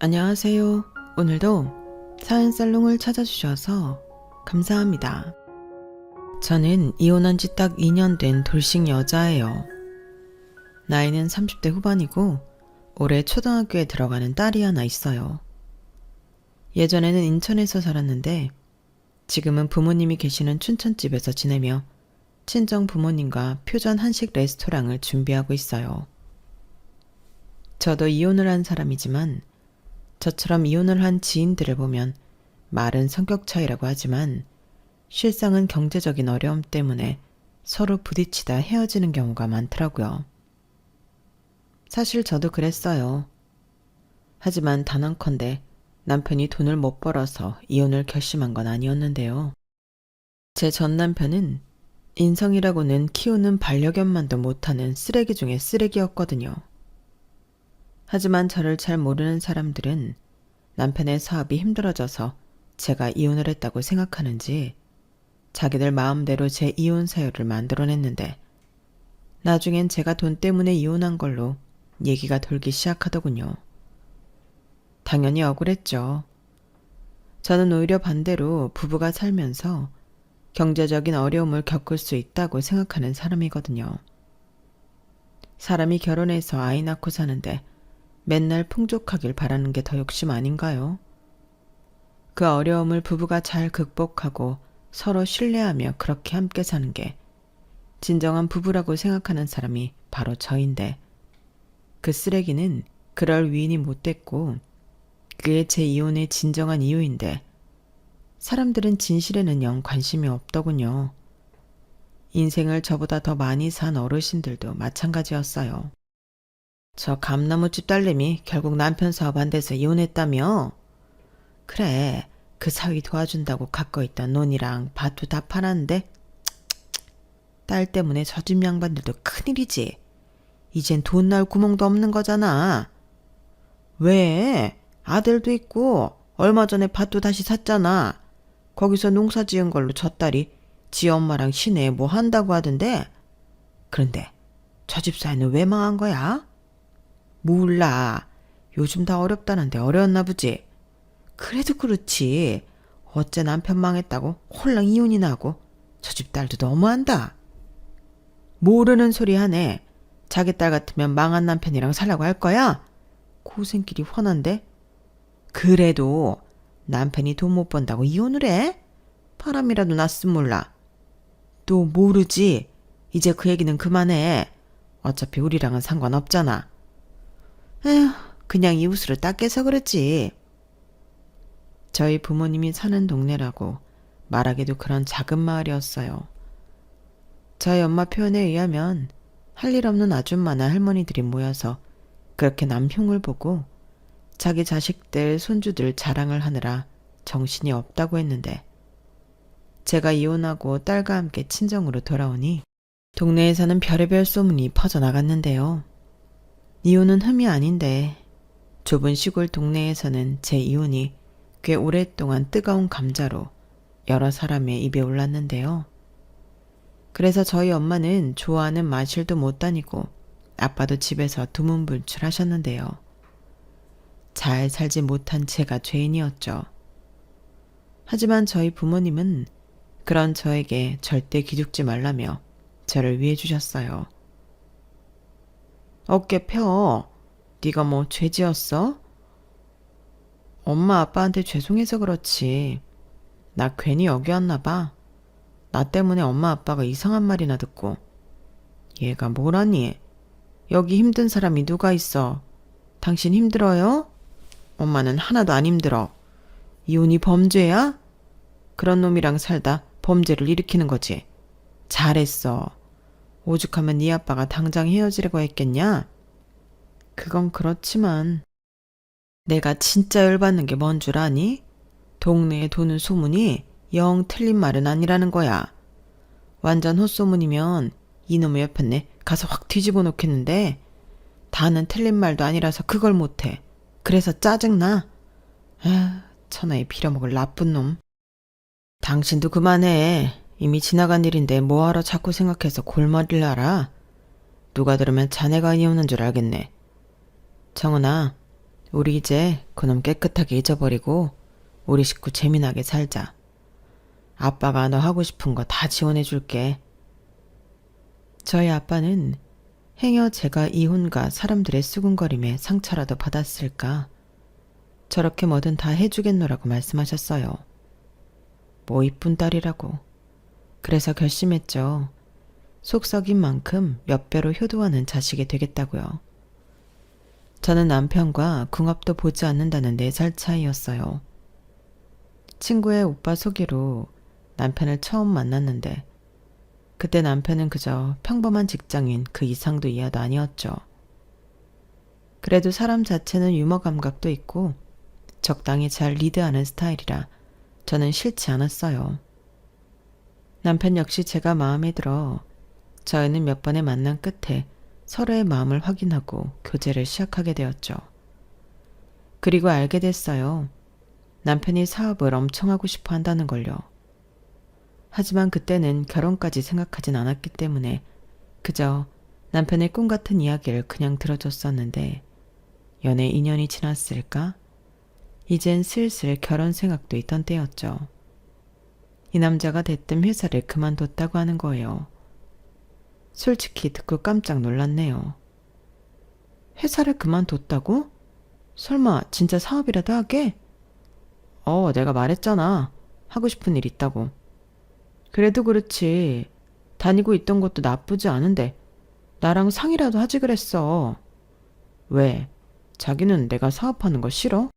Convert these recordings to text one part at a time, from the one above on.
안녕하세요. 오늘도 사연살롱을 찾아주셔서 감사합니다. 저는 이혼한 지 딱 2년 된 돌싱 여자예요. 나이는 30대 후반이고 올해 초등학교에 들어가는 딸이 하나 있어요. 예전에는 인천에서 살았는데 지금은 부모님이 계시는 춘천집에서 지내며 친정 부모님과 퓨전 한식 레스토랑을 준비하고 있어요. 저도 이혼을 한 사람이지만 저처럼 이혼을 한 지인들을 보면 말은 성격 차이라고 하지만 실상은 경제적인 어려움 때문에 서로 부딪히다 헤어지는 경우가 많더라고요. 사실 저도 그랬어요. 하지만 단언컨대 남편이 돈을 못 벌어서 이혼을 결심한 건 아니었는데요. 제 전 남편은 인성이라고는 키우는 반려견만도 못하는 쓰레기 중에 쓰레기였거든요. 하지만 저를 잘 모르는 사람들은 남편의 사업이 힘들어져서 제가 이혼을 했다고 생각하는지 자기들 마음대로 제 이혼 사유를 만들어냈는데 나중엔 제가 돈 때문에 이혼한 걸로 얘기가 돌기 시작하더군요. 당연히 억울했죠. 저는 오히려 반대로 부부가 살면서 경제적인 어려움을 겪을 수 있다고 생각하는 사람이거든요. 사람이 결혼해서 아이 낳고 사는데 맨날 풍족하길 바라는 게 더 욕심 아닌가요? 그 어려움을 부부가 잘 극복하고 서로 신뢰하며 그렇게 함께 사는 게 진정한 부부라고 생각하는 사람이 바로 저인데 그 쓰레기는 그럴 위인이 못 됐고 그게 제 이혼의 진정한 이유인데 사람들은 진실에는 영 관심이 없더군요. 인생을 저보다 더 많이 산 어르신들도 마찬가지였어요. 저 감나무집 딸내미 결국 남편 사업 안 돼서 이혼했다며? 그래, 그 사위 도와준다고 갖고 있던 논이랑 밭도 다 팔았는데 딸 때문에 저 집 양반들도 큰일이지. 이젠 돈 나올 구멍도 없는 거잖아. 왜? 아들도 있고 얼마 전에 밭도 다시 샀잖아. 거기서 농사 지은 걸로 저 딸이 지 엄마랑 시내에 뭐 한다고 하던데. 그런데 저 집 사위는 왜 망한 거야? 몰라. 요즘 다 어렵다는데 어려웠나 보지. 그래도 그렇지. 어째 남편 망했다고 홀랑 이혼이나 하고 저 집 딸도 너무한다. 모르는 소리 하네. 자기 딸 같으면 망한 남편이랑 살라고 할 거야? 고생길이 훤한데? 그래도 남편이 돈 못 번다고 이혼을 해? 바람이라도 났음 몰라. 또 모르지. 이제 그 얘기는 그만해. 어차피 우리랑은 상관없잖아. 에휴, 그냥 이웃으로 닦여서 그렇지. 저희 부모님이 사는 동네라고 말하기도 그런 작은 마을이었어요. 저희 엄마 표현에 의하면 할 일 없는 아줌마나 할머니들이 모여서 그렇게 남 흉을 보고 자기 자식들, 손주들 자랑을 하느라 정신이 없다고 했는데 제가 이혼하고 딸과 함께 친정으로 돌아오니 동네에서는 별의별 소문이 퍼져나갔는데요. 이혼은 흠이 아닌데 좁은 시골 동네에서는 제 이혼이 꽤 오랫동안 뜨거운 감자로 여러 사람의 입에 올랐는데요. 그래서 저희 엄마는 좋아하는 마실도 못 다니고 아빠도 집에서 두문불출하셨는데요. 잘 살지 못한 제가 죄인이었죠. 하지만 저희 부모님은 그런 저에게 절대 기죽지 말라며 저를 위해 주셨어요. 어깨 펴. 네가 뭐 죄 지었어? 엄마 아빠한테 죄송해서 그렇지. 나 괜히 여기 왔나 봐. 나 때문에 엄마 아빠가 이상한 말이나 듣고. 얘가 뭐라니? 여기 힘든 사람이 누가 있어? 당신 힘들어요? 엄마는 하나도 안 힘들어. 이혼이 범죄야? 그런 놈이랑 살다 범죄를 일으키는 거지. 잘했어. 오죽하면 네 아빠가 당장 헤어지려고 했겠냐? 그건 그렇지만 내가 진짜 열받는 게 뭔 줄 아니? 동네에 도는 소문이 영 틀린 말은 아니라는 거야. 완전 헛소문이면 이놈의 옆에 가서 확 뒤집어 놓겠는데 다는 틀린 말도 아니라서 그걸 못해. 그래서 짜증나. 에휴, 천하에 빌어먹을 나쁜 놈. 당신도 그만해. 이미 지나간 일인데 뭐하러 자꾸 생각해서 골머리를 앓아. 누가 들으면 자네가 이혼한 줄 알겠네. 정은아, 우리 이제 그놈 깨끗하게 잊어버리고 우리 식구 재미나게 살자. 아빠가 너 하고 싶은 거 다 지원해줄게. 저희 아빠는 행여 제가 이혼과 사람들의 수군거림에 상처라도 받았을까 저렇게 뭐든 다 해주겠노라고 말씀하셨어요. 뭐 이쁜 딸이라고. 그래서 결심했죠. 속 썩인 만큼 몇 배로 효도하는 자식이 되겠다고요. 저는 남편과 궁합도 보지 않는다는 4살 차이였어요. 친구의 오빠 소개로 남편을 처음 만났는데 그때 남편은 그저 평범한 직장인 그 이상도 이하도 아니었죠. 그래도 사람 자체는 유머 감각도 있고 적당히 잘 리드하는 스타일이라 저는 싫지 않았어요. 남편 역시 제가 마음에 들어 저희는 몇 번의 만남 끝에 서로의 마음을 확인하고 교제를 시작하게 되었죠. 그리고 알게 됐어요. 남편이 사업을 엄청 하고 싶어 한다는 걸요. 하지만 그때는 결혼까지 생각하진 않았기 때문에 그저 남편의 꿈 같은 이야기를 그냥 들어줬었는데 연애 2년이 지났을까? 이젠 슬슬 결혼 생각도 있던 때였죠. 이 남자가 대뜸 회사를 그만뒀다고 하는 거예요. 솔직히 듣고 깜짝 놀랐네요. 회사를 그만뒀다고? 설마 진짜 사업이라도 하게? 내가 말했잖아. 하고 싶은 일 있다고. 그래도 그렇지. 다니고 있던 것도 나쁘지 않은데 나랑 상의라도 하지 그랬어. 왜? 자기는 내가 사업하는 거 싫어?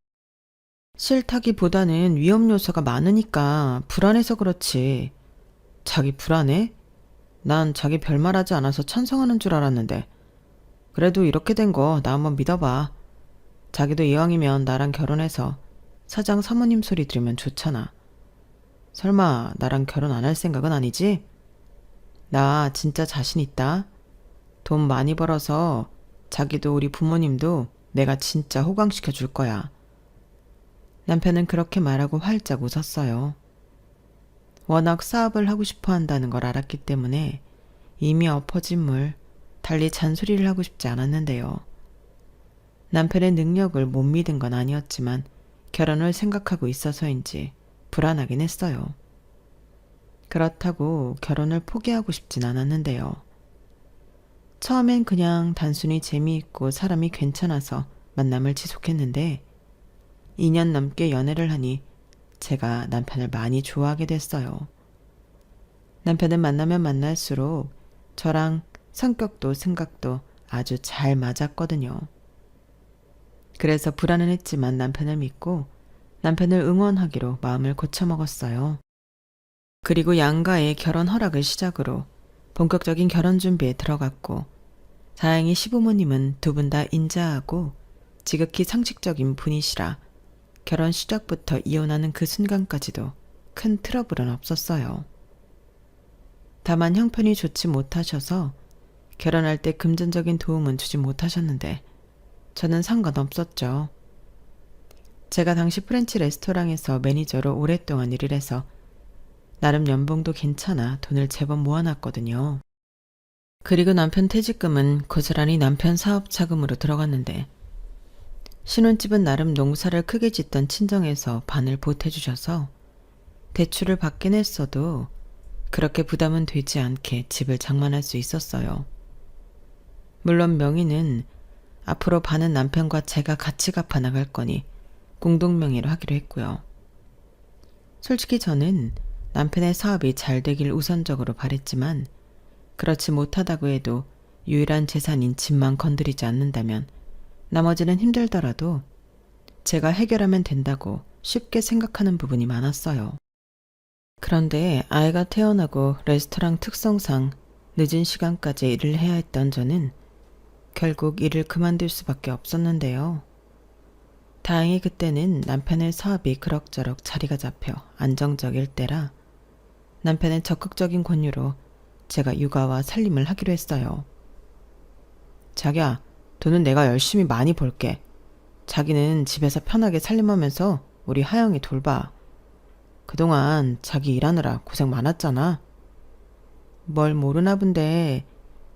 싫다기보다는 위험 요소가 많으니까 불안해서 그렇지. 자기 불안해? 난 자기 별말하지 않아서 찬성하는 줄 알았는데. 그래도 이렇게 된 거 나 한번 믿어봐. 자기도 이왕이면 나랑 결혼해서 사장 사모님 소리 들으면 좋잖아. 설마 나랑 결혼 안 할 생각은 아니지? 나 진짜 자신 있다. 돈 많이 벌어서 자기도 우리 부모님도 내가 진짜 호강시켜 줄 거야. 남편은 그렇게 말하고 활짝 웃었어요. 워낙 사업을 하고 싶어 한다는 걸 알았기 때문에 이미 엎어진 물, 달리 잔소리를 하고 싶지 않았는데요. 남편의 능력을 못 믿은 건 아니었지만 결혼을 생각하고 있어서인지 불안하긴 했어요. 그렇다고 결혼을 포기하고 싶진 않았는데요. 처음엔 그냥 단순히 재미있고 사람이 괜찮아서 만남을 지속했는데 2년 넘게 연애를 하니 제가 남편을 많이 좋아하게 됐어요. 남편은 만나면 만날수록 저랑 성격도 생각도 아주 잘 맞았거든요. 그래서 불안은 했지만 남편을 믿고 남편을 응원하기로 마음을 고쳐먹었어요. 그리고 양가의 결혼 허락을 시작으로 본격적인 결혼 준비에 들어갔고 다행히 시부모님은 두 분 다 인자하고 지극히 상식적인 분이시라 결혼 시작부터 이혼하는 그 순간까지도 큰 트러블은 없었어요. 다만 형편이 좋지 못하셔서 결혼할 때 금전적인 도움은 주지 못하셨는데 저는 상관없었죠. 제가 당시 프렌치 레스토랑에서 매니저로 오랫동안 일을 해서 나름 연봉도 괜찮아 돈을 제법 모아놨거든요. 그리고 남편 퇴직금은 고스란히 남편 사업 자금으로 들어갔는데 신혼집은 나름 농사를 크게 짓던 친정에서 반을 보태주셔서 대출을 받긴 했어도 그렇게 부담은 되지 않게 집을 장만할 수 있었어요. 물론 명의는 앞으로 반은 남편과 제가 같이 갚아 나갈 거니 공동명의로 하기로 했고요. 솔직히 저는 남편의 사업이 잘 되길 우선적으로 바랬지만 그렇지 못하다고 해도 유일한 재산인 집만 건드리지 않는다면 나머지는 힘들더라도 제가 해결하면 된다고 쉽게 생각하는 부분이 많았어요. 그런데 아이가 태어나고 레스토랑 특성상 늦은 시간까지 일을 해야 했던 저는 결국 일을 그만둘 수밖에 없었는데요. 다행히 그때는 남편의 사업이 그럭저럭 자리가 잡혀 안정적일 때라 남편의 적극적인 권유로 제가 육아와 살림을 하기로 했어요. 자기야, 돈은 내가 열심히 많이 벌게. 자기는 집에서 편하게 살림하면서 우리 하영이 돌봐. 그동안 자기 일하느라 고생 많았잖아. 뭘 모르나 본데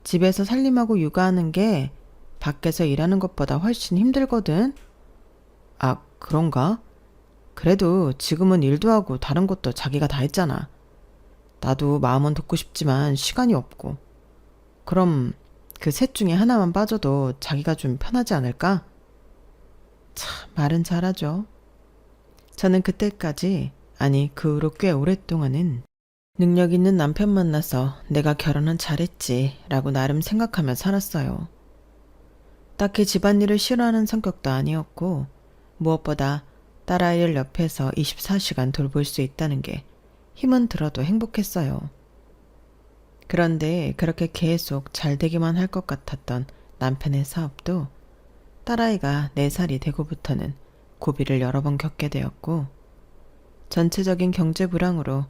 집에서 살림하고 육아하는 게 밖에서 일하는 것보다 훨씬 힘들거든. 아, 그런가? 그래도 지금은 일도 하고 다른 것도 자기가 다 했잖아. 나도 마음은 돕고 싶지만 시간이 없고. 그럼 그 셋 중에 하나만 빠져도 자기가 좀 편하지 않을까? 참, 말은 잘하죠. 저는 그때까지, 아니, 그 후로 꽤 오랫동안은 능력 있는 남편 만나서 내가 결혼은 잘했지 라고 나름 생각하며 살았어요. 딱히 집안일을 싫어하는 성격도 아니었고 무엇보다 딸아이를 옆에서 24시간 돌볼 수 있다는 게 힘은 들어도 행복했어요. 그런데 그렇게 계속 잘 되기만 할 것 같았던 남편의 사업도 딸아이가 4살이 되고부터는 고비를 여러 번 겪게 되었고 전체적인 경제 불황으로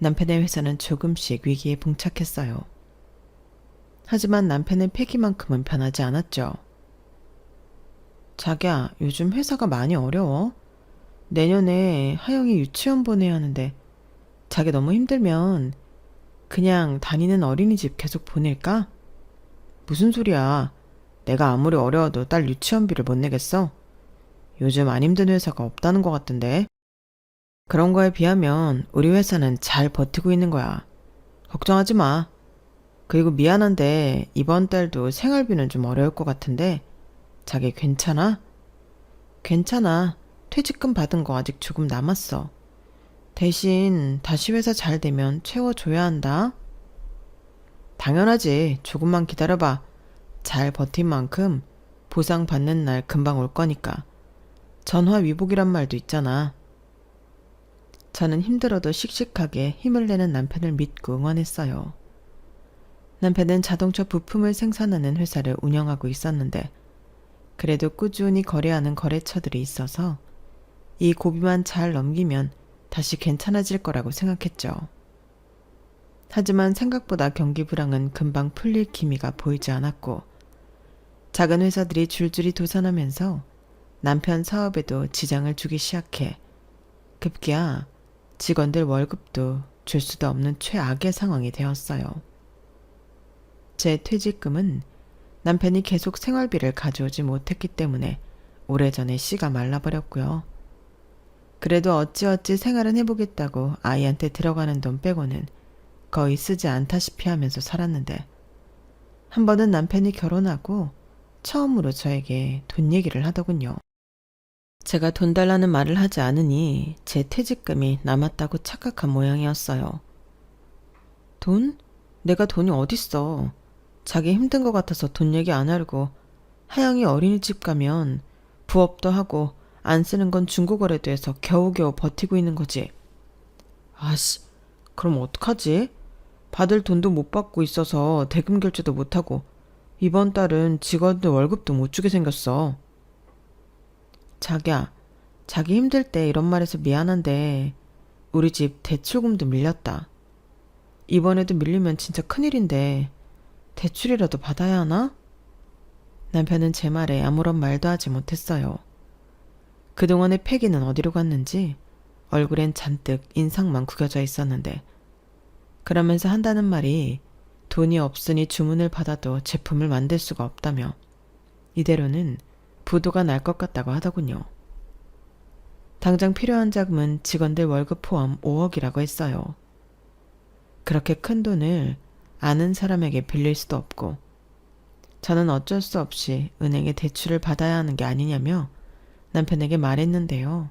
남편의 회사는 조금씩 위기에 봉착했어요. 하지만 남편의 패기만큼은 변하지 않았죠. 자기야, 요즘 회사가 많이 어려워. 내년에 하영이 유치원 보내야 하는데 자기 너무 힘들면 그냥 다니는 어린이집 계속 보낼까? 무슨 소리야. 내가 아무리 어려워도 딸 유치원비를 못 내겠어? 요즘 안 힘든 회사가 없다는 것 같던데. 그런 거에 비하면 우리 회사는 잘 버티고 있는 거야. 걱정하지 마. 그리고 미안한데 이번 달도 생활비는 좀 어려울 것 같은데 자기 괜찮아? 괜찮아. 퇴직금 받은 거 아직 조금 남았어. 대신 다시 회사 잘 되면 채워줘야 한다. 당연하지. 조금만 기다려봐. 잘 버틴 만큼 보상 받는 날 금방 올 거니까. 전화위복이란 말도 있잖아. 저는 힘들어도 씩씩하게 힘을 내는 남편을 믿고 응원했어요. 남편은 자동차 부품을 생산하는 회사를 운영하고 있었는데 그래도 꾸준히 거래하는 거래처들이 있어서 이 고비만 잘 넘기면 다시 괜찮아질 거라고 생각했죠. 하지만 생각보다 경기 불황은 금방 풀릴 기미가 보이지 않았고 작은 회사들이 줄줄이 도산하면서 남편 사업에도 지장을 주기 시작해 급기야 직원들 월급도 줄 수도 없는 최악의 상황이 되었어요. 제 퇴직금은 남편이 계속 생활비를 가져오지 못했기 때문에 오래전에 씨가 말라버렸고요. 그래도 어찌어찌 생활은 해보겠다고 아이한테 들어가는 돈 빼고는 거의 쓰지 않다시피 하면서 살았는데 한 번은 남편이 결혼하고 처음으로 저에게 돈 얘기를 하더군요. 제가 돈 달라는 말을 하지 않으니 제 퇴직금이 남았다고 착각한 모양이었어요. 돈? 내가 돈이 어딨어. 자기 힘든 것 같아서 돈 얘기 안 하려고 하영이 어린이집 가면 부업도 하고 안 쓰는 건 중고거래도 해서 겨우겨우 버티고 있는 거지. 아씨, 그럼 어떡하지? 받을 돈도 못 받고 있어서 대금 결제도 못하고 이번 달은 직원들 월급도 못 주게 생겼어. 자기야, 자기 힘들 때 이런 말해서 미안한데 우리 집 대출금도 밀렸다. 이번에도 밀리면 진짜 큰일인데 대출이라도 받아야 하나? 남편은 제 말에 아무런 말도 하지 못했어요. 그동안의 패기는 어디로 갔는지 얼굴엔 잔뜩 인상만 구겨져 있었는데 그러면서 한다는 말이 돈이 없으니 주문을 받아도 제품을 만들 수가 없다며 이대로는 부도가 날 것 같다고 하더군요. 당장 필요한 자금은 직원들 월급 포함 5억이라고 했어요. 그렇게 큰 돈을 아는 사람에게 빌릴 수도 없고 저는 어쩔 수 없이 은행에 대출을 받아야 하는 게 아니냐며 남편에게 말했는데요.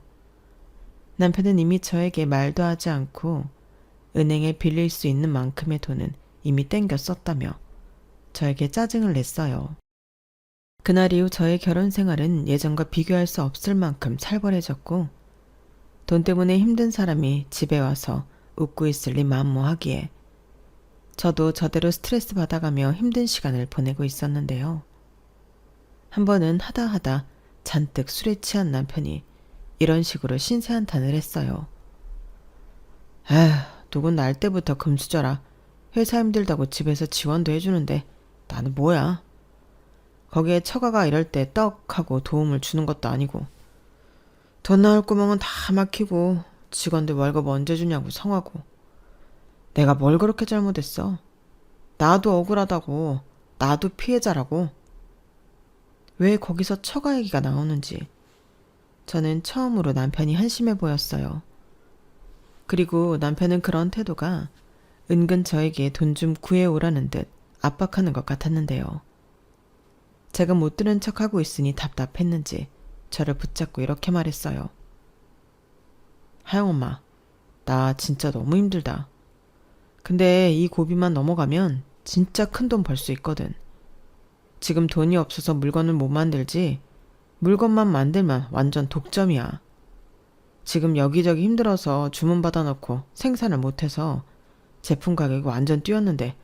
남편은 이미 저에게 말도 하지 않고 은행에 빌릴 수 있는 만큼의 돈은 이미 땡겨 썼다며 저에게 짜증을 냈어요. 그날 이후 저의 결혼 생활은 예전과 비교할 수 없을 만큼 살벌해졌고 돈 때문에 힘든 사람이 집에 와서 웃고 있을 리 만무하기에 저도 저대로 스트레스 받아가며 힘든 시간을 보내고 있었는데요. 한 번은 하다 잔뜩 술에 취한 남편이 이런 식으로 신세한탄을 했어요. 에휴, 누군 날 때부터 금수저라. 회사 힘들다고 집에서 지원도 해주는데 나는 뭐야. 거기에 처가가 이럴 때 떡 하고 도움을 주는 것도 아니고 돈 나올 구멍은 다 막히고 직원들 월급 언제 주냐고 성하고 내가 뭘 그렇게 잘못했어. 나도 억울하다고. 나도 피해자라고. 왜 거기서 처가 얘기가 나오는지 저는 처음으로 남편이 한심해 보였어요. 그리고 남편은 그런 태도가 은근 저에게 돈 좀 구해오라는 듯 압박하는 것 같았는데요. 제가 못 들은 척하고 있으니 답답했는지 저를 붙잡고 이렇게 말했어요. 하영엄마, 나 진짜 너무 힘들다. 근데 이 고비만 넘어가면 진짜 큰 돈 벌 수 있거든. 지금 돈이 없어서 물건을 못 만들지 물건만 만들면 완전 독점이야. 지금 여기저기 힘들어서 주문 받아놓고 생산을 못해서 제품 가격이 완전 뛰었는데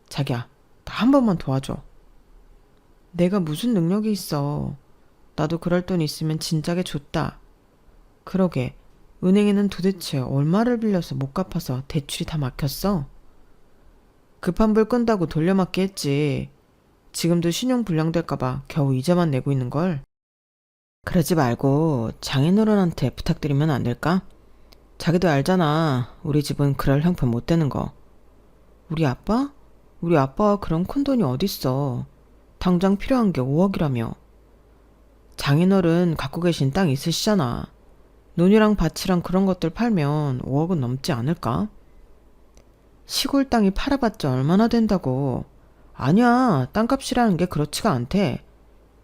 자기야, 나 한 번만 도와줘. 내가 무슨 능력이 있어. 나도 그럴 돈 있으면 진작에 줬다. 그러게 은행에는 도대체 얼마를 빌려서 못 갚아서 대출이 다 막혔어? 급한 불 끈다고 돌려막기 했지. 지금도 신용 불량될까봐 겨우 이자만 내고 있는걸. 그러지 말고 장인어른한테 부탁드리면 안 될까? 자기도 알잖아. 우리 집은 그럴 형편 못 되는 거. 우리 아빠? 우리 아빠가 그런 큰 돈이 어딨어. 당장 필요한 게 5억이라며. 장인어른 갖고 계신 땅 있으시잖아. 논이랑 밭이랑 그런 것들 팔면 5억은 넘지 않을까? 시골 땅이 팔아봤자 얼마나 된다고. 아니야, 땅값이라는 게 그렇지가 않대.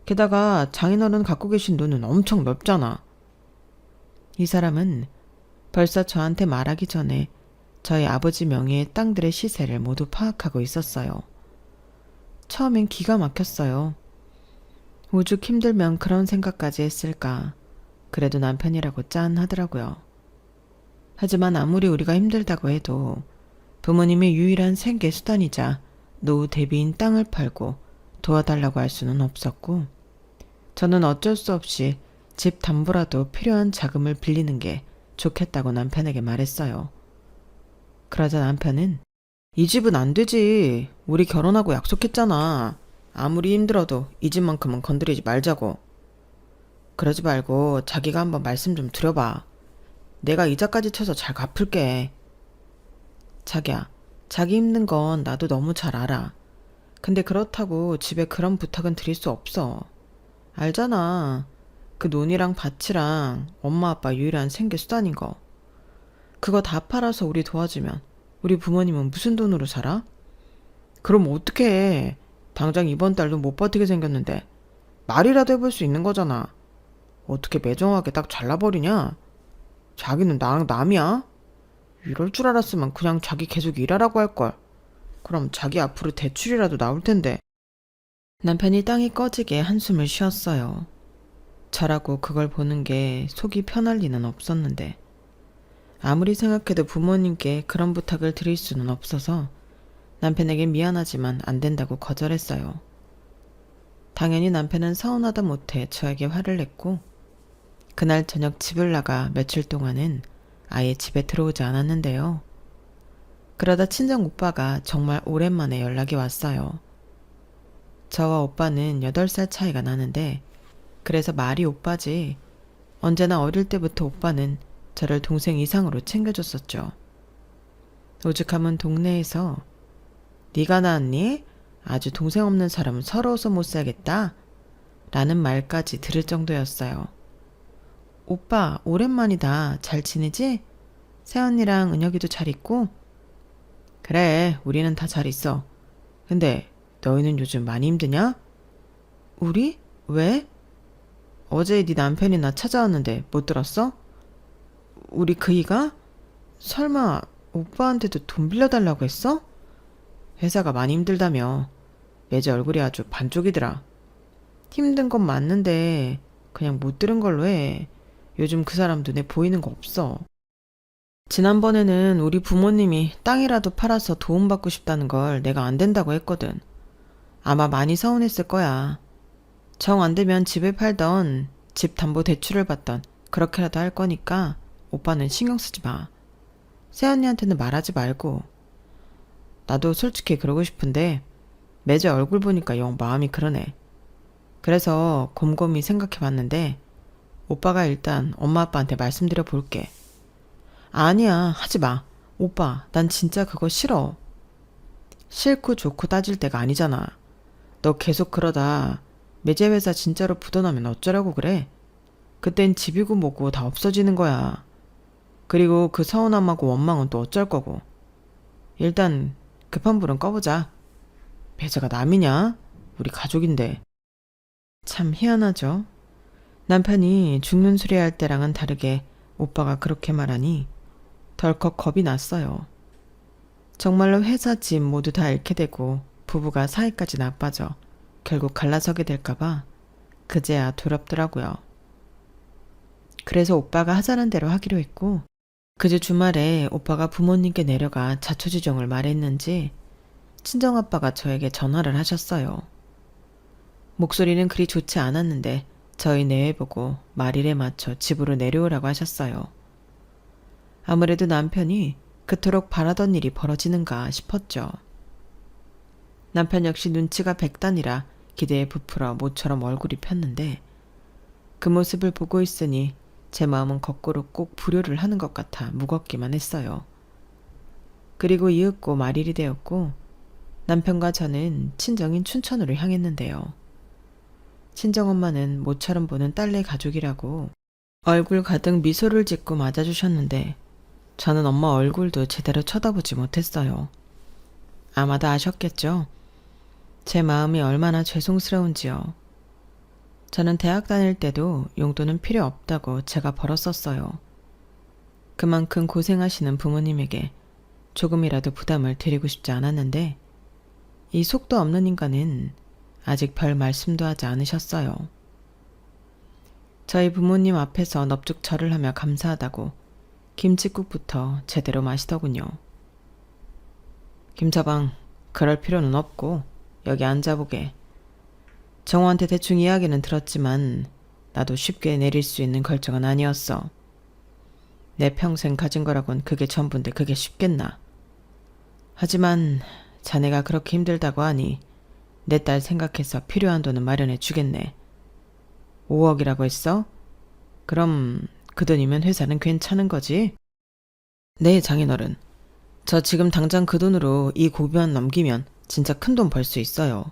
게다가 장인어른 갖고 계신 돈은 엄청 넓잖아. 이 사람은 벌써 저한테 말하기 전에 저희 아버지 명의의 땅들의 시세를 모두 파악하고 있었어요. 처음엔 기가 막혔어요. 오죽 힘들면 그런 생각까지 했을까. 그래도 남편이라고 짠하더라고요. 하지만 아무리 우리가 힘들다고 해도 부모님의 유일한 생계 수단이자 노후 대비인 땅을 팔고 도와달라고 할 수는 없었고, 저는 어쩔 수 없이 집 담보라도 필요한 자금을 빌리는 게 좋겠다고 남편에게 말했어요. 그러자 남편은 이 집은 안 되지. 우리 결혼하고 약속했잖아. 아무리 힘들어도 이 집만큼은 건드리지 말자고. 그러지 말고 자기가 한번 말씀 좀 드려봐. 내가 이자까지 쳐서 잘 갚을게. 자기야, 자기 힘든 건 나도 너무 잘 알아. 근데 그렇다고 집에 그런 부탁은 드릴 수 없어. 알잖아. 그 논이랑 밭이랑 엄마 아빠 유일한 생계 수단인 거. 그거 다 팔아서 우리 도와주면 우리 부모님은 무슨 돈으로 살아? 그럼 어떡해. 당장 이번 달도 못 버티게 생겼는데 말이라도 해볼 수 있는 거잖아. 어떻게 매정하게 딱 잘라버리냐? 자기는 나랑 남이야? 이럴 줄 알았으면 그냥 자기 계속 일하라고 할걸. 그럼 자기 앞으로 대출이라도 나올 텐데. 남편이 땅이 꺼지게 한숨을 쉬었어요. 저라고 그걸 보는 게 속이 편할 리는 없었는데, 아무리 생각해도 부모님께 그런 부탁을 드릴 수는 없어서 남편에게 미안하지만 안 된다고 거절했어요. 당연히 남편은 서운하다 못해 저에게 화를 냈고, 그날 저녁 집을 나가 며칠 동안은 아예 집에 들어오지 않았는데요. 그러다 친정 오빠가 정말 오랜만에 연락이 왔어요. 저와 오빠는 8살 차이가 나는데, 그래서 말이 오빠지. 언제나 어릴 때부터 오빠는 저를 동생 이상으로 챙겨줬었죠. 오죽하면 동네에서 네가 낳았니? 아주 동생 없는 사람은 서러워서 못 살겠다 라는 말까지 들을 정도였어요. 오빠 오랜만이다. 잘 지내지? 새언니랑 은혁이도 잘 있고? 그래, 우리는 다 잘 있어. 근데 너희는 요즘 많이 힘드냐? 우리? 왜? 어제 네 남편이 나 찾아왔는데 못 들었어? 우리 그이가? 설마 오빠한테도 돈 빌려달라고 했어? 회사가 많이 힘들다며. 매제 얼굴이 아주 반쪽이더라. 힘든 건 맞는데 그냥 못 들은 걸로 해. 요즘 그 사람 눈에 보이는 거 없어. 지난번에는 우리 부모님이 땅이라도 팔아서 도움받고 싶다는 걸 내가 안 된다고 했거든. 아마 많이 서운했을 거야. 정 안 되면 집을 팔던 집 담보 대출을 받던 그렇게라도 할 거니까 오빠는 신경 쓰지 마. 새언니한테는 말하지 말고. 나도 솔직히 그러고 싶은데 매제 얼굴 보니까 영 마음이 그러네. 그래서 곰곰이 생각해 봤는데 오빠가 일단 엄마 아빠한테 말씀드려 볼게. 아니야, 하지 마. 오빠, 난 진짜 그거 싫어. 싫고 좋고 따질 때가 아니잖아. 너 계속 그러다 매제 회사 진짜로 부도나면 어쩌라고 그래? 그땐 집이고 뭐고 다 없어지는 거야. 그리고 그 서운함하고 원망은 또 어쩔 거고. 일단 급한 불은 꺼보자. 배자가 남이냐? 우리 가족인데. 참 희한하죠. 남편이 죽는 소리 할 때랑은 다르게 오빠가 그렇게 말하니 덜컥 겁이 났어요. 정말로 회사 집 모두 다 잃게 되고 부부가 사이까지 나빠져 결국 갈라서게 될까봐 그제야 두렵더라고요. 그래서 오빠가 하자는 대로 하기로 했고, 그제 주말에 오빠가 부모님께 내려가 자초지종을 말했는지 친정아빠가 저에게 전화를 하셨어요. 목소리는 그리 좋지 않았는데 저희 내외보고 말일에 맞춰 집으로 내려오라고 하셨어요. 아무래도 남편이 그토록 바라던 일이 벌어지는가 싶었죠. 남편 역시 눈치가 백단이라 기대에 부풀어 모처럼 얼굴이 폈는데 그 모습을 보고 있으니 제 마음은 거꾸로 꼭 불효를 하는 것 같아 무겁기만 했어요. 그리고 이윽고 말일이 되었고 남편과 저는 친정인 춘천으로 향했는데요. 친정엄마는 모처럼 보는 딸네 가족이라고 얼굴 가득 미소를 짓고 맞아주셨는데 저는 엄마 얼굴도 제대로 쳐다보지 못했어요. 아마도 아셨겠죠? 제 마음이 얼마나 죄송스러운지요. 저는 대학 다닐 때도 용돈은 필요 없다고 제가 벌었었어요. 그만큼 고생하시는 부모님에게 조금이라도 부담을 드리고 싶지 않았는데 이 속도 없는 인간은 아직 별 말씀도 하지 않으셨어요. 저희 부모님 앞에서 넙죽 절을 하며 감사하다고 김칫국부터 제대로 마시더군요. 김서방, 그럴 필요는 없고 여기 앉아보게. 정호한테 대충 이야기는 들었지만 나도 쉽게 내릴 수 있는 결정은 아니었어. 내 평생 가진 거라곤 그게 전부인데 그게 쉽겠나. 하지만 자네가 그렇게 힘들다고 하니 내 딸 생각해서 필요한 돈은 마련해 주겠네. 5억이라고 했어? 그럼 그 돈이면 회사는 괜찮은 거지? 네, 장인어른. 저 지금 당장 그 돈으로 이 고비만 넘기면 진짜 큰 돈 벌 수 있어요.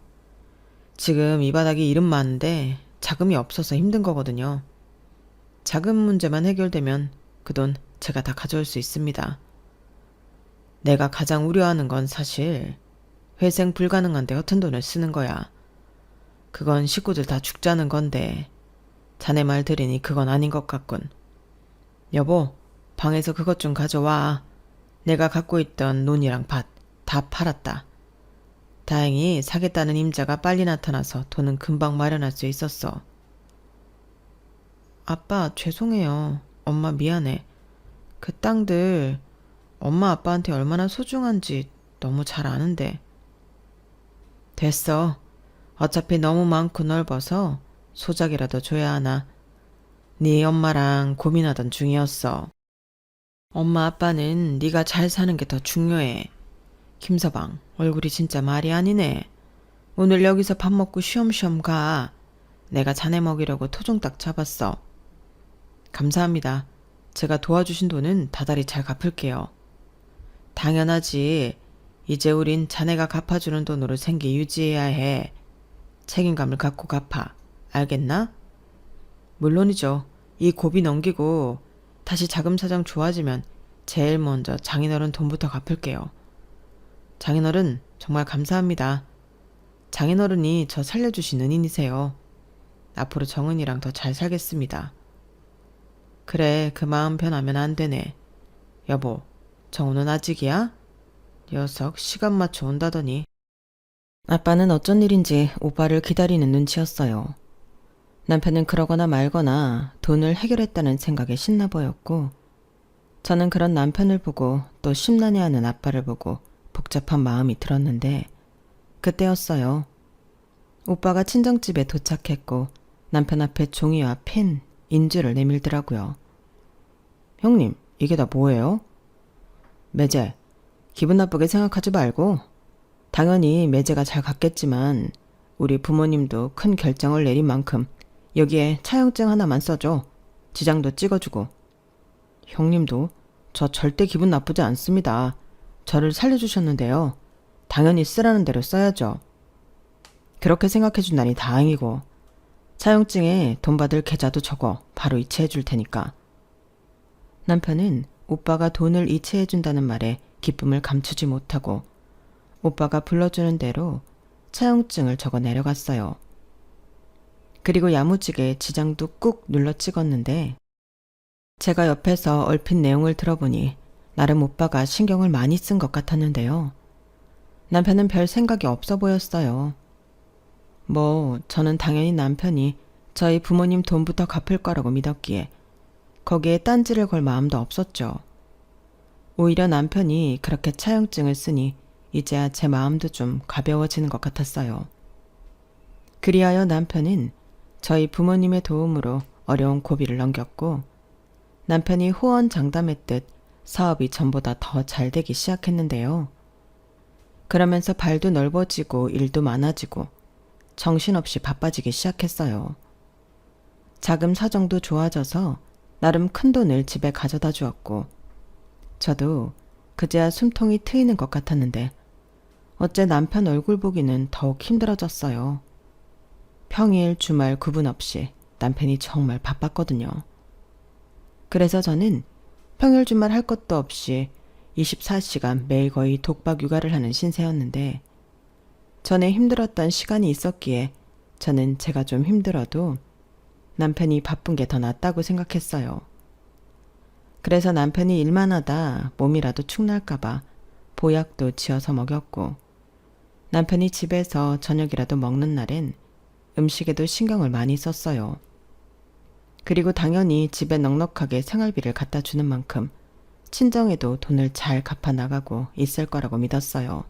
지금 이 바닥이 이름 많은데 자금이 없어서 힘든 거거든요. 자금 문제만 해결되면 그 돈 제가 다 가져올 수 있습니다. 내가 가장 우려하는 건 사실 회생 불가능한데 허튼 돈을 쓰는 거야. 그건 식구들 다 죽자는 건데 자네 말 들으니 그건 아닌 것 같군. 여보, 방에서 그것 좀 가져와. 내가 갖고 있던 논이랑 밭 다 팔았다. 다행히 사겠다는 임자가 빨리 나타나서 돈은 금방 마련할 수 있었어. 아빠, 죄송해요. 엄마 미안해. 그 땅들 엄마 아빠한테 얼마나 소중한지 너무 잘 아는데. 됐어. 어차피 너무 많고 넓어서 소작이라도 줘야 하나. 네 엄마랑 고민하던 중이었어. 엄마 아빠는 네가 잘 사는 게 더 중요해. 김서방, 얼굴이 진짜 말이 아니네. 오늘 여기서 밥 먹고 쉬엄쉬엄 가. 내가 자네 먹이려고 토종닭 잡았어. 감사합니다. 제가 도와주신 돈은 다달이 잘 갚을게요. 당연하지. 이제 우린 자네가 갚아주는 돈으로 생계 유지해야 해. 책임감을 갖고 갚아. 알겠나? 물론이죠. 이 고비 넘기고 다시 자금 사정 좋아지면 제일 먼저 장인어른 돈부터 갚을게요. 장인어른 정말 감사합니다. 장인어른이 저 살려주신 은인이세요. 앞으로 정은이랑 더 잘 살겠습니다. 그래, 그 마음 변하면 안 되네. 여보, 정우는 아직이야? 녀석 시간 맞춰 온다더니. 아빠는 어쩐 일인지 오빠를 기다리는 눈치였어요. 남편은 그러거나 말거나 돈을 해결했다는 생각에 신나 보였고 저는 그런 남편을 보고 또 심란해하는 아빠를 보고 복잡한 마음이 들었는데 그때였어요. 오빠가 친정집에 도착했고 남편 앞에 종이와 펜, 인주를 내밀더라고요. 형님, 이게 다 뭐예요? 매제, 기분 나쁘게 생각하지 말고 당연히 매제가 잘 갔겠지만 우리 부모님도 큰 결정을 내린 만큼 여기에 차용증 하나만 써줘. 지장도 찍어주고. 형님도 저 절대 기분 나쁘지 않습니다. 저를 살려주셨는데요. 당연히 쓰라는 대로 써야죠. 그렇게 생각해준다니 다행이고 차용증에 돈 받을 계좌도 적어 바로 이체해 줄 테니까. 남편은 오빠가 돈을 이체해 준다는 말에 기쁨을 감추지 못하고 오빠가 불러주는 대로 차용증을 적어 내려갔어요. 그리고 야무지게 지장도 꾹 눌러 찍었는데 제가 옆에서 얼핏 내용을 들어보니 나름 오빠가 신경을 많이 쓴 것 같았는데요. 남편은 별 생각이 없어 보였어요. 저는 당연히 남편이 저희 부모님 돈부터 갚을 거라고 믿었기에 거기에 딴지를 걸 마음도 없었죠. 오히려 남편이 그렇게 차용증을 쓰니 이제야 제 마음도 좀 가벼워지는 것 같았어요. 그리하여 남편은 저희 부모님의 도움으로 어려운 고비를 넘겼고 남편이 호언장담했듯 사업이 전보다 더 잘 되기 시작했는데요. 그러면서 발도 넓어지고 일도 많아지고 정신없이 바빠지기 시작했어요. 자금 사정도 좋아져서 나름 큰 돈을 집에 가져다 주었고 저도 그제야 숨통이 트이는 것 같았는데 어째 남편 얼굴 보기는 더욱 힘들어졌어요. 평일, 주말 구분 없이 남편이 정말 바빴거든요. 그래서 저는 평일 주말 할 것도 없이 24시간 매일 거의 독박 육아를 하는 신세였는데 전에 힘들었던 시간이 있었기에 저는 제가 좀 힘들어도 남편이 바쁜 게 더 낫다고 생각했어요. 그래서 남편이 일만 하다 몸이라도 축날까봐 보약도 지어서 먹였고 남편이 집에서 저녁이라도 먹는 날엔 음식에도 신경을 많이 썼어요. 그리고 당연히 집에 넉넉하게 생활비를 갖다 주는 만큼 친정에도 돈을 잘 갚아 나가고 있을 거라고 믿었어요.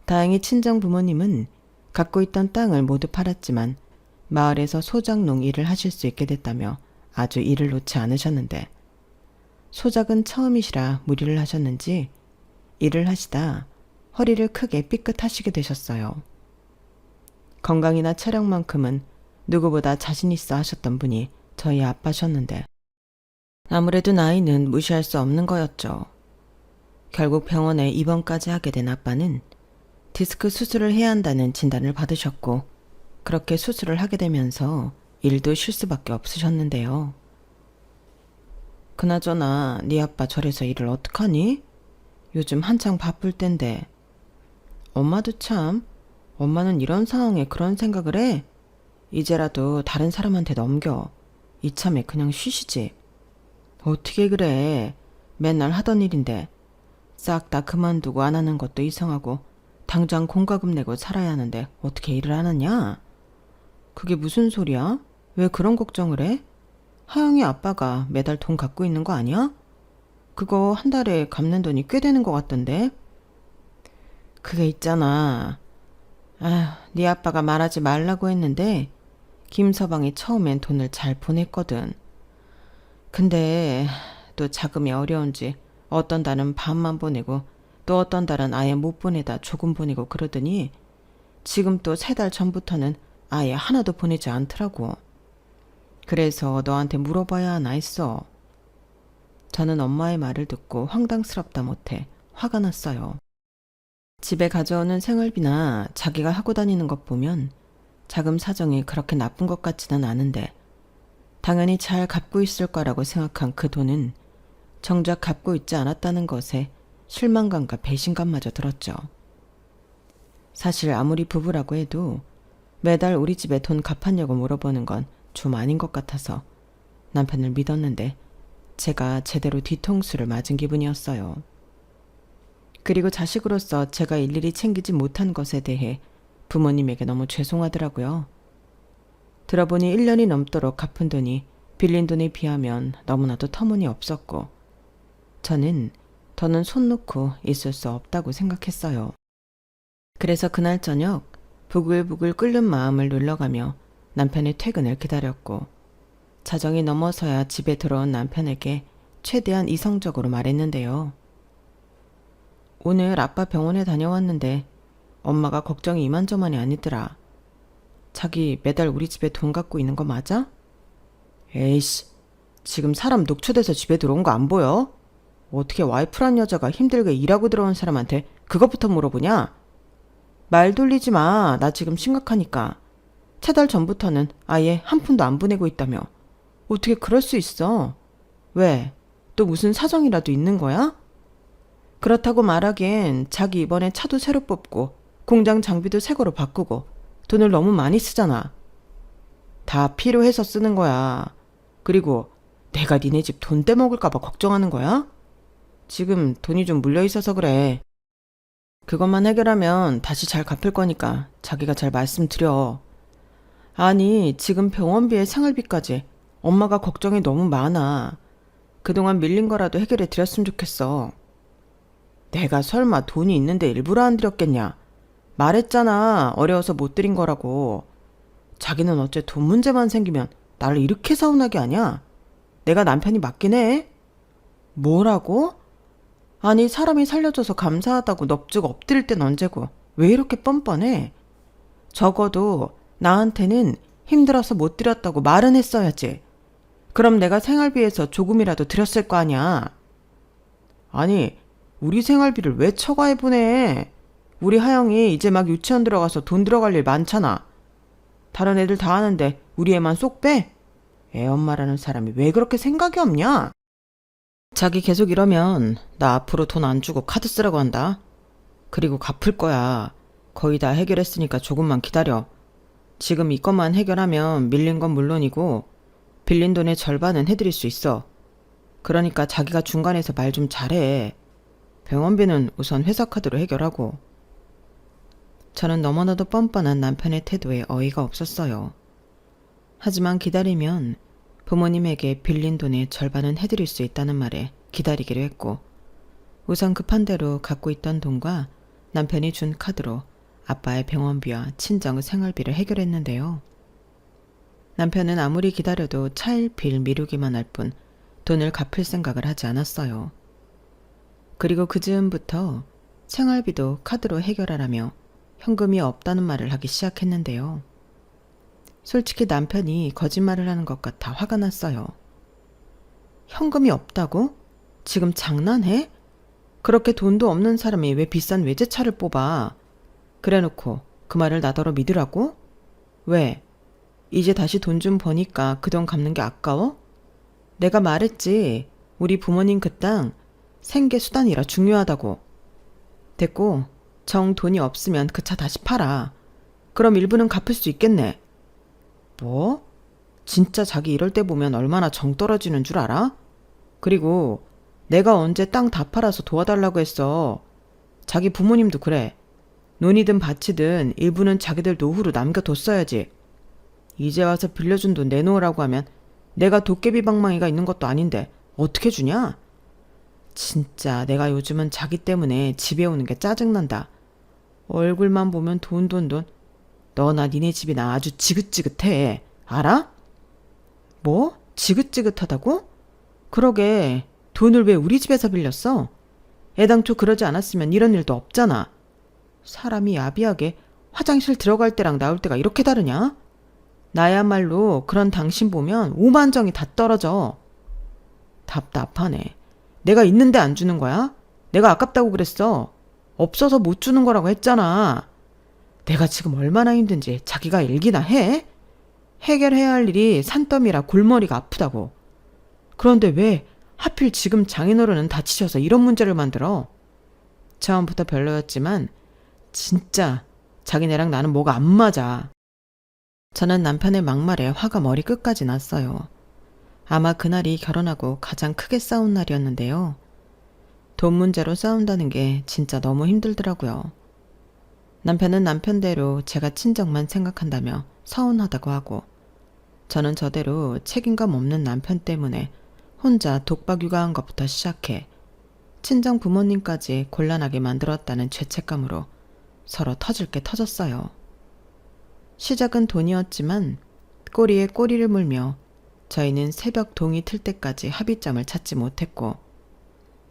다행히 친정 부모님은 갖고 있던 땅을 모두 팔았지만 마을에서 소작농 일을 하실 수 있게 됐다며 아주 일을 놓지 않으셨는데 소작은 처음이시라 무리를 하셨는지 일을 하시다 허리를 크게 삐끗하시게 되셨어요. 건강이나 체력만큼은 누구보다 자신 있어 하셨던 분이 저희 아빠셨는데 아무래도 나이는 무시할 수 없는 거였죠. 결국 병원에 입원까지 하게 된 아빠는 디스크 수술을 해야 한다는 진단을 받으셨고 그렇게 수술을 하게 되면서 일도 쉴 수밖에 없으셨는데요. 그나저나 네 아빠 저래서 일을 어떡하니? 요즘 한창 바쁠 땐데. 엄마도 참, 엄마는 이런 상황에 그런 생각을 해? 이제라도 다른 사람한테 넘겨. 이참에 그냥 쉬시지. 어떻게 그래. 맨날 하던 일인데. 싹 다 그만두고 안 하는 것도 이상하고 당장 공과금 내고 살아야 하는데 어떻게 일을 안 하냐? 그게 무슨 소리야? 왜 그런 걱정을 해? 하영이 아빠가 매달 돈 갖고 있는 거 아니야? 그거 한 달에 갚는 돈이 꽤 되는 것 같던데? 그게 있잖아. 네 아빠가 말하지 말라고 했는데 김서방이 처음엔 돈을 잘 보냈거든. 근데 또 자금이 어려운지 어떤 달은 반만 보내고 또 어떤 달은 아예 못 보내다 조금 보내고 그러더니 지금 또 3달 전부터는 아예 하나도 보내지 않더라고. 그래서 너한테 물어봐야 하나 했어. 저는 엄마의 말을 듣고 황당스럽다 못해 화가 났어요. 집에 가져오는 생활비나 자기가 하고 다니는 것 보면 자금 사정이 그렇게 나쁜 것 같지는 않은데 당연히 잘 갚고 있을 거라고 생각한 그 돈은 정작 갚고 있지 않았다는 것에 실망감과 배신감마저 들었죠. 사실 아무리 부부라고 해도 매달 우리 집에 돈 갚았냐고 물어보는 건 좀 아닌 것 같아서 남편을 믿었는데 제가 제대로 뒤통수를 맞은 기분이었어요. 그리고 자식으로서 제가 일일이 챙기지 못한 것에 대해 부모님에게 너무 죄송하더라고요. 들어보니 1년이 넘도록 갚은 돈이 빌린 돈에 비하면 너무나도 터무니없었고 저는 더는 손 놓고 있을 수 없다고 생각했어요. 그래서 그날 저녁 부글부글 끓는 마음을 눌러가며 남편의 퇴근을 기다렸고 자정이 넘어서야 집에 들어온 남편에게 최대한 이성적으로 말했는데요. 오늘 아빠 병원에 다녀왔는데 엄마가 걱정이 이만저만이 아니더라. 자기 매달 우리 집에 돈 갖고 있는 거 맞아? 에이씨, 지금 사람 녹초돼서 집에 들어온 거 안 보여? 어떻게 와이프란 여자가 힘들게 일하고 들어온 사람한테 그것부터 물어보냐? 말 돌리지 마. 나 지금 심각하니까. 7달 전부터는 아예 한 푼도 안 보내고 있다며. 어떻게 그럴 수 있어? 왜? 또 무슨 사정이라도 있는 거야? 그렇다고 말하기엔 자기 이번에 차도 새로 뽑고 공장 장비도 새 거로 바꾸고 돈을 너무 많이 쓰잖아. 다 필요해서 쓰는 거야. 그리고 내가 니네 집 돈 떼먹을까봐 걱정하는 거야? 지금 돈이 좀 물려있어서 그래. 그것만 해결하면 다시 잘 갚을 거니까 자기가 잘 말씀드려. 아니, 지금 병원비에 생활비까지 엄마가 걱정이 너무 많아. 그동안 밀린 거라도 해결해 드렸으면 좋겠어. 내가 설마 돈이 있는데 일부러 안 드렸겠냐? 말했잖아. 어려워서 못 드린 거라고. 자기는 어째 돈 문제만 생기면 나를 이렇게 서운하게 하냐? 내가 남편이 맞긴 해. 뭐라고? 아니, 사람이 살려줘서 감사하다고 넙죽 엎드릴 땐 언제고 왜 이렇게 뻔뻔해? 적어도 나한테는 힘들어서 못 드렸다고 말은 했어야지. 그럼 내가 생활비에서 조금이라도 드렸을 거 아니야. 아니, 우리 생활비를 왜 처가에 보내? 우리 하영이 이제 막 유치원 들어가서 돈 들어갈 일 많잖아. 다른 애들 다 하는데 우리 애만 쏙 빼? 애 엄마라는 사람이 왜 그렇게 생각이 없냐? 자기 계속 이러면 나 앞으로 돈 안 주고 카드 쓰라고 한다. 그리고 갚을 거야. 거의 다 해결했으니까 조금만 기다려. 지금 이 것만 해결하면 밀린 건 물론이고 빌린 돈의 절반은 해드릴 수 있어. 그러니까 자기가 중간에서 말 좀 잘해. 병원비는 우선 회사 카드로 해결하고. 저는 너무나도 뻔뻔한 남편의 태도에 어이가 없었어요. 하지만 기다리면 부모님에게 빌린 돈의 절반은 해드릴 수 있다는 말에 기다리기로 했고, 우선 급한 대로 갖고 있던 돈과 남편이 준 카드로 아빠의 병원비와 친정 생활비를 해결했는데요. 남편은 아무리 기다려도 차일피일 미루기만 할 뿐 돈을 갚을 생각을 하지 않았어요. 그리고 그 즈음부터 생활비도 카드로 해결하라며 현금이 없다는 말을 하기 시작했는데요. 솔직히 남편이 거짓말을 하는 것 같아 화가 났어요. 현금이 없다고? 지금 장난해? 그렇게 돈도 없는 사람이 왜 비싼 외제차를 뽑아? 그래놓고 그 말을 나더러 믿으라고? 왜? 이제 다시 돈 좀 버니까 그 돈 갚는 게 아까워? 내가 말했지. 우리 부모님 그 땅 생계 수단이라 중요하다고. 됐고, 정 돈이 없으면 그 차 다시 팔아. 그럼 일부는 갚을 수 있겠네. 뭐? 진짜 자기 이럴 때 보면 얼마나 정 떨어지는 줄 알아? 그리고 내가 언제 땅 다 팔아서 도와달라고 했어. 자기 부모님도 그래. 논이든 밭이든 일부는 자기들 노후로 남겨뒀어야지. 이제 와서 빌려준 돈 내놓으라고 하면 내가 도깨비 방망이가 있는 것도 아닌데 어떻게 주냐? 진짜 내가 요즘은 자기 때문에 집에 오는 게 짜증난다. 얼굴만 보면 돈. 너나 니네 집이나 아주 지긋지긋해. 알아? 뭐? 지긋지긋하다고? 그러게, 돈을 왜 우리 집에서 빌렸어? 애당초 그러지 않았으면 이런 일도 없잖아. 사람이 야비하게 화장실 들어갈 때랑 나올 때가 이렇게 다르냐? 나야말로 그런 당신 보면 오만정이 다 떨어져. 답답하네. 내가 있는데 안 주는 거야? 내가 아깝다고 그랬어. 없어서 못 주는 거라고 했잖아. 내가 지금 얼마나 힘든지 자기가 일기나 해? 해결해야 할 일이 산더미라 골머리가 아프다고. 그런데 왜 하필 지금 장인어른은 다치셔서 이런 문제를 만들어? 처음부터 별로였지만 진짜 자기네랑 나는 뭐가 안 맞아. 저는 남편의 막말에 화가 머리 끝까지 났어요. 아마 그날이 결혼하고 가장 크게 싸운 날이었는데요. 돈 문제로 싸운다는 게 진짜 너무 힘들더라고요. 남편은 남편대로 제가 친정만 생각한다며 서운하다고 하고, 저는 저대로 책임감 없는 남편 때문에 혼자 독박 육아한 것부터 시작해 친정 부모님까지 곤란하게 만들었다는 죄책감으로 서로 터질 게 터졌어요. 시작은 돈이었지만 꼬리에 꼬리를 물며 저희는 새벽 동이 틀 때까지 합의점을 찾지 못했고,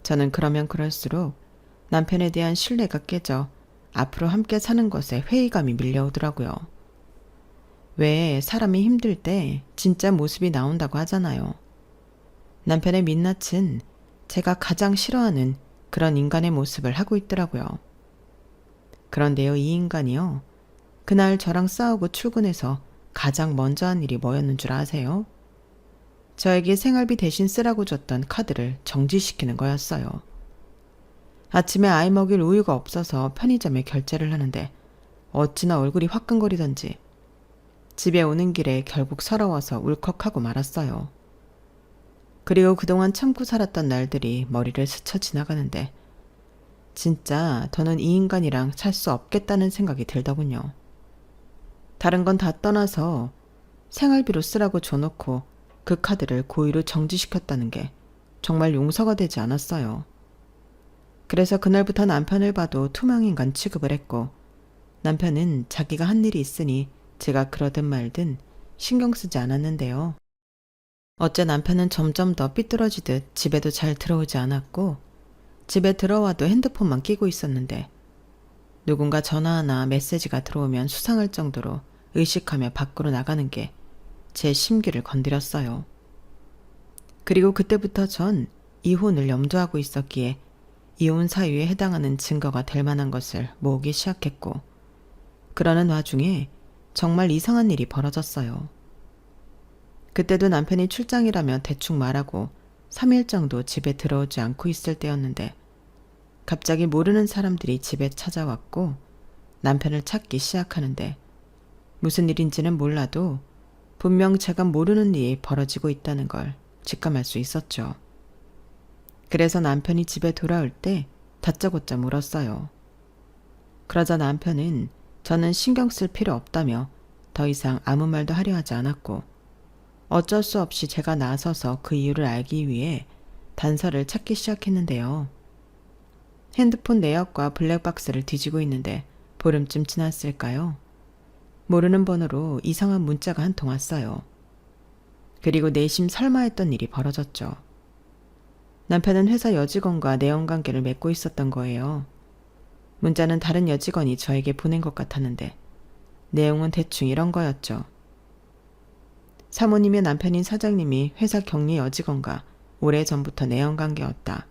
저는 그러면 그럴수록 남편에 대한 신뢰가 깨져 앞으로 함께 사는 것에 회의감이 밀려오더라고요. 왜 사람이 힘들 때 진짜 모습이 나온다고 하잖아요. 남편의 민낯은 제가 가장 싫어하는 그런 인간의 모습을 하고 있더라고요. 그런데요, 이 인간이요. 그날 저랑 싸우고 출근해서 가장 먼저 한 일이 뭐였는 줄 아세요? 저에게 생활비 대신 쓰라고 줬던 카드를 정지시키는 거였어요. 아침에 아이 먹일 우유가 없어서 편의점에 결제를 하는데 어찌나 얼굴이 화끈거리던지 집에 오는 길에 결국 서러워서 울컥하고 말았어요. 그리고 그동안 참고 살았던 날들이 머리를 스쳐 지나가는데 진짜 더는 이 인간이랑 살 수 없겠다는 생각이 들더군요. 다른 건 다 떠나서 생활비로 쓰라고 줘놓고 그 카드를 고의로 정지시켰다는 게 정말 용서가 되지 않았어요. 그래서 그날부터 남편을 봐도 투명인간 취급을 했고 남편은 자기가 한 일이 있으니 제가 그러든 말든 신경 쓰지 않았는데요. 어째 남편은 점점 더 삐뚤어지듯 집에도 잘 들어오지 않았고 집에 들어와도 핸드폰만 끼고 있었는데 누군가 전화나 메시지가 들어오면 수상할 정도로 의식하며 밖으로 나가는 게 제 심기를 건드렸어요. 그리고 그때부터 전 이혼을 염두하고 있었기에 이혼 사유에 해당하는 증거가 될 만한 것을 모으기 시작했고 그러는 와중에 정말 이상한 일이 벌어졌어요. 그때도 남편이 출장이라며 대충 말하고 3일 정도 집에 들어오지 않고 있을 때였는데 갑자기 모르는 사람들이 집에 찾아왔고 남편을 찾기 시작하는데 무슨 일인지는 몰라도 분명 제가 모르는 일이 벌어지고 있다는 걸 직감할 수 있었죠. 그래서 남편이 집에 돌아올 때 다짜고짜 물었어요. 그러자 남편은 저는 신경 쓸 필요 없다며 더 이상 아무 말도 하려 하지 않았고 어쩔 수 없이 제가 나서서 그 이유를 알기 위해 단서를 찾기 시작했는데요. 핸드폰 내역과 블랙박스를 뒤지고 있는데 보름쯤 지났을까요? 모르는 번호로 이상한 문자가 한 통 왔어요. 그리고 내심 설마 했던 일이 벌어졌죠. 남편은 회사 여직원과 내연관계를 맺고 있었던 거예요. 문자는 다른 여직원이 저에게 보낸 것 같았는데 내용은 대충 이런 거였죠. 사모님의 남편인 사장님이 회사 격리 여직원과 오래전부터 내연관계였다.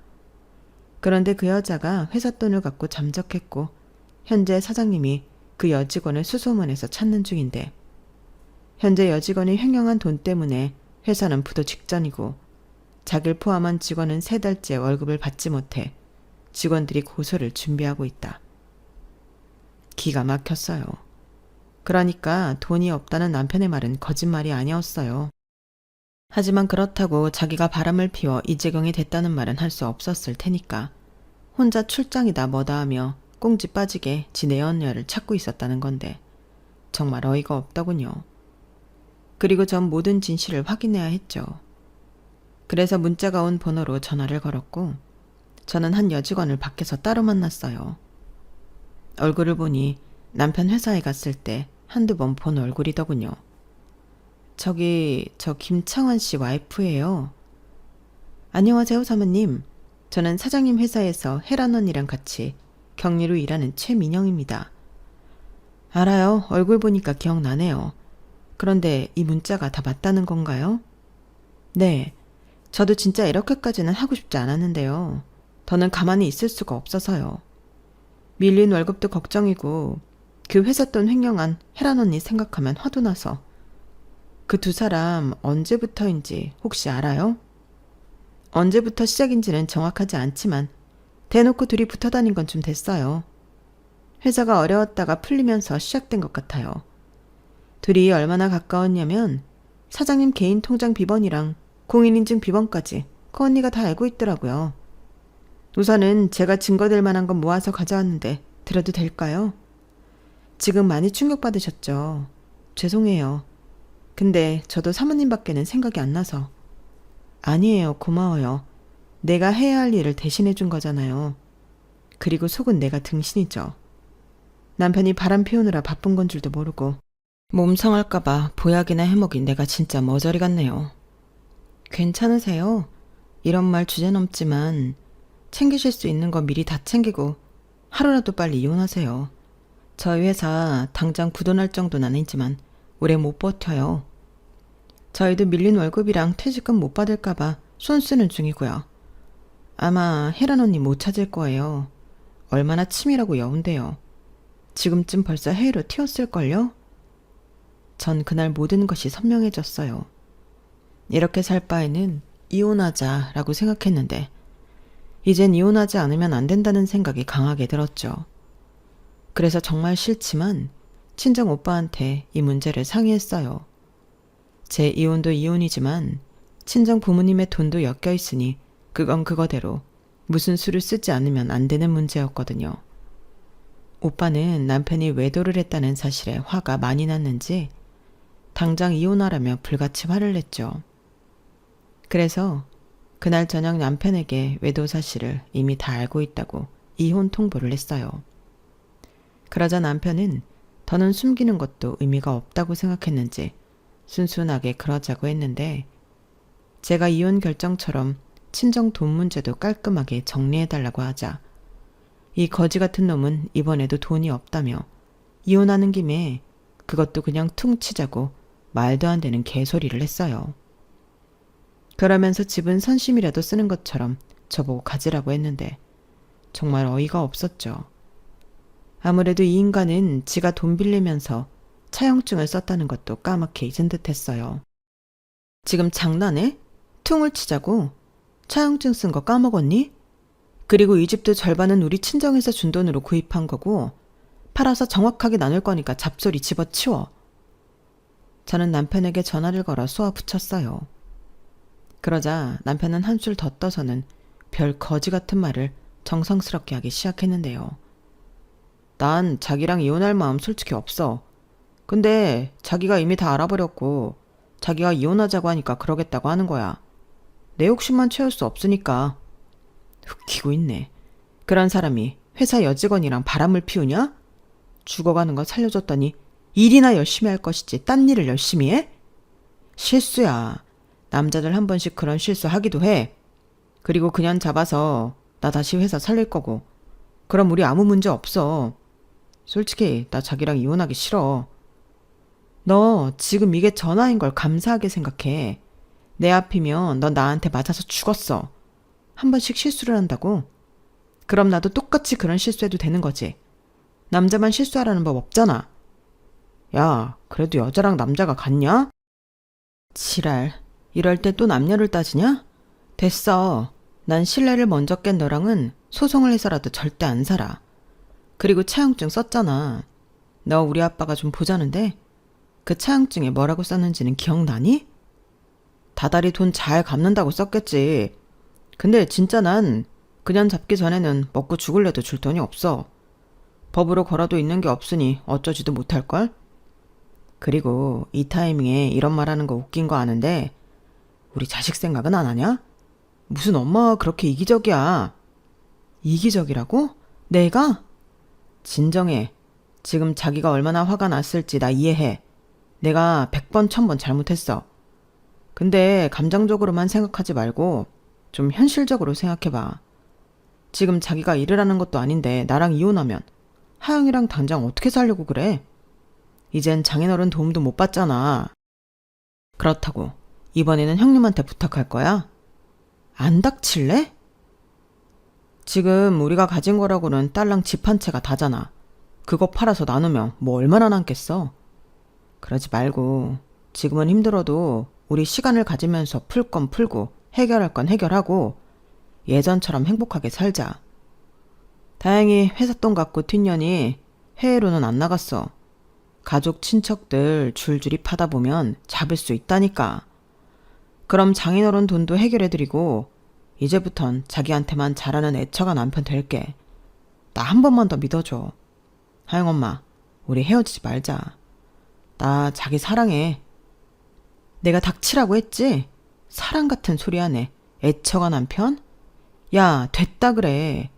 그런데 그 여자가 회사 돈을 갖고 잠적했고 현재 사장님이 그 여직원을 수소문해서 찾는 중인데 현재 여직원이 횡령한 돈 때문에 회사는 부도 직전이고 자기를 포함한 직원은 3달째 월급을 받지 못해 직원들이 고소를 준비하고 있다. 기가 막혔어요. 그러니까 돈이 없다는 남편의 말은 거짓말이 아니었어요. 하지만 그렇다고 자기가 바람을 피워 이 지경이 됐다는 말은 할 수 없었을 테니까 혼자 출장이다 뭐다 하며 꽁지 빠지게 지 내연녀를 찾고 있었다는 건데 정말 어이가 없더군요. 그리고 전 모든 진실을 확인해야 했죠. 그래서 문자가 온 번호로 전화를 걸었고 저는 한 여직원을 밖에서 따로 만났어요. 얼굴을 보니 남편 회사에 갔을 때 한두 번 본 얼굴이더군요. 저 김창원 씨 와이프예요. 안녕하세요 사모님. 저는 사장님 회사에서 혜란 언니랑 같이 격리로 일하는 최민영입니다. 알아요. 얼굴 보니까 기억나네요. 그런데 이 문자가 다 맞다는 건가요? 네. 저도 진짜 이렇게까지는 하고 싶지 않았는데요. 더는 가만히 있을 수가 없어서요. 밀린 월급도 걱정이고 그 회사 돈 횡령한 혜란 언니 생각하면 화도 나서. 그 두 사람 언제부터인지 혹시 알아요? 언제부터 시작인지는 정확하지 않지만 대놓고 둘이 붙어 다닌 건 좀 됐어요. 회사가 어려웠다가 풀리면서 시작된 것 같아요. 둘이 얼마나 가까웠냐면 사장님 개인 통장 비번이랑 공인인증 비번까지 그 언니가 다 알고 있더라고요. 우선은 제가 증거될 만한 건 모아서 가져왔는데 드려도 될까요? 지금 많이 충격받으셨죠? 죄송해요. 근데 저도 사모님밖에는 생각이 안 나서. 아니에요. 고마워요. 내가 해야 할 일을 대신해 준 거잖아요. 그리고 속은 내가 등신이죠. 남편이 바람 피우느라 바쁜 건 줄도 모르고 몸 상할까봐 보약이나 해먹인 내가 진짜 머저리 같네요. 괜찮으세요? 이런 말 주제넘지만 챙기실 수 있는 거 미리 다 챙기고 하루라도 빨리 이혼하세요. 저희 회사 당장 구돈할 정도는 아니지만 오래 못 버텨요. 저희도 밀린 월급이랑 퇴직금 못 받을까봐 손 쓰는 중이고요. 아마 혜란 언니 못 찾을 거예요. 얼마나 치밀하고 여운데요. 지금쯤 벌써 해외로 튀었을걸요? 전 그날 모든 것이 선명해졌어요. 이렇게 살 바에는 이혼하자라고 생각했는데 이젠 이혼하지 않으면 안 된다는 생각이 강하게 들었죠. 그래서 정말 싫지만 친정 오빠한테 이 문제를 상의했어요. 제 이혼도 이혼이지만 친정 부모님의 돈도 엮여 있으니 그건 그거대로 무슨 수를 쓰지 않으면 안 되는 문제였거든요. 오빠는 남편이 외도를 했다는 사실에 화가 많이 났는지 당장 이혼하라며 불같이 화를 냈죠. 그래서 그날 저녁 남편에게 외도 사실을 이미 다 알고 있다고 이혼 통보를 했어요. 그러자 남편은 더는 숨기는 것도 의미가 없다고 생각했는지 순순하게 그러자고 했는데 제가 이혼 결정처럼 친정 돈 문제도 깔끔하게 정리해달라고 하자 이 거지 같은 놈은 이번에도 돈이 없다며 이혼하는 김에 그것도 그냥 퉁치자고 말도 안 되는 개소리를 했어요. 그러면서 집은 선심이라도 쓰는 것처럼 저보고 가지라고 했는데 정말 어이가 없었죠. 아무래도 이 인간은 지가 돈 빌리면서 차용증을 썼다는 것도 까맣게 잊은 듯 했어요. 지금 장난해? 퉁을 치자고? 차용증 쓴 거 까먹었니? 그리고 이 집도 절반은 우리 친정에서 준 돈으로 구입한 거고 팔아서 정확하게 나눌 거니까 잡소리 집어치워. 저는 남편에게 전화를 걸어 쏘아 붙였어요. 그러자 남편은 한술 더 떠서는 별 거지 같은 말을 정성스럽게 하기 시작했는데요. 난 자기랑 이혼할 마음 솔직히 없어. 근데 자기가 이미 다 알아버렸고 자기가 이혼하자고 하니까 그러겠다고 하는 거야. 내 욕심만 채울 수 없으니까. 웃기고 있네. 그런 사람이 회사 여직원이랑 바람을 피우냐? 죽어가는 거 살려줬더니 일이나 열심히 할 것이지 딴 일을 열심히 해? 실수야. 남자들 한 번씩 그런 실수 하기도 해. 그리고 그냥 잡아서 나 다시 회사 살릴 거고. 그럼 우리 아무 문제 없어. 솔직히 나 자기랑 이혼하기 싫어. 너 지금 이게 전화인 걸 감사하게 생각해. 내 앞이면 너 나한테 맞아서 죽었어. 한 번씩 실수를 한다고? 그럼 나도 똑같이 그런 실수해도 되는 거지. 남자만 실수하라는 법 없잖아. 야, 그래도 여자랑 남자가 같냐? 지랄, 이럴 때 또 남녀를 따지냐? 됐어. 난 신뢰를 먼저 깬 너랑은 소송을 해서라도 절대 안 살아. 그리고 차용증 썼잖아. 너 우리 아빠가 좀 보자는데 그 차용증에 뭐라고 썼는지는 기억나니? 다달이 돈 잘 갚는다고 썼겠지. 근데 진짜 난 그냥 잡기 전에는 먹고 죽을래도 줄 돈이 없어. 법으로 걸어도 있는 게 없으니 어쩌지도 못할걸? 그리고 이 타이밍에 이런 말하는 거 웃긴 거 아는데 우리 자식 생각은 안 하냐? 무슨 엄마가 그렇게 이기적이야. 이기적이라고? 내가? 진정해. 지금 자기가 얼마나 화가 났을지 나 이해해. 내가 100번 1000번 잘못했어. 근데 감정적으로만 생각하지 말고 좀 현실적으로 생각해봐. 지금 자기가 일을 하는 것도 아닌데 나랑 이혼하면 하영이랑 당장 어떻게 살려고 그래? 이젠 장인어른 도움도 못 받잖아. 그렇다고 이번에는 형님한테 부탁할 거야? 안 닥칠래? 지금 우리가 가진 거라고는 딸랑 집 한 채가 다잖아. 그거 팔아서 나누면 뭐 얼마나 남겠어? 그러지 말고 지금은 힘들어도 우리 시간을 가지면서 풀 건 풀고 해결할 건 해결하고 예전처럼 행복하게 살자. 다행히 회사 돈 갖고 튄 년이 해외로는 안 나갔어. 가족 친척들 줄줄이 파다 보면 잡을 수 있다니까. 그럼 장인어른 돈도 해결해드리고 이제부턴 자기한테만 잘하는 애처가 남편 될게. 나 한 번만 더 믿어줘. 하영 엄마, 우리 헤어지지 말자. 나 자기 사랑해. 내가 닥치라고 했지? 사랑 같은 소리 하네. 애처가 남편? 야, 됐다 그래.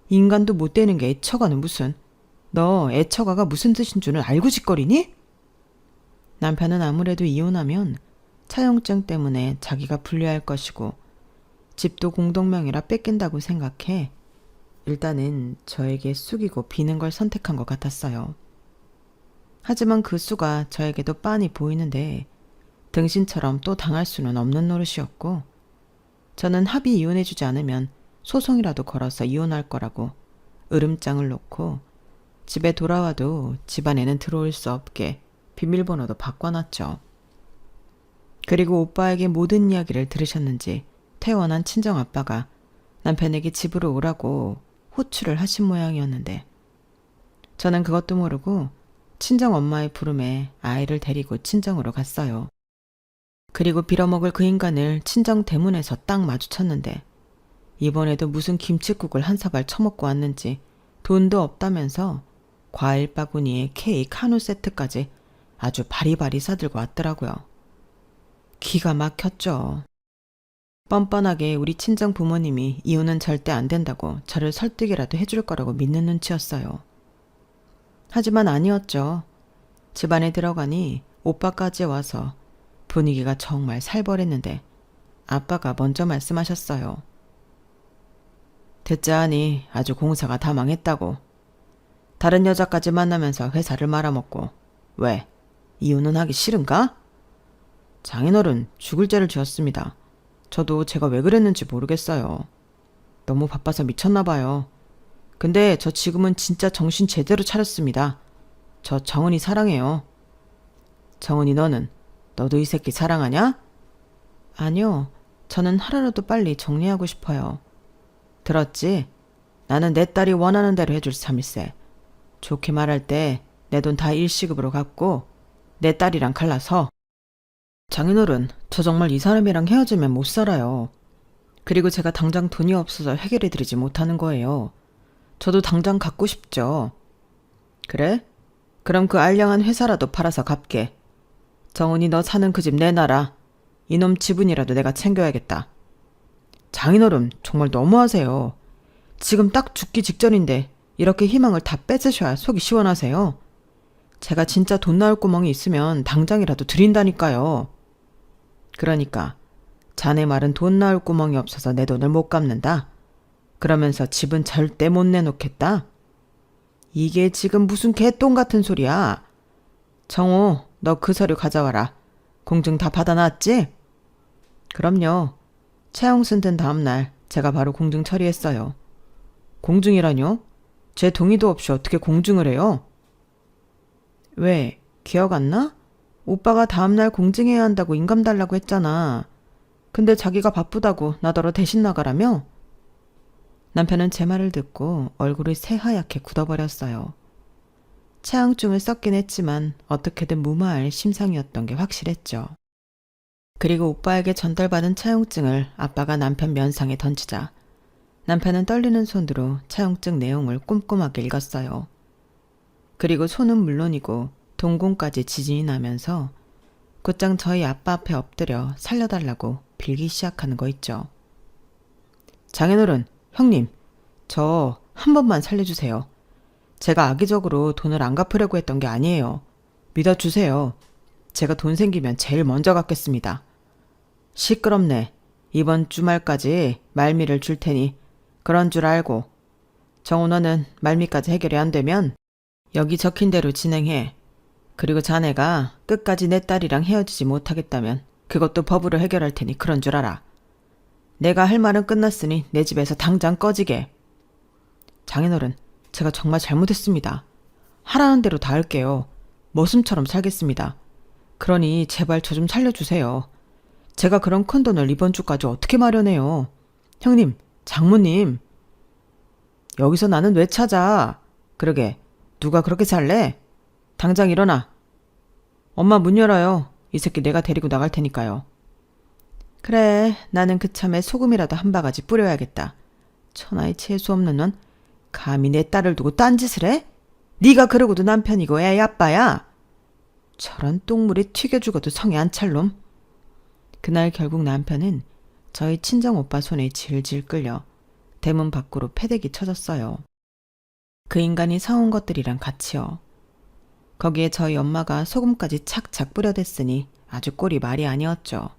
인간도 못 되는 게 애처가는 무슨. 너 애처가가 무슨 뜻인 줄은 알고 짓거리니? 남편은 아무래도 이혼하면 차용증 때문에 자기가 불리할 것이고 집도 공동명의라 뺏긴다고 생각해 일단은 저에게 숙이고 비는 걸 선택한 것 같았어요. 하지만 그 수가 저에게도 빤히 보이는데 등신처럼 또 당할 수는 없는 노릇이었고 저는 합의 이혼해주지 않으면 소송이라도 걸어서 이혼할 거라고 으름장을 놓고 집에 돌아와도 집안에는 들어올 수 없게 비밀번호도 바꿔놨죠. 그리고 오빠에게 모든 이야기를 들으셨는지 퇴원한 친정아빠가 남편에게 집으로 오라고 호출을 하신 모양이었는데 저는 그것도 모르고 친정엄마의 부름에 아이를 데리고 친정으로 갔어요. 그리고 빌어먹을 그 인간을 친정 대문에서 딱 마주쳤는데 이번에도 무슨 김칫국을 한 사발 처먹고 왔는지 돈도 없다면서 과일 바구니에 케이크 한우 세트까지 아주 바리바리 싸들고 왔더라고요. 기가 막혔죠. 뻔뻔하게 우리 친정 부모님이 이혼은 절대 안 된다고 저를 설득이라도 해줄 거라고 믿는 눈치였어요. 하지만 아니었죠. 집안에 들어가니 오빠까지 와서 분위기가 정말 살벌했는데 아빠가 먼저 말씀하셨어요. 듣자하니 아주 공사가 다 망했다고. 다른 여자까지 만나면서 회사를 말아먹고. 왜? 이혼은 하기 싫은가? 장인어른 죽을 죄를 지었습니다. 저도 제가 왜 그랬는지 모르겠어요. 너무 바빠서 미쳤나 봐요. 근데 저 지금은 진짜 정신 제대로 차렸습니다. 저 정은이 사랑해요. 정은이 너도 이 새끼 사랑하냐? 아니요. 저는 하루라도 빨리 정리하고 싶어요. 들었지? 나는 내 딸이 원하는 대로 해줄 참일세. 좋게 말할 때 내 돈 다 일시급으로 갚고 내 딸이랑 갈라서. 장인어른, 저 정말 이 사람이랑 헤어지면 못 살아요. 그리고 제가 당장 돈이 없어서 해결해드리지 못하는 거예요. 저도 당장 갖고 싶죠. 그래? 그럼 그 알량한 회사라도 팔아서 갚게. 정은이 너 사는 그 집 내놔라. 이놈 지분이라도 내가 챙겨야겠다. 장인어른, 정말 너무하세요. 지금 딱 죽기 직전인데 이렇게 희망을 다 뺏으셔야 속이 시원하세요. 제가 진짜 돈 나올 구멍이 있으면 당장이라도 드린다니까요. 그러니까 자네 말은 돈 나올 구멍이 없어서 내 돈을 못 갚는다. 그러면서 집은 절대 못 내놓겠다. 이게 지금 무슨 개똥 같은 소리야. 정호, 너 그 서류 가져와라. 공증 다 받아놨지? 그럼요. 채용순 든 다음날 제가 바로 공증 처리했어요. 공증이라뇨? 제 동의도 없이 어떻게 공증을 해요? 왜? 기억 안 나? 오빠가 다음날 공증해야 한다고 인감 달라고 했잖아. 근데 자기가 바쁘다고 나더러 대신 나가라며? 남편은 제 말을 듣고 얼굴이 새하얗게 굳어버렸어요. 채용증을 썼긴 했지만 어떻게든 무마할 심상이었던 게 확실했죠. 그리고 오빠에게 전달받은 차용증을 아빠가 남편 면상에 던지자 남편은 떨리는 손으로 차용증 내용을 꼼꼼하게 읽었어요. 그리고 손은 물론이고 동공까지 지진이 나면서 곧장 저희 아빠 앞에 엎드려 살려달라고 빌기 시작하는 거 있죠. 장인어른, 형님, 저 한 번만 살려주세요. 제가 악의적으로 돈을 안 갚으려고 했던 게 아니에요. 믿어주세요. 제가 돈 생기면 제일 먼저 갚겠습니다. 시끄럽네. 이번 주말까지 말미를 줄 테니 그런 줄 알고. 정우 너는 말미까지 해결이 안 되면 여기 적힌 대로 진행해. 그리고 자네가 끝까지 내 딸이랑 헤어지지 못하겠다면 그것도 법으로 해결할 테니 그런 줄 알아. 내가 할 말은 끝났으니 내 집에서 당장 꺼지게. 장인어른, 제가 정말 잘못했습니다. 하라는 대로 다 할게요. 머슴처럼 살겠습니다. 그러니 제발 저 좀 살려주세요. 제가 그런 큰 돈을 이번 주까지 어떻게 마련해요. 형님, 장모님. 여기서 나는 왜 찾아? 그러게, 누가 그렇게 살래? 당장 일어나. 엄마 문 열어요. 이 새끼 내가 데리고 나갈 테니까요. 그래, 나는 그참에 소금이라도 한 바가지 뿌려야겠다. 천하의 재수 없는 넌 감히 내 딸을 두고 딴짓을 해? 네가 그러고도 남편이고 애 아빠야. 저런 똥물에 튀겨 죽어도 성에 안 찰 놈. 그날 결국 남편은 저희 친정오빠 손에 질질 끌려 대문 밖으로 패대기 쳐졌어요. 그 인간이 사온 것들이랑 같이요. 거기에 저희 엄마가 소금까지 착착 뿌려댔으니 아주 꼴이 말이 아니었죠.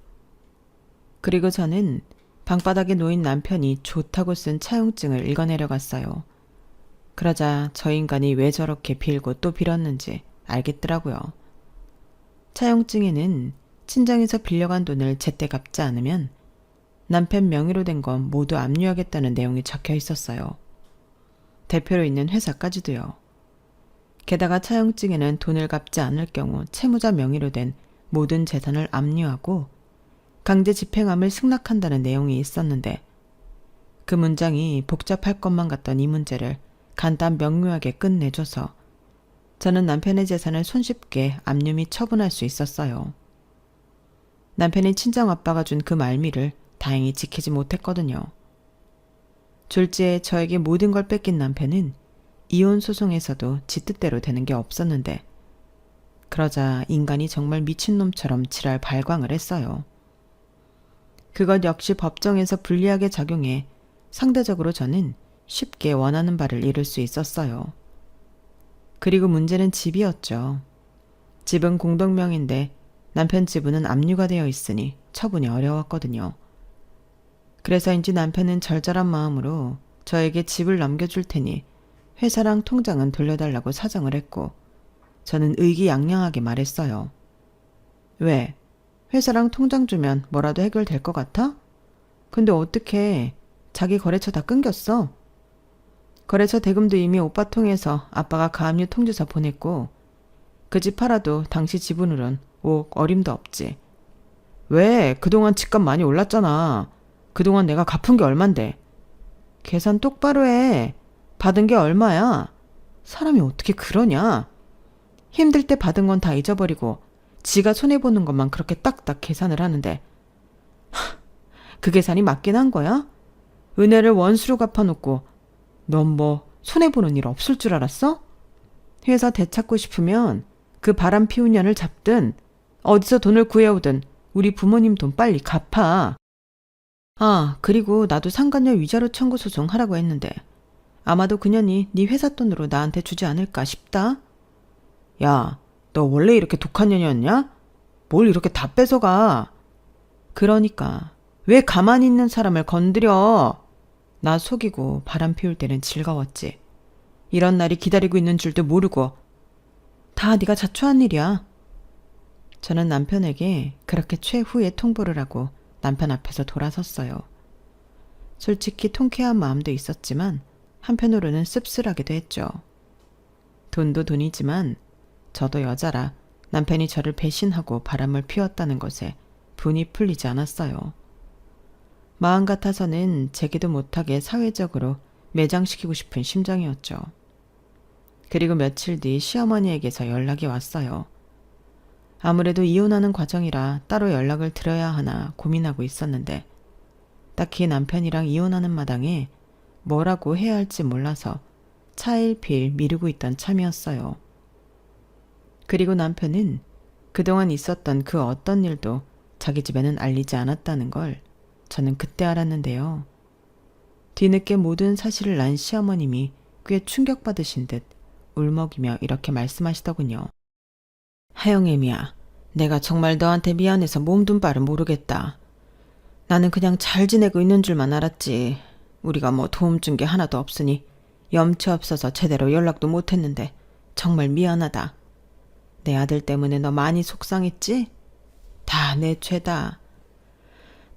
그리고 저는 방바닥에 놓인 남편이 좋다고 쓴 차용증을 읽어내려 갔어요. 그러자 저 인간이 왜 저렇게 빌고 또 빌었는지 알겠더라고요. 차용증에는 친정에서 빌려간 돈을 제때 갚지 않으면 남편 명의로 된 건 모두 압류하겠다는 내용이 적혀 있었어요. 대표로 있는 회사까지도요. 게다가 차용증에는 돈을 갚지 않을 경우 채무자 명의로 된 모든 재산을 압류하고 강제 집행함을 승낙한다는 내용이 있었는데 그 문장이 복잡할 것만 같던 이 문제를 간단 명료하게 끝내줘서 저는 남편의 재산을 손쉽게 압류 및 처분할 수 있었어요. 남편이 친정아빠가 준 그 말미를 다행히 지키지 못했거든요. 졸지에 저에게 모든 걸 뺏긴 남편은 이혼 소송에서도 지 뜻대로 되는 게 없었는데 그러자 인간이 정말 미친놈처럼 지랄 발광을 했어요. 그것 역시 법정에서 불리하게 작용해 상대적으로 저는 쉽게 원하는 바를 이룰 수 있었어요. 그리고 문제는 집이었죠. 집은 공동명인데 남편 지분은 압류가 되어 있으니 처분이 어려웠거든요. 그래서인지 남편은 절절한 마음으로 저에게 집을 넘겨줄 테니 회사랑 통장은 돌려달라고 사정을 했고 저는 의기양양하게 말했어요. 왜? 회사랑 통장 주면 뭐라도 해결될 것 같아? 근데 어떻게 자기 거래처 다 끊겼어? 거래처 대금도 이미 오빠 통해서 아빠가 가압류 통지서 보냈고 그 집 팔아도 당시 지분으론 5억 어림도 없지. 왜? 그동안 집값 많이 올랐잖아. 그동안 내가 갚은 게 얼만데. 계산 똑바로 해. 받은 게 얼마야? 사람이 어떻게 그러냐? 힘들 때 받은 건 다 잊어버리고 지가 손해보는 것만 그렇게 딱딱 계산을 하는데 그 계산이 맞긴 한 거야? 은혜를 원수로 갚아놓고 넌 뭐 손해보는 일 없을 줄 알았어? 회사 되찾고 싶으면 그 바람 피운 년을 잡든 어디서 돈을 구해오든 우리 부모님 돈 빨리 갚아. 아, 그리고 나도 상간녀 위자료 청구 소송 하라고 했는데 아마도 그년이 네 회사 돈으로 나한테 주지 않을까 싶다. 야, 너 원래 이렇게 독한 년이었냐? 뭘 이렇게 다 뺏어가? 그러니까 왜 가만히 있는 사람을 건드려? 나 속이고 바람 피울 때는 즐거웠지. 이런 날이 기다리고 있는 줄도 모르고 다 네가 자초한 일이야. 저는 남편에게 그렇게 최후의 통보를 하고 남편 앞에서 돌아섰어요. 솔직히 통쾌한 마음도 있었지만 한편으로는 씁쓸하기도 했죠. 돈도 돈이지만 저도 여자라 남편이 저를 배신하고 바람을 피웠다는 것에 분이 풀리지 않았어요. 마음 같아서는 제기도 못하게 사회적으로 매장시키고 싶은 심정이었죠. 그리고 며칠 뒤 시어머니에게서 연락이 왔어요. 아무래도 이혼하는 과정이라 따로 연락을 드려야 하나 고민하고 있었는데 딱히 남편이랑 이혼하는 마당에 뭐라고 해야 할지 몰라서 차일피일 미루고 있던 참이었어요. 그리고 남편은 그동안 있었던 그 어떤 일도 자기 집에는 알리지 않았다는 걸 저는 그때 알았는데요. 뒤늦게 모든 사실을 난 시어머님이 꽤 충격받으신 듯 울먹이며 이렇게 말씀하시더군요. 하영애미야, 내가 정말 너한테 미안해서 몸둔 바를 모르겠다. 나는 그냥 잘 지내고 있는 줄만 알았지. 우리가 뭐 도움 준 게 하나도 없으니 염치 없어서 제대로 연락도 못했는데 정말 미안하다. 내 아들 때문에 너 많이 속상했지? 다 내 죄다.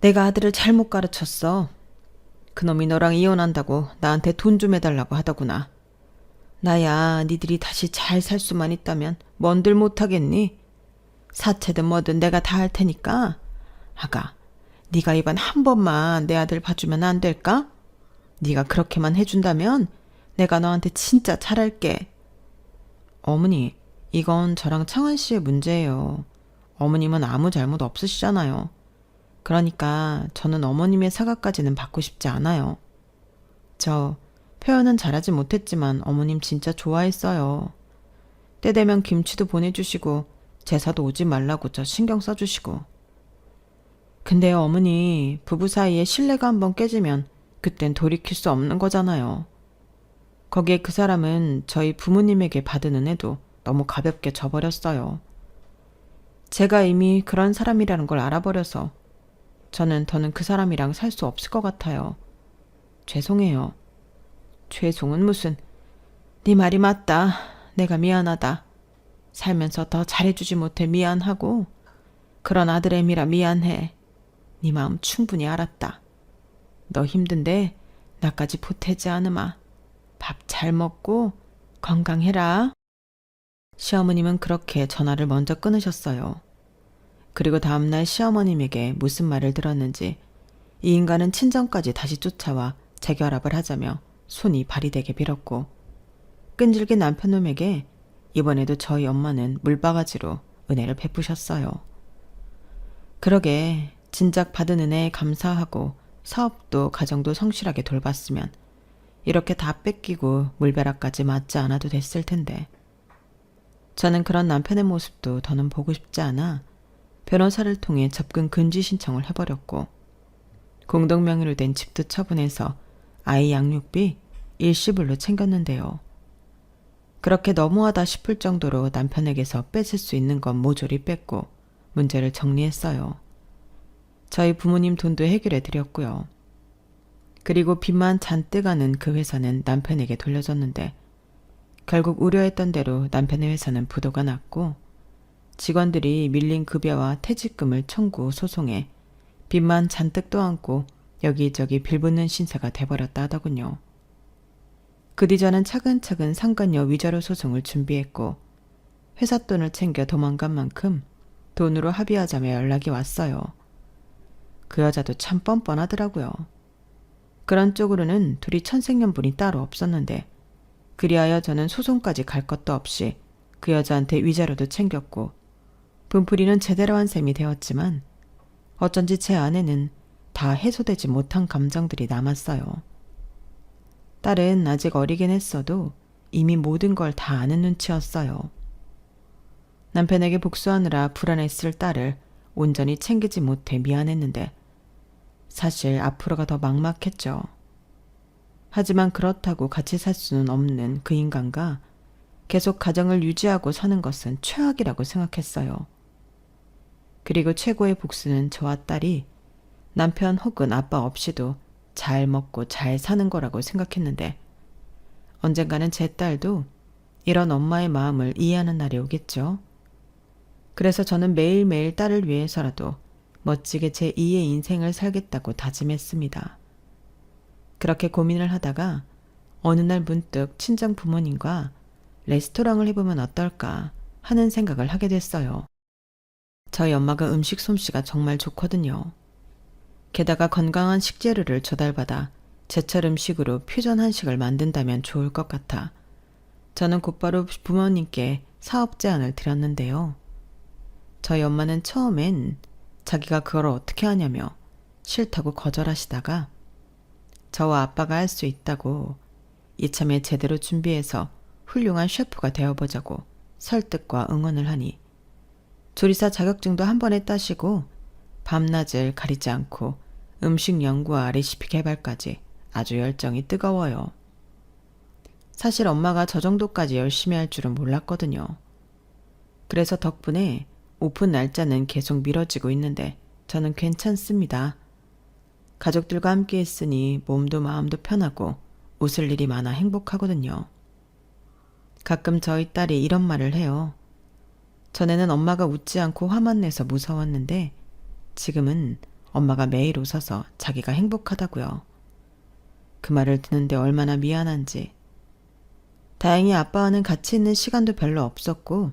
내가 아들을 잘못 가르쳤어. 그놈이 너랑 이혼한다고 나한테 돈 좀 해달라고 하더구나. 나야 니들이 다시 잘 살 수만 있다면 뭔들 못하겠니? 사채든 뭐든 내가 다 할 테니까 아가, 네가 이번 한 번만 내 아들 봐주면 안 될까? 네가 그렇게만 해준다면 내가 너한테 진짜 잘할게. 어머니, 이건 저랑 창환 씨의 문제예요. 어머님은 아무 잘못 없으시잖아요. 그러니까 저는 어머님의 사과까지는 받고 싶지 않아요. 저 표현은 잘하지 못했지만 어머님 진짜 좋아했어요. 때 되면 김치도 보내주시고 제사도 오지 말라고 저 신경 써주시고. 근데요 어머니, 부부 사이에 신뢰가 한번 깨지면 그땐 돌이킬 수 없는 거잖아요. 거기에 그 사람은 저희 부모님에게 받은 은혜도 너무 가볍게 져버렸어요. 제가 이미 그런 사람이라는 걸 알아버려서 저는 더는 그 사람이랑 살 수 없을 것 같아요. 죄송해요. 죄송은 무슨. 네 말이 맞다. 내가 미안하다. 살면서 더 잘해주지 못해 미안하고 그런 아들의 미라 미안해. 네 마음 충분히 알았다. 너 힘든데 나까지 보태지 않으마. 밥 잘 먹고 건강해라. 시어머님은 그렇게 전화를 먼저 끊으셨어요. 그리고 다음날 시어머님에게 무슨 말을 들었는지 이 인간은 친정까지 다시 쫓아와 재결합을 하자며 손이 발이 되게 빌었고, 끈질긴 남편놈에게 이번에도 저희 엄마는 물바가지로 은혜를 베푸셨어요. 그러게 진작 받은 은혜에 감사하고 사업도 가정도 성실하게 돌봤으면 이렇게 다 뺏기고 물벼락까지 맞지 않아도 됐을 텐데. 저는 그런 남편의 모습도 더는 보고 싶지 않아 변호사를 통해 접근 금지 신청을 해버렸고, 공동명의로 된 집도 처분해서 아이 양육비 일시불로 챙겼는데요. 그렇게 너무하다 싶을 정도로 남편에게서 뺏을 수 있는 건 모조리 뺏고 문제를 정리했어요. 저희 부모님 돈도 해결해 드렸고요. 그리고 빚만 잔뜩 하는 그 회사는 남편에게 돌려줬는데, 결국 우려했던 대로 남편의 회사는 부도가 났고, 직원들이 밀린 급여와 퇴직금을 청구 소송해 빚만 잔뜩 떠안고 여기저기 빌붙는 신세가 돼버렸다 하더군요. 그 뒤 저는 차근차근 상간녀 위자료 소송을 준비했고, 회사 돈을 챙겨 도망간 만큼 돈으로 합의하자며 연락이 왔어요. 그 여자도 참 뻔뻔하더라고요. 그런 쪽으로는 둘이 천생연분이 따로 없었는데, 그리하여 저는 소송까지 갈 것도 없이 그 여자한테 위자료도 챙겼고, 분풀이는 제대로 한 셈이 되었지만 어쩐지 제 안에는 다 해소되지 못한 감정들이 남았어요. 딸은 아직 어리긴 했어도 이미 모든 걸 다 아는 눈치였어요. 남편에게 복수하느라 불안했을 딸을 온전히 챙기지 못해 미안했는데, 사실 앞으로가 더 막막했죠. 하지만 그렇다고 같이 살 수는 없는 그 인간과 계속 가정을 유지하고 사는 것은 최악이라고 생각했어요. 그리고 최고의 복수는 저와 딸이 남편 혹은 아빠 없이도 잘 먹고 잘 사는 거라고 생각했는데, 언젠가는 제 딸도 이런 엄마의 마음을 이해하는 날이 오겠죠. 그래서 저는 매일매일 딸을 위해서라도 멋지게 제 2의 인생을 살겠다고 다짐했습니다. 그렇게 고민을 하다가 어느 날 문득 친정 부모님과 레스토랑을 해보면 어떨까 하는 생각을 하게 됐어요. 저희 엄마가 음식 솜씨가 정말 좋거든요. 게다가 건강한 식재료를 조달받아 제철 음식으로 퓨전 한식을 만든다면 좋을 것 같아 저는 곧바로 부모님께 사업 제안을 드렸는데요. 저희 엄마는 처음엔 자기가 그걸 어떻게 하냐며 싫다고 거절하시다가 저와 아빠가 할 수 있다고 이참에 제대로 준비해서 훌륭한 셰프가 되어보자고 설득과 응원을 하니, 조리사 자격증도 한 번에 따시고 밤낮을 가리지 않고 음식 연구와 레시피 개발까지 아주 열정이 뜨거워요. 사실 엄마가 저 정도까지 열심히 할 줄은 몰랐거든요. 그래서 덕분에 오픈 날짜는 계속 미뤄지고 있는데 저는 괜찮습니다. 가족들과 함께 있으니 몸도 마음도 편하고 웃을 일이 많아 행복하거든요. 가끔 저희 딸이 이런 말을 해요. 전에는 엄마가 웃지 않고 화만 내서 무서웠는데 지금은 엄마가 매일 웃어서 자기가 행복하다고요. 그 말을 듣는데 얼마나 미안한지. 다행히 아빠와는 같이 있는 시간도 별로 없었고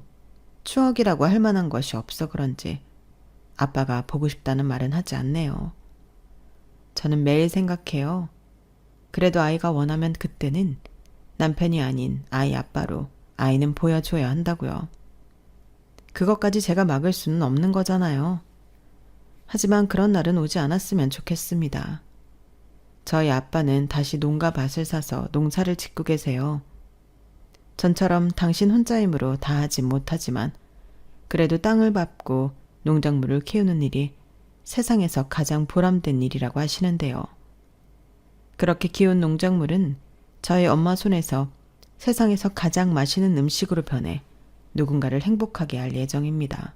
추억이라고 할 만한 것이 없어 그런지 아빠가 보고 싶다는 말은 하지 않네요. 저는 매일 생각해요. 그래도 아이가 원하면 그때는 남편이 아닌 아이 아빠로 아이는 보여줘야 한다고요. 그것까지 제가 막을 수는 없는 거잖아요. 하지만 그런 날은 오지 않았으면 좋겠습니다. 저희 아빠는 다시 농가 밭을 사서 농사를 짓고 계세요. 전처럼 당신 혼자이므로 다 하진 못하지만 그래도 땅을 밟고 농작물을 키우는 일이 세상에서 가장 보람된 일이라고 하시는데요. 그렇게 키운 농작물은 저희 엄마 손에서 세상에서 가장 맛있는 음식으로 변해 누군가를 행복하게 할 예정입니다.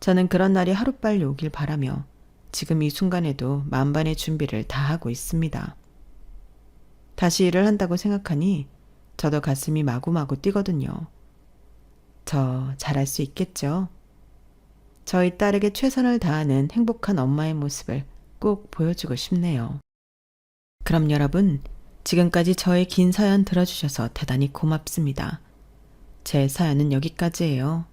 저는 그런 날이 하루빨리 오길 바라며 지금 이 순간에도 만반의 준비를 다 하고 있습니다. 다시 일을 한다고 생각하니 저도 가슴이 마구마구 뛰거든요. 저 잘할 수 있겠죠? 저희 딸에게 최선을 다하는 행복한 엄마의 모습을 꼭 보여주고 싶네요. 그럼 여러분, 지금까지 저의 긴 사연 들어주셔서 대단히 고맙습니다. 제 사연은 여기까지예요.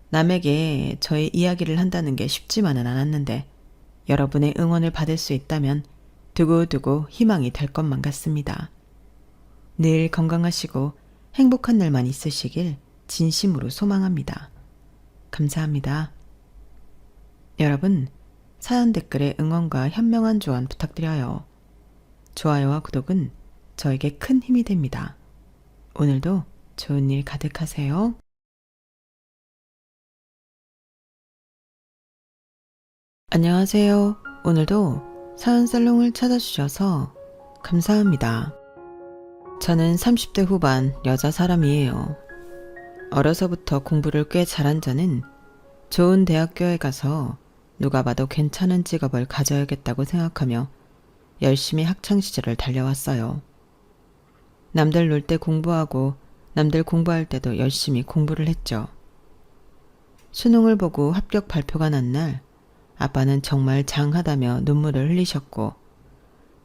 남에게 저의 이야기를 한다는 게 쉽지만은 않았는데 여러분의 응원을 받을 수 있다면 두고두고 희망이 될 것만 같습니다. 늘 건강하시고 행복한 날만 있으시길 진심으로 소망합니다. 감사합니다. 여러분, 사연 댓글에 응원과 현명한 조언 부탁드려요. 좋아요와 구독은 저에게 큰 힘이 됩니다. 오늘도 좋은 일 가득하세요. 안녕하세요. 오늘도 사연 살롱을 찾아주셔서 감사합니다. 저는 30대 후반 여자 사람이에요. 어려서부터 공부를 꽤 잘한 저는 좋은 대학교에 가서 누가 봐도 괜찮은 직업을 가져야겠다고 생각하며 열심히 학창시절을 달려왔어요. 남들 놀 때 공부하고 남들 공부할 때도 열심히 공부를 했죠. 수능을 보고 합격 발표가 난 날 아빠는 정말 장하다며 눈물을 흘리셨고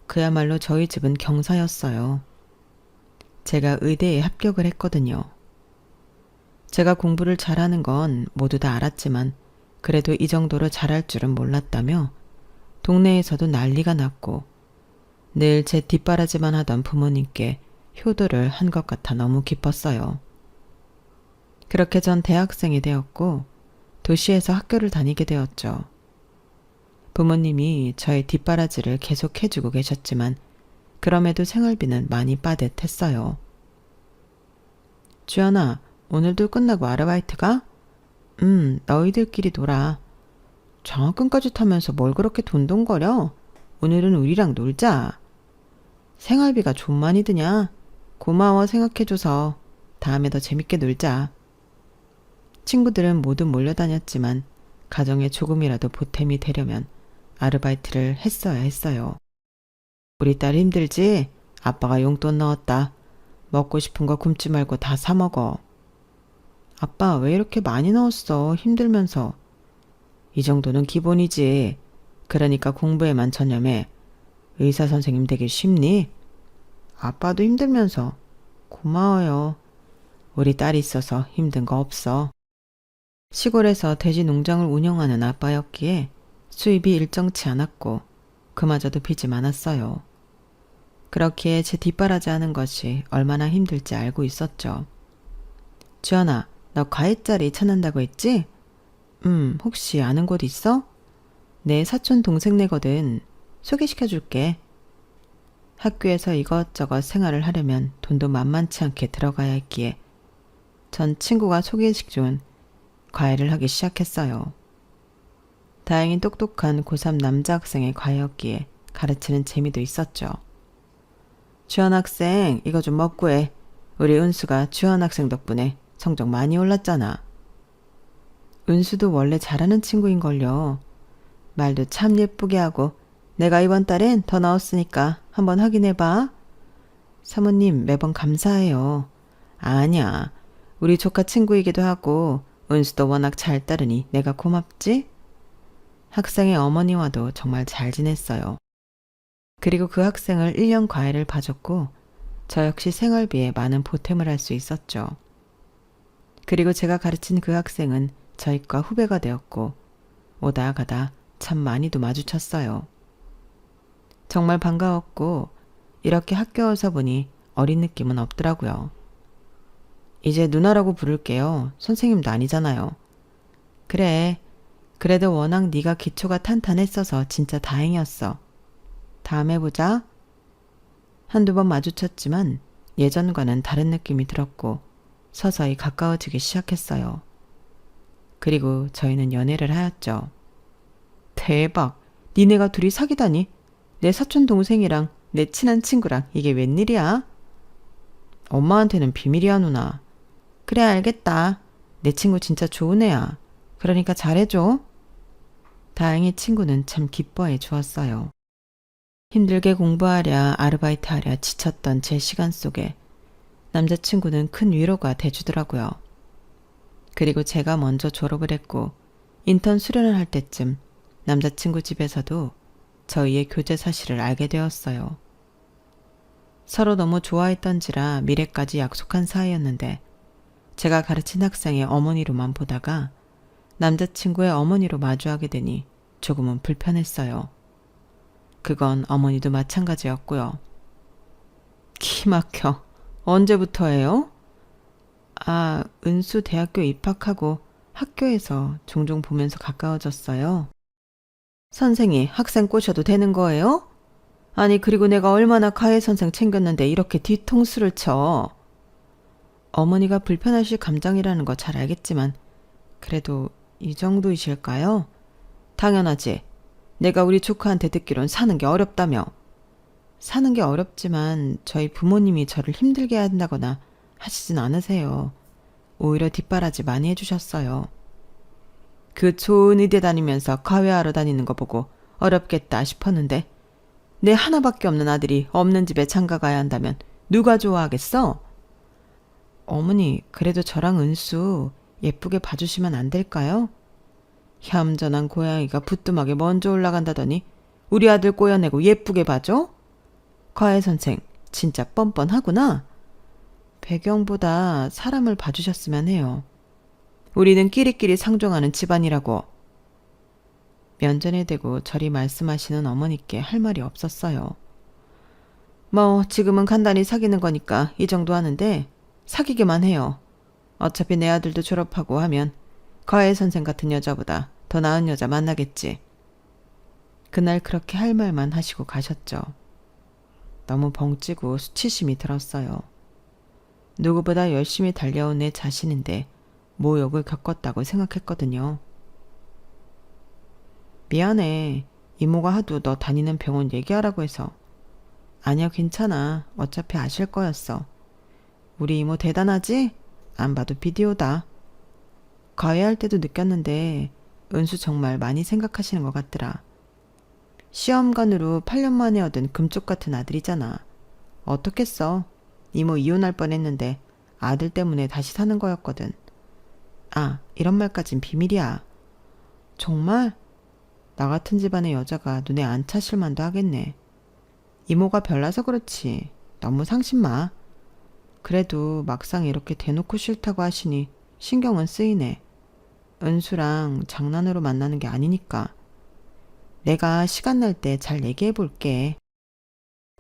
그야말로 저희 집은 경사였어요. 제가 의대에 합격을 했거든요. 제가 공부를 잘하는 건 모두 다 알았지만 그래도 이 정도로 잘할 줄은 몰랐다며 동네에서도 난리가 났고 늘 제 뒷바라지만 하던 부모님께 효도를 한 것 같아 너무 기뻤어요. 그렇게 전 대학생이 되었고 도시에서 학교를 다니게 되었죠. 부모님이 저의 뒷바라지를 계속 해주고 계셨지만 그럼에도 생활비는 많이 빠듯했어요. 주연아, 오늘도 끝나고 아르바이트 가? 너희들끼리 놀아. 장학금까지 타면서 뭘 그렇게 돈돈거려? 오늘은 우리랑 놀자. 생활비가 좀 많이 드냐? 고마워 생각해줘서 다음에 더 재밌게 놀자. 친구들은 모두 몰려다녔지만 가정에 조금이라도 보탬이 되려면 아르바이트를 했어야 했어요. 우리 딸 힘들지? 아빠가 용돈 넣었다. 먹고 싶은 거 굶지 말고 다 사 먹어. 아빠 왜 이렇게 많이 넣었어? 힘들면서. 이 정도는 기본이지. 그러니까 공부에만 전념해. 의사 선생님 되기 쉽니? 아빠도 힘들면서. 고마워요. 우리 딸이 있어서 힘든 거 없어. 시골에서 돼지 농장을 운영하는 아빠였기에 수입이 일정치 않았고 그마저도 빚이 많았어요. 그렇기에 제 뒷바라지 하는 것이 얼마나 힘들지 알고 있었죠. 주연아, 너 과외짜리 찾는다고 했지? 혹시 아는 곳 있어? 내 사촌 동생네거든. 소개시켜줄게. 학교에서 이것저것 생활을 하려면 돈도 만만치 않게 들어가야 했기에 전 친구가 소개시켜준 과외를 하기 시작했어요. 다행히 똑똑한 고3 남자 학생의 과외였기에 가르치는 재미도 있었죠. 주연 학생, 이거 좀 먹고 해. 우리 은수가 주연 학생 덕분에 성적 많이 올랐잖아. 은수도 원래 잘하는 친구인걸요. 말도 참 예쁘게 하고 내가 이번 달엔 더 넣었으니까 한번 확인해봐. 사모님 매번 감사해요. 아니야. 우리 조카 친구이기도 하고 은수도 워낙 잘 따르니 내가 고맙지? 학생의 어머니와도 정말 잘 지냈어요. 그리고 그 학생을 1년 과외를 봐줬고 저 역시 생활비에 많은 보탬을 할 수 있었죠. 그리고 제가 가르친 그 학생은 저희과 후배가 되었고 오다 가다 참 많이도 마주쳤어요. 정말 반가웠고 이렇게 학교 와서 보니 어린 느낌은 없더라고요. 이제 누나라고 부를게요. 선생님도 아니잖아요. 그래. 그래도 워낙 네가 기초가 탄탄했어서 진짜 다행이었어. 다음에 보자. 한두 번 마주쳤지만 예전과는 다른 느낌이 들었고 서서히 가까워지기 시작했어요. 그리고 저희는 연애를 하였죠. 대박! 니네가 둘이 사귀다니? 내 사촌 동생이랑 내 친한 친구랑 이게 웬일이야? 엄마한테는 비밀이야 누나. 그래 알겠다. 내 친구 진짜 좋은 애야. 그러니까 잘해줘. 다행히 친구는 참 기뻐해 주었어요. 힘들게 공부하랴 아르바이트 하랴 지쳤던 제 시간 속에 남자친구는 큰 위로가 돼주더라고요. 그리고 제가 먼저 졸업을 했고 인턴 수련을 할 때쯤 남자친구 집에서도 저희의 교제 사실을 알게 되었어요. 서로 너무 좋아했던지라 미래까지 약속한 사이였는데 제가 가르친 학생의 어머니로만 보다가 남자친구의 어머니로 마주하게 되니 조금은 불편했어요. 그건 어머니도 마찬가지였고요. 기 막혀. 언제부터예요? 아, 은수 대학교 입학하고 학교에서 종종 보면서 가까워졌어요. 선생이 학생 꼬셔도 되는 거예요? 아니, 그리고 내가 얼마나 가해 선생 챙겼는데 이렇게 뒤통수를 쳐. 어머니가 불편하실 감정이라는 거 잘 알겠지만 그래도 이 정도이실까요? 당연하지. 내가 우리 조카한테 듣기론 사는 게 어렵다며. 사는 게 어렵지만 저희 부모님이 저를 힘들게 한다거나 하시진 않으세요. 오히려 뒷바라지 많이 해주셨어요. 그 좋은 의대 다니면서 과외하러 다니는 거 보고 어렵겠다 싶었는데 내 하나밖에 없는 아들이 없는 집에 장가 가야 한다면 누가 좋아하겠어? 어머니, 그래도 저랑 은수 예쁘게 봐주시면 안 될까요? 얌전한 고양이가 부뚜막에 먼저 올라간다더니 우리 아들 꼬여내고 예쁘게 봐줘? 과외 선생, 진짜 뻔뻔하구나. 배경보다 사람을 봐주셨으면 해요. 우리는 끼리끼리 상종하는 집안이라고. 면전에 대고 저리 말씀하시는 어머니께 할 말이 없었어요. 뭐 지금은 간단히 사귀는 거니까 이 정도 하는데 사귀기만 해요. 어차피 내 아들도 졸업하고 하면 과외 선생 같은 여자보다 더 나은 여자 만나겠지. 그날 그렇게 할 말만 하시고 가셨죠. 너무 벙찌고 수치심이 들었어요. 누구보다 열심히 달려온 내 자신인데 모욕을 겪었다고 생각했거든요. 미안해. 이모가 하도 너 다니는 병원 얘기하라고 해서. 아니야, 괜찮아. 어차피 아실 거였어. 우리 이모 대단하지? 안 봐도 비디오다. 과외할 때도 느꼈는데 은수 정말 많이 생각하시는 것 같더라. 시험관으로 8년 만에 얻은 금쪽 같은 아들이잖아. 어떻겠어. 이모 이혼할 뻔했는데 아들 때문에 다시 사는 거였거든. 아, 이런 말까진 비밀이야. 정말? 나 같은 집안의 여자가 눈에 안 차실 만도 하겠네. 이모가 별나서 그렇지. 너무 상심마. 그래도 막상 이렇게 대놓고 싫다고 하시니 신경은 쓰이네. 은수랑 장난으로 만나는 게 아니니까. 내가 시간 날 때 잘 얘기해 볼게.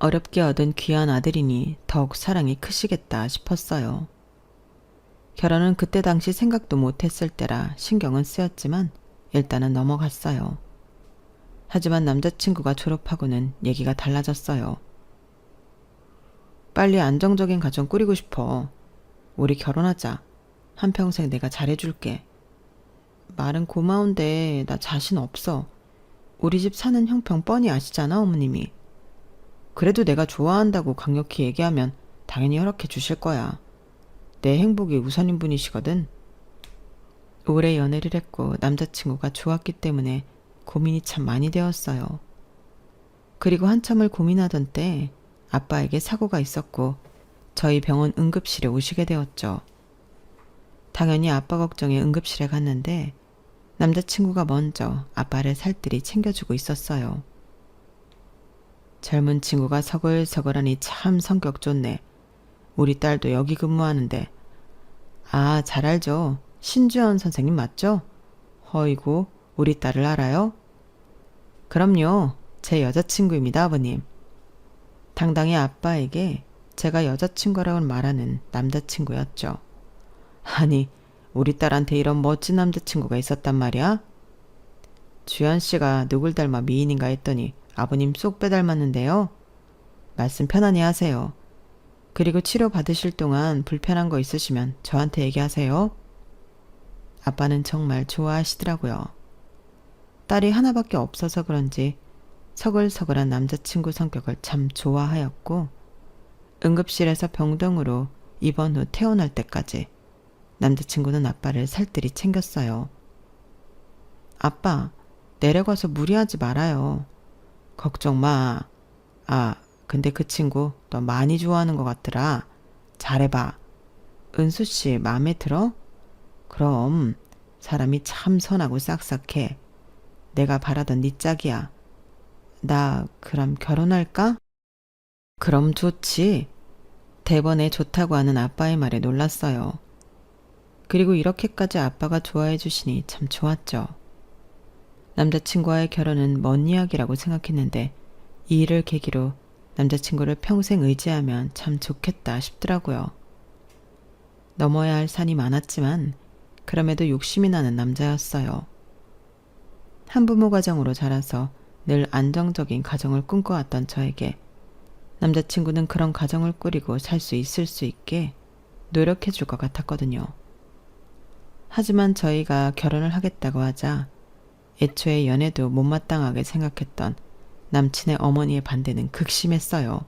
어렵게 얻은 귀한 아들이니 더욱 사랑이 크시겠다 싶었어요. 결혼은 그때 당시 생각도 못했을 때라 신경은 쓰였지만 일단은 넘어갔어요. 하지만 남자친구가 졸업하고는 얘기가 달라졌어요. 빨리 안정적인 가정 꾸리고 싶어. 우리 결혼하자. 한평생 내가 잘해줄게. 말은 고마운데 나 자신 없어. 우리 집 사는 형편 뻔히 아시잖아, 어머님이. 그래도 내가 좋아한다고 강력히 얘기하면 당연히 허락해 주실 거야. 내 행복이 우선인 분이시거든. 오래 연애를 했고 남자친구가 좋았기 때문에 고민이 참 많이 되었어요. 그리고 한참을 고민하던 때 아빠에게 사고가 있었고 저희 병원 응급실에 오시게 되었죠. 당연히 아빠 걱정에 응급실에 갔는데 남자친구가 먼저 아빠를 살뜰히 챙겨주고 있었어요. 젊은 친구가 서글서글하니 참 성격 좋네. 우리 딸도 여기 근무하는데. 아, 잘 알죠. 신주연 선생님 맞죠? 허이고 우리 딸을 알아요? 그럼요. 제 여자친구입니다, 아버님. 당당히 아빠에게 제가 여자친구라고 말하는 남자친구였죠. 아니, 우리 딸한테 이런 멋진 남자친구가 있었단 말이야? 주연 씨가 누굴 닮아 미인인가 했더니 아버님 쏙 빼닮았는데요. 말씀 편안히 하세요. 그리고 치료 받으실 동안 불편한 거 있으시면 저한테 얘기하세요. 아빠는 정말 좋아하시더라고요. 딸이 하나밖에 없어서 그런지 서글서글한 남자친구 성격을 참 좋아하였고 응급실에서 병동으로 입원 후 퇴원할 때까지 남자친구는 아빠를 살뜰히 챙겼어요. 아빠, 내려가서 무리하지 말아요. 걱정 마. 아, 근데 그 친구 너 많이 좋아하는 것 같더라. 잘해봐. 은수씨 마음에 들어? 그럼 사람이 참 선하고 싹싹해. 내가 바라던 네 짝이야. 나 그럼 결혼할까? 그럼 좋지. 대번에 좋다고 하는 아빠의 말에 놀랐어요. 그리고 이렇게까지 아빠가 좋아해 주시니 참 좋았죠. 남자친구와의 결혼은 먼 이야기라고 생각했는데 이 일을 계기로 남자친구를 평생 의지하면 참 좋겠다 싶더라고요. 넘어야 할 산이 많았지만 그럼에도 욕심이 나는 남자였어요. 한부모 가정으로 자라서 늘 안정적인 가정을 꿈꿔왔던 저에게 남자친구는 그런 가정을 꾸리고 살 수 있을 수 있게 노력해 줄 것 같았거든요. 하지만 저희가 결혼을 하겠다고 하자 애초에 연애도 못마땅하게 생각했던 남친의 어머니의 반대는 극심했어요.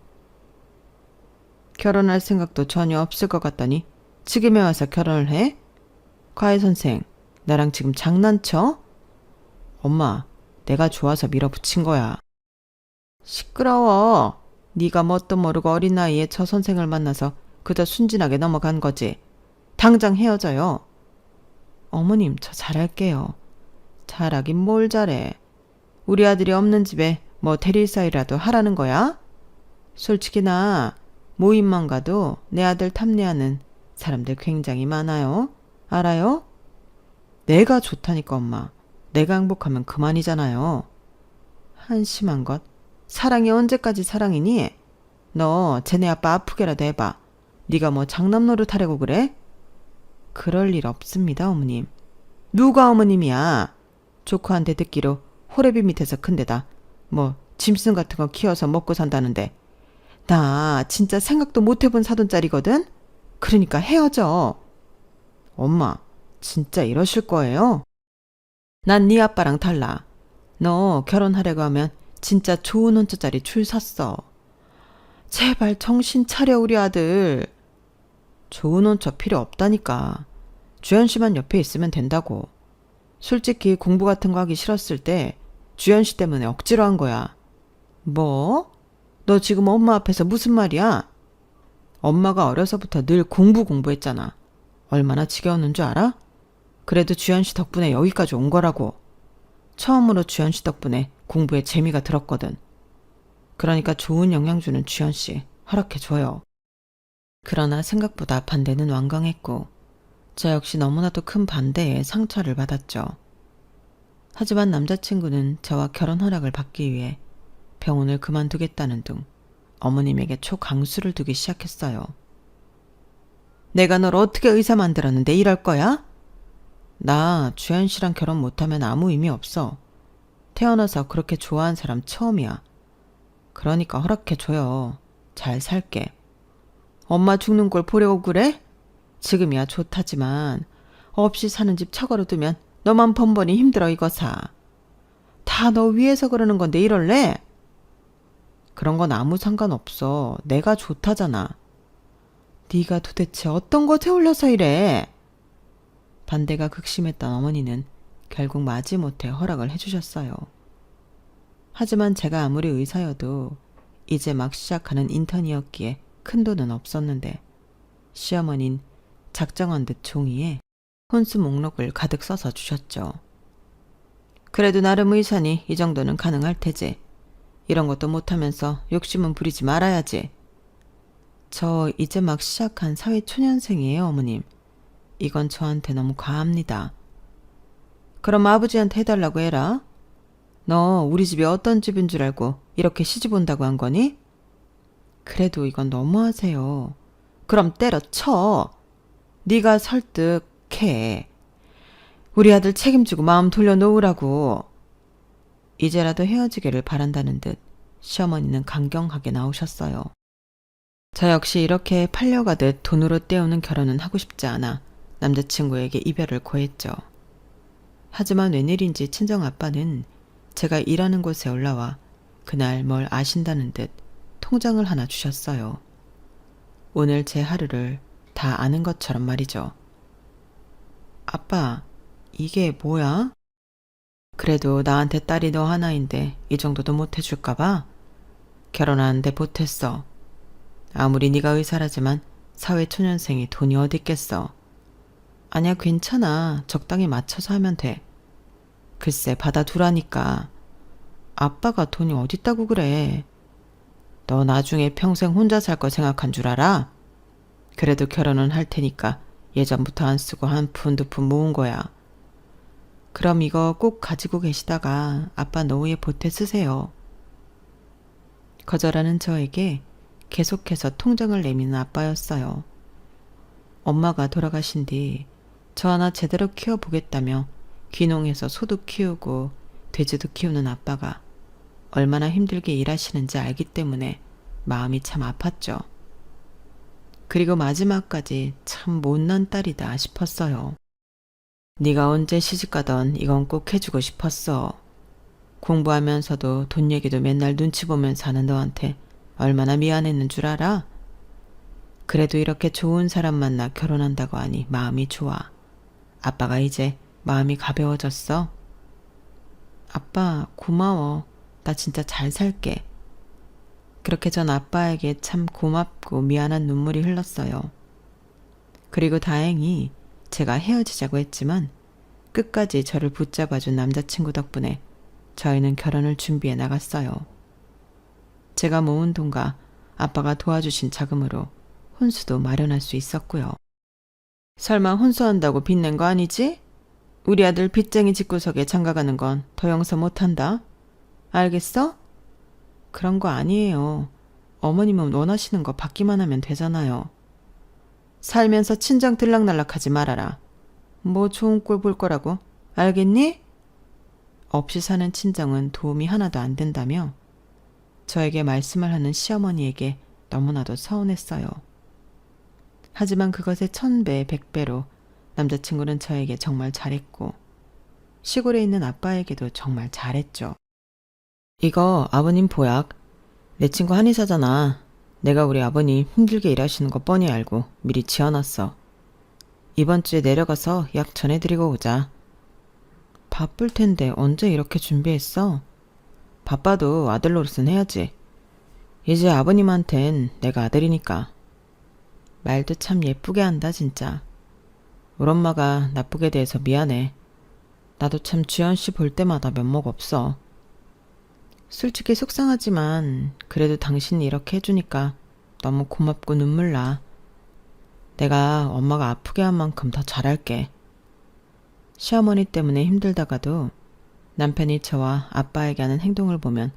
결혼할 생각도 전혀 없을 것 같더니 지금에 와서 결혼을 해? 과외 선생, 나랑 지금 장난쳐? 엄마, 내가 좋아서 밀어붙인 거야. 시끄러워. 네가 뭣도 모르고 어린 나이에 저 선생을 만나서 그저 순진하게 넘어간 거지. 당장 헤어져요. 어머님, 저 잘할게요. 잘하긴 뭘 잘해. 우리 아들이 없는 집에 뭐 대릴사이라도 하라는 거야? 솔직히 나 모임만 가도 내 아들 탐내하는 사람들 굉장히 많아요. 알아요? 내가 좋다니까 엄마. 내가 행복하면 그만이잖아요. 한심한 것. 사랑이 언제까지 사랑이니? 너 쟤네 아빠 아프게라도 해봐. 네가 뭐 장남 노릇하려고 그래? 그럴 일 없습니다, 어머님. 누가 어머님이야? 조카한테 듣기로 호래비 밑에서 큰 데다 뭐 짐승 같은 거 키워서 먹고 산다는데 나 진짜 생각도 못 해본 사돈짜리거든? 그러니까 헤어져. 엄마, 진짜 이러실 거예요? 난 네 아빠랑 달라. 너 결혼하려고 하면 진짜 좋은 혼처짜리 줄 섰어. 제발 정신 차려 우리 아들. 좋은 혼처 필요 없다니까. 주현 씨만 옆에 있으면 된다고. 솔직히 공부 같은 거 하기 싫었을 때 주현 씨 때문에 억지로 한 거야. 뭐? 너 지금 엄마 앞에서 무슨 말이야? 엄마가 어려서부터 늘 공부했잖아. 얼마나 지겨웠는 줄 알아? 그래도 주현 씨 덕분에 여기까지 온 거라고. 처음으로 주현 씨 덕분에 공부에 재미가 들었거든. 그러니까 좋은 영향 주는 주현 씨 허락해줘요. 그러나 생각보다 반대는 완강했고 저 역시 너무나도 큰 반대에 상처를 받았죠. 하지만 남자친구는 저와 결혼 허락을 받기 위해 병원을 그만두겠다는 둥 어머님에게 초강수를 두기 시작했어요. 내가 널 어떻게 의사 만들었는데 이럴 거야? 나 주현 씨랑 결혼 못하면 아무 의미 없어. 태어나서 그렇게 좋아한 사람 처음이야. 그러니까 허락해줘요. 잘 살게. 엄마 죽는 걸 보려고 그래? 지금이야 좋다지만 없이 사는 집 처가로 두면 너만 번번이 힘들어 이거사. 다 너 위해서 그러는 건데 이럴래? 그런 건 아무 상관없어. 내가 좋다잖아. 네가 도대체 어떤 것에 홀려서 이래? 반대가 극심했던 어머니는 결국 마지못해 허락을 해주셨어요. 하지만 제가 아무리 의사여도 이제 막 시작하는 인턴이었기에 큰돈은 없었는데 시어머니는 작정한 듯 종이에 혼수 목록을 가득 써서 주셨죠. 그래도 나름 의사니 이 정도는 가능할 테지. 이런 것도 못하면서 욕심은 부리지 말아야지. 저 이제 막 시작한 사회초년생이에요, 어머님. 이건 저한테 너무 과합니다. 그럼 아버지한테 해달라고 해라. 너 우리 집이 어떤 집인 줄 알고 이렇게 시집 온다고 한 거니? 그래도 이건 너무하세요. 그럼 때려쳐. 네가 설득해. 우리 아들 책임지고 마음 돌려놓으라고. 이제라도 헤어지기를 바란다는 듯 시어머니는 강경하게 나오셨어요. 저 역시 이렇게 팔려가듯 돈으로 때우는 결혼은 하고 싶지 않아 남자친구에게 이별을 고했죠. 하지만 웬일인지 친정아빠는 제가 일하는 곳에 올라와 그날 뭘 아신다는 듯 통장을 하나 주셨어요. 오늘 제 하루를 다 아는 것처럼 말이죠. 아빠, 이게 뭐야? 그래도 나한테 딸이 너 하나인데 이 정도도 못 해줄까 봐? 결혼하는데 보탰어. 아무리 네가 의사라지만 사회초년생이 돈이 어디 있겠어. 아니야 괜찮아. 적당히 맞춰서 하면 돼. 글쎄 받아두라니까. 아빠가 돈이 어딨다고 그래. 너 나중에 평생 혼자 살 거 생각한 줄 알아? 그래도 결혼은 할 테니까 예전부터 안 쓰고 한 푼 두 푼 모은 거야. 그럼 이거 꼭 가지고 계시다가 아빠 노후에 보태 쓰세요. 거절하는 저에게 계속해서 통장을 내미는 아빠였어요. 엄마가 돌아가신 뒤 저 하나 제대로 키워보겠다며 귀농해서 소도 키우고 돼지도 키우는 아빠가 얼마나 힘들게 일하시는지 알기 때문에 마음이 참 아팠죠. 그리고 마지막까지 참 못난 딸이다 싶었어요. 네가 언제 시집가던 이건 꼭 해주고 싶었어. 공부하면서도 돈 얘기도 맨날 눈치 보면서 하는 너한테 얼마나 미안했는 줄 알아? 그래도 이렇게 좋은 사람 만나 결혼한다고 하니 마음이 좋아. 아빠가 이제 마음이 가벼워졌어. 아빠 고마워. 나 진짜 잘 살게. 그렇게 전 아빠에게 참 고맙고 미안한 눈물이 흘렀어요. 그리고 다행히 제가 헤어지자고 했지만 끝까지 저를 붙잡아준 남자친구 덕분에 저희는 결혼을 준비해 나갔어요. 제가 모은 돈과 아빠가 도와주신 자금으로 혼수도 마련할 수 있었고요. 설마 혼수한다고 빚낸 거 아니지? 우리 아들 빚쟁이 집구석에 장가가는 건 더 용서 못한다. 알겠어? 그런 거 아니에요. 어머님은 원하시는 거 받기만 하면 되잖아요. 살면서 친정 들락날락하지 말아라. 뭐 좋은 꼴 볼 거라고. 알겠니? 없이 사는 친정은 도움이 하나도 안 된다며 저에게 말씀을 하는 시어머니에게 너무나도 서운했어요. 하지만 그것의 1000배, 100배로 남자친구는 저에게 정말 잘했고 시골에 있는 아빠에게도 정말 잘했죠. 이거 아버님 보약. 내 친구 한의사잖아. 내가 우리 아버님 힘들게 일하시는 거 뻔히 알고 미리 지어놨어. 이번 주에 내려가서 약 전해드리고 오자. 바쁠 텐데 언제 이렇게 준비했어? 바빠도 아들 노릇은 해야지. 이제 아버님한텐 내가 아들이니까. 말도 참 예쁘게 한다 진짜. 우리 엄마가 나쁘게 대해서 미안해. 나도 참 주연씨 볼 때마다 면목 없어. 솔직히 속상하지만 그래도 당신이 이렇게 해주니까 너무 고맙고 눈물 나. 내가 엄마가 아프게 한 만큼 더 잘할게. 시어머니 때문에 힘들다가도 남편이 저와 아빠에게 하는 행동을 보면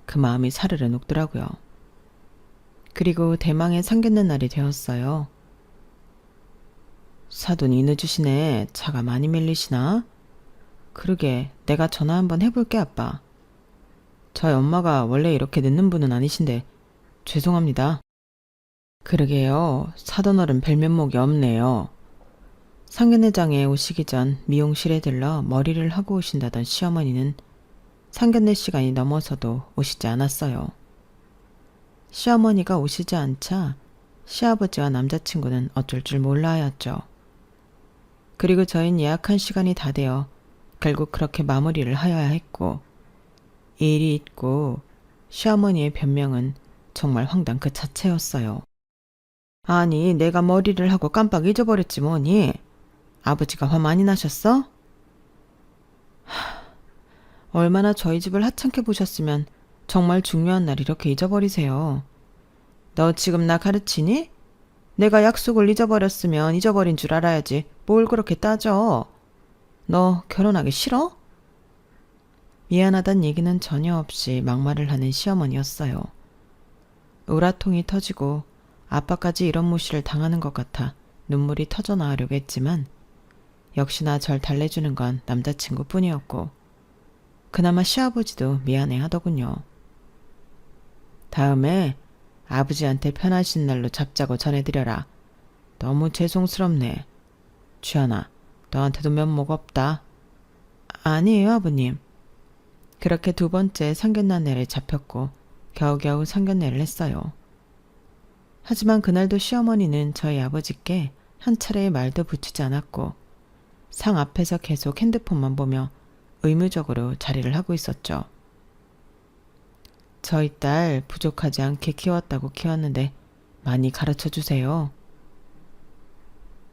그 마음이 사르르 녹더라고요. 그리고 대망의 상견례 날이 되었어요. 사돈이 늦으시네. 차가 많이 밀리시나? 그러게 내가 전화 한번 해볼게 아빠. 저희 엄마가 원래 이렇게 늦는 분은 아니신데 죄송합니다. 그러게요. 사돈어른 뵐 면목이 없네요. 상견례장에 오시기 전 미용실에 들러 머리를 하고 오신다던 시어머니는 상견례 시간이 넘어서도 오시지 않았어요. 시어머니가 오시지 않자 시아버지와 남자친구는 어쩔 줄 몰라 하였죠. 그리고 저흰 예약한 시간이 다 되어 결국 그렇게 마무리를 하여야 했고 이 일이 있고 시어머니의 변명은 정말 황당 그 자체였어요. 아니 내가 머리를 하고 깜빡 잊어버렸지 뭐니. 아버지가 화 많이 나셨어? 얼마나 저희 집을 하찮게 보셨으면 정말 중요한 날 이렇게 잊어버리세요. 너 지금 나 가르치니? 내가 약속을 잊어버렸으면 잊어버린 줄 알아야지. 뭘 그렇게 따져. 너 결혼하기 싫어? 미안하단 얘기는 전혀 없이 막말을 하는 시어머니였어요. 우라통이 터지고 아빠까지 이런 무시를 당하는 것 같아 눈물이 터져나오려고 했지만 역시나 절 달래주는 건 남자친구 뿐이었고 그나마 시아버지도 미안해 하더군요. 다음에 아버지한테 편하신 날로 잡자고 전해드려라. 너무 죄송스럽네. 주연아, 너한테도 면목 없다. 아니에요, 아버님. 그렇게 두 번째 상견례를 잡혔고 겨우겨우 상견례를 했어요. 하지만 그날도 시어머니는 저희 아버지께 한 차례의 말도 붙이지 않았고 상 앞에서 계속 핸드폰만 보며 의무적으로 자리를 하고 있었죠. 저희 딸 부족하지 않게 키웠다고 키웠는데 많이 가르쳐 주세요.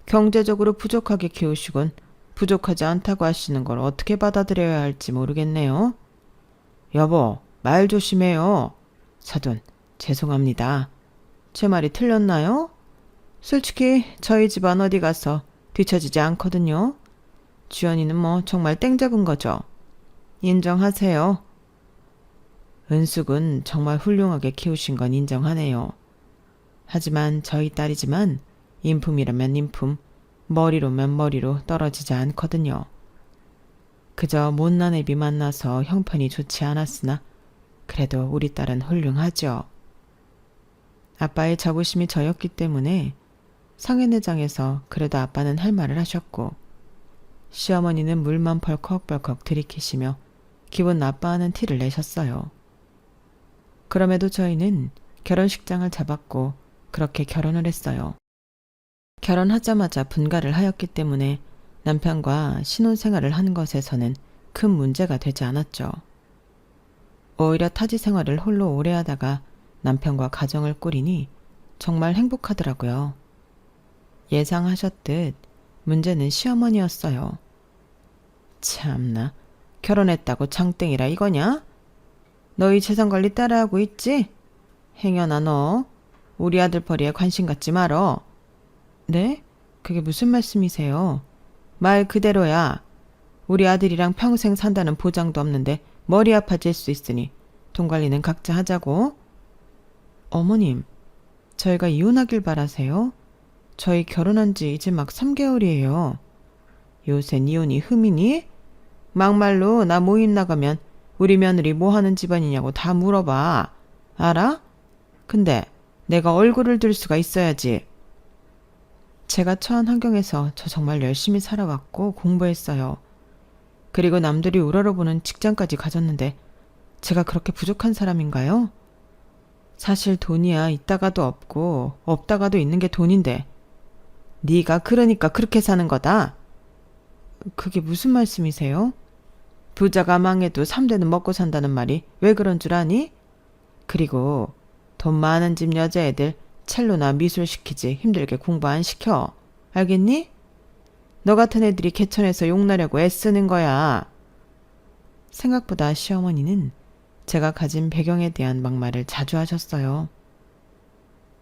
경제적으로 부족하게 키우시군 부족하지 않다고 하시는 걸 어떻게 받아들여야 할지 모르겠네요. 여보, 말 조심해요. 사돈, 죄송합니다. 제 말이 틀렸나요? 솔직히 저희 집안 어디 가서 뒤처지지 않거든요. 주연이는 뭐 정말 땡 잡은 거죠. 인정하세요. 은숙은 정말 훌륭하게 키우신 건 인정하네요. 하지만 저희 딸이지만 인품이라면 인품, 머리로면 머리로 떨어지지 않거든요. 그저 못난 애비 만나서 형편이 좋지 않았으나 그래도 우리 딸은 훌륭하죠. 아빠의 자부심이 저였기 때문에 상해내장에서 그래도 아빠는 할 말을 하셨고 시어머니는 물만 벌컥벌컥 들이키시며 기분 나빠하는 티를 내셨어요. 그럼에도 저희는 결혼식장을 잡았고 그렇게 결혼을 했어요. 결혼하자마자 분가를 하였기 때문에 남편과 신혼생활을 하는 것에서는 큰 문제가 되지 않았죠. 오히려 타지 생활을 홀로 오래 하다가 남편과 가정을 꾸리니 정말 행복하더라고요. 예상하셨듯 문제는 시어머니였어요. 참나, 결혼했다고 장땡이라 이거냐? 너희 재산관리 따라하고 있지? 행여나 너 우리 아들 벌이에 관심 갖지 말어. 네? 그게 무슨 말씀이세요? 말 그대로야. 우리 아들이랑 평생 산다는 보장도 없는데 머리 아파질 수 있으니 돈 관리는 각자 하자고. 어머님, 저희가 이혼하길 바라세요? 저희 결혼한 지 이제 막 3개월이에요. 요샌 이혼이 흠이니? 막말로 나 모임 나가면 우리 며느리 뭐 하는 집안이냐고 다 물어봐. 알아? 근데 내가 얼굴을 들 수가 있어야지. 제가 처한 환경에서 저 정말 열심히 살아왔고 공부했어요. 그리고 남들이 우러러보는 직장까지 가졌는데 제가 그렇게 부족한 사람인가요? 사실 돈이야 있다가도 없고 없다가도 있는 게 돈인데 네가 그러니까 그렇게 사는 거다. 그게 무슨 말씀이세요? 부자가 망해도 3대는 먹고 산다는 말이 왜 그런 줄 아니? 그리고 돈 많은 집 여자애들 첼로나 미술 시키지 힘들게 공부 안 시켜. 알겠니? 너 같은 애들이 개천에서 욕나려고 애쓰는 거야. 생각보다 시어머니는 제가 가진 배경에 대한 막말을 자주 하셨어요.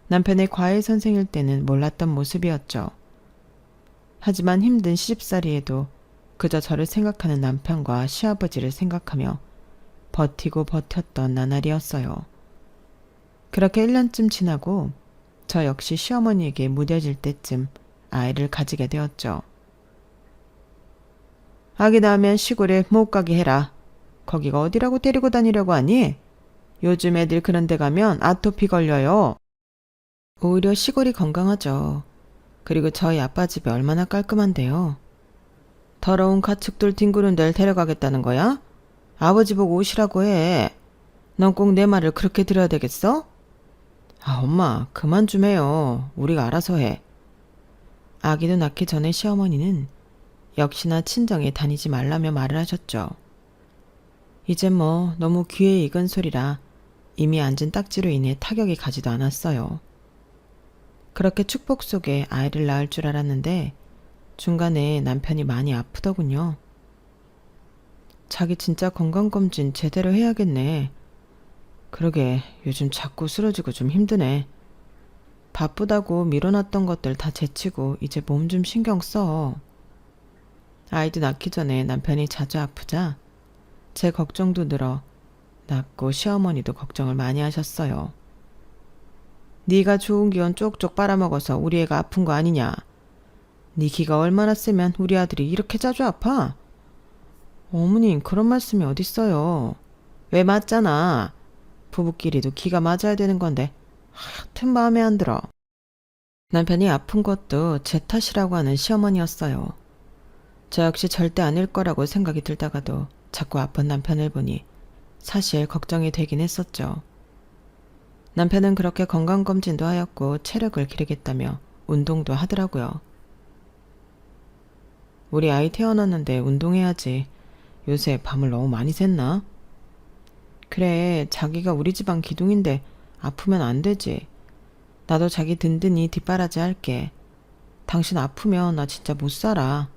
남편의 과외 선생일 때는 몰랐던 모습이었죠. 하지만 힘든 시집살이에도 그저 저를 생각하는 남편과 시아버지를 생각하며 버티고 버텼던 나날이었어요. 그렇게 1년쯤 지나고 저 역시 시어머니에게 무뎌질 때쯤 아이를 가지게 되었죠. 아기 낳으면 시골에 못 가게 해라. 거기가 어디라고 데리고 다니려고 하니? 요즘 애들 그런 데 가면 아토피 걸려요. 오히려 시골이 건강하죠. 그리고 저희 아빠 집이 얼마나 깔끔한데요. 더러운 가축들 뒹구는 데를 데려가겠다는 거야? 아버지 보고 오시라고 해. 넌 꼭 내 말을 그렇게 들어야 되겠어? 아, 엄마, 그만 좀 해요. 우리가 알아서 해. 아기도 낳기 전에 시어머니는 역시나 친정에 다니지 말라며 말을 하셨죠. 이젠 뭐 너무 귀에 익은 소리라 이미 앉은 딱지로 인해 타격이 가지도 않았어요. 그렇게 축복 속에 아이를 낳을 줄 알았는데 중간에 남편이 많이 아프더군요. 자기 진짜 건강검진 제대로 해야겠네. 그러게 요즘 자꾸 쓰러지고 좀 힘드네. 바쁘다고 미뤄놨던 것들 다 제치고 이제 몸 좀 신경 써. 아이도 낳기 전에 남편이 자주 아프자 제 걱정도 늘어 낳고 시어머니도 걱정을 많이 하셨어요. 네가 좋은 기운 쪽쪽 빨아먹어서 우리 애가 아픈 거 아니냐. 네 기가 얼마나 세면 우리 아들이 이렇게 자주 아파? 어머님 그런 말씀이 어딨어요. 왜 맞잖아. 부부끼리도 기가 맞아야 되는 건데 하여튼 마음에 안 들어. 남편이 아픈 것도 제 탓이라고 하는 시어머니였어요. 저 역시 절대 아닐 거라고 생각이 들다가도 자꾸 아픈 남편을 보니 사실 걱정이 되긴 했었죠. 남편은 그렇게 건강검진도 하였고 체력을 기르겠다며 운동도 하더라고요. 우리 아이 태어났는데 운동해야지. 요새 밤을 너무 많이 샜나? 그래, 자기가 우리 집안 기둥인데 아프면 안 되지. 나도 자기 든든히 뒷바라지 할게. 당신 아프면 나 진짜 못 살아.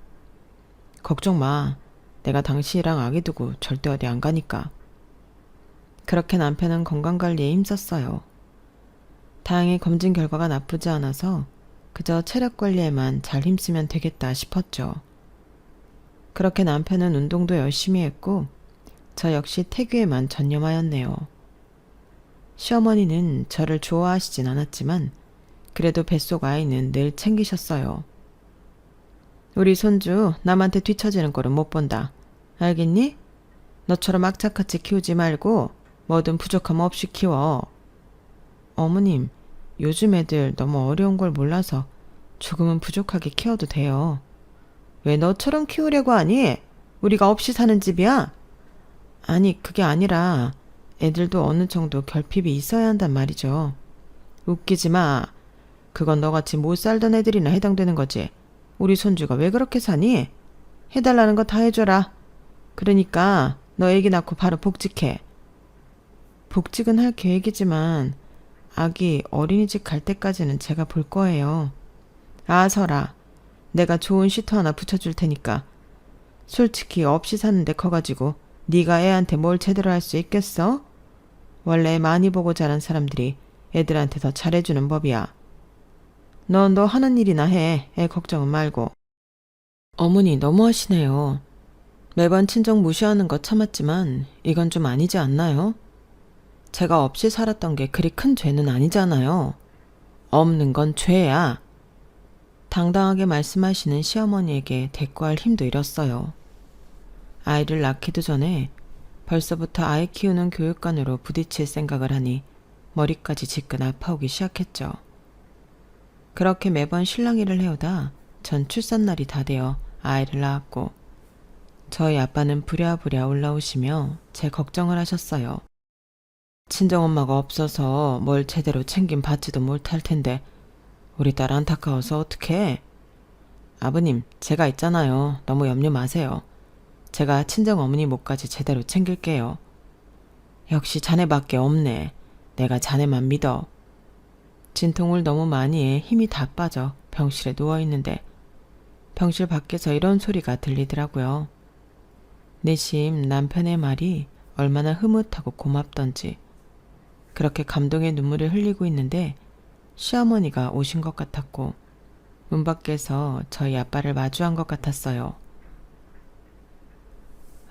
걱정 마. 내가 당신이랑 아기 두고 절대 어디 안 가니까. 그렇게 남편은 건강관리에 힘썼어요. 다행히 검진 결과가 나쁘지 않아서 그저 체력 관리에만 잘 힘쓰면 되겠다 싶었죠. 그렇게 남편은 운동도 열심히 했고 저 역시 태교에만 전념하였네요. 시어머니는 저를 좋아하시진 않았지만 그래도 뱃속 아이는 늘 챙기셨어요. 우리 손주 남한테 뒤처지는 꼴은 못 본다. 알겠니? 너처럼 악착같이 키우지 말고 뭐든 부족함 없이 키워. 어머님, 요즘 애들 너무 어려운 걸 몰라서 조금은 부족하게 키워도 돼요. 왜 너처럼 키우려고 하니? 우리가 없이 사는 집이야? 아니, 그게 아니라 애들도 어느 정도 결핍이 있어야 한단 말이죠. 웃기지 마. 그건 너같이 못 살던 애들이나 해당되는 거지. 우리 손주가 왜 그렇게 사니? 해달라는 거 다 해줘라. 그러니까 너 애기 낳고 바로 복직해. 복직은 할 계획이지만 아기 어린이집 갈 때까지는 제가 볼 거예요. 아, 설아. 내가 좋은 시트 하나 붙여줄 테니까. 솔직히 없이 사는데 커가지고 네가 애한테 뭘 제대로 할 수 있겠어? 원래 많이 보고 자란 사람들이 애들한테 더 잘해주는 법이야. 넌 너 하는 일이나 해. 애 걱정은 말고. 어머니 너무하시네요. 매번 친정 무시하는 거 참았지만 이건 좀 아니지 않나요? 제가 없이 살았던 게 그리 큰 죄는 아니잖아요. 없는 건 죄야. 당당하게 말씀하시는 시어머니에게 대꾸할 힘도 잃었어요. 아이를 낳기도 전에 벌써부터 아이 키우는 교육관으로 부딪힐 생각을 하니 머리까지 지끈 아파오기 시작했죠. 그렇게 매번 실랑이를 해오다 전 출산날이 다 되어 아이를 낳았고 저희 아빠는 부랴부랴 올라오시며 제 걱정을 하셨어요. 친정엄마가 없어서 뭘 제대로 챙김 받지도 못할 텐데 우리 딸 안타까워서 어떡해? 아버님, 제가 있잖아요. 너무 염려 마세요. 제가 친정어머니 몫까지 제대로 챙길게요. 역시 자네밖에 없네. 내가 자네만 믿어. 진통을 너무 많이 해 힘이 다 빠져 병실에 누워있는데 병실 밖에서 이런 소리가 들리더라고요. 내심 남편의 말이 얼마나 흐뭇하고 고맙던지 그렇게 감동의 눈물을 흘리고 있는데 시어머니가 오신 것 같았고 문 밖에서 저희 아빠를 마주한 것 같았어요.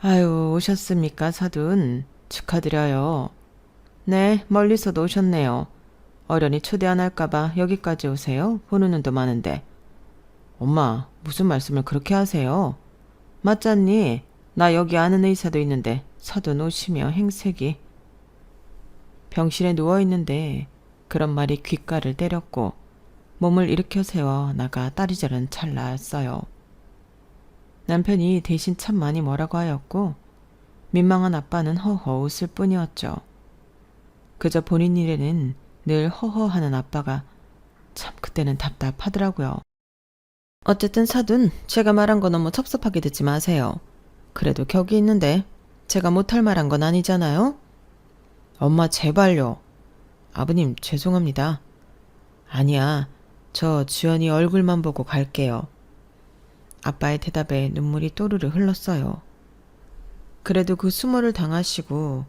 아유, 오셨습니까, 사돈? 축하드려요. 네, 멀리서도 오셨네요. 어련히 초대 안 할까봐 여기까지 오세요? 보는 눈도 많은데. 엄마, 무슨 말씀을 그렇게 하세요? 맞잖니? 나 여기 아는 의사도 있는데 사돈 오시며 행색이. 병실에 누워있는데 그런 말이 귓가를 때렸고 몸을 일으켜 세워 나가 따리자른 찰나였어요. 남편이 대신 참 많이 뭐라고 하였고 민망한 아빠는 허허 웃을 뿐이었죠. 그저 본인 일에는 늘 허허하는 아빠가 참 그때는 답답하더라고요. 어쨌든 사돈, 제가 말한 거 너무 섭섭하게 듣지 마세요. 그래도 격이 있는데 제가 못할 말한 건 아니잖아요? 엄마 제발요. 아버님 죄송합니다. 아니야, 저 주연이 얼굴만 보고 갈게요. 아빠의 대답에 눈물이 또르르 흘렀어요. 그래도 그 수모를 당하시고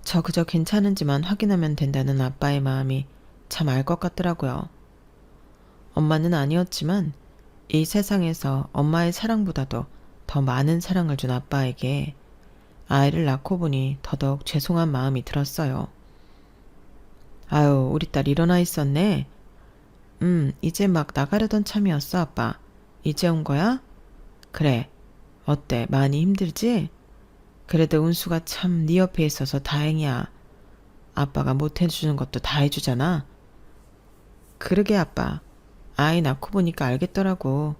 저 그저 괜찮은지만 확인하면 된다는 아빠의 마음이 참 알 것 같더라고요. 엄마는 아니었지만 이 세상에서 엄마의 사랑보다도 더 많은 사랑을 준 아빠에게 아이를 낳고 보니 더더욱 죄송한 마음이 들었어요. 아유, 우리 딸 일어나 있었네. 이제 막 나가려던 참이었어, 아빠. 이제 온 거야? 그래. 어때? 많이 힘들지? 그래도 은수가 참 네 옆에 있어서 다행이야. 아빠가 못 해주는 것도 다 해주잖아. 그러게 아빠. 아이 낳고 보니까 알겠더라고.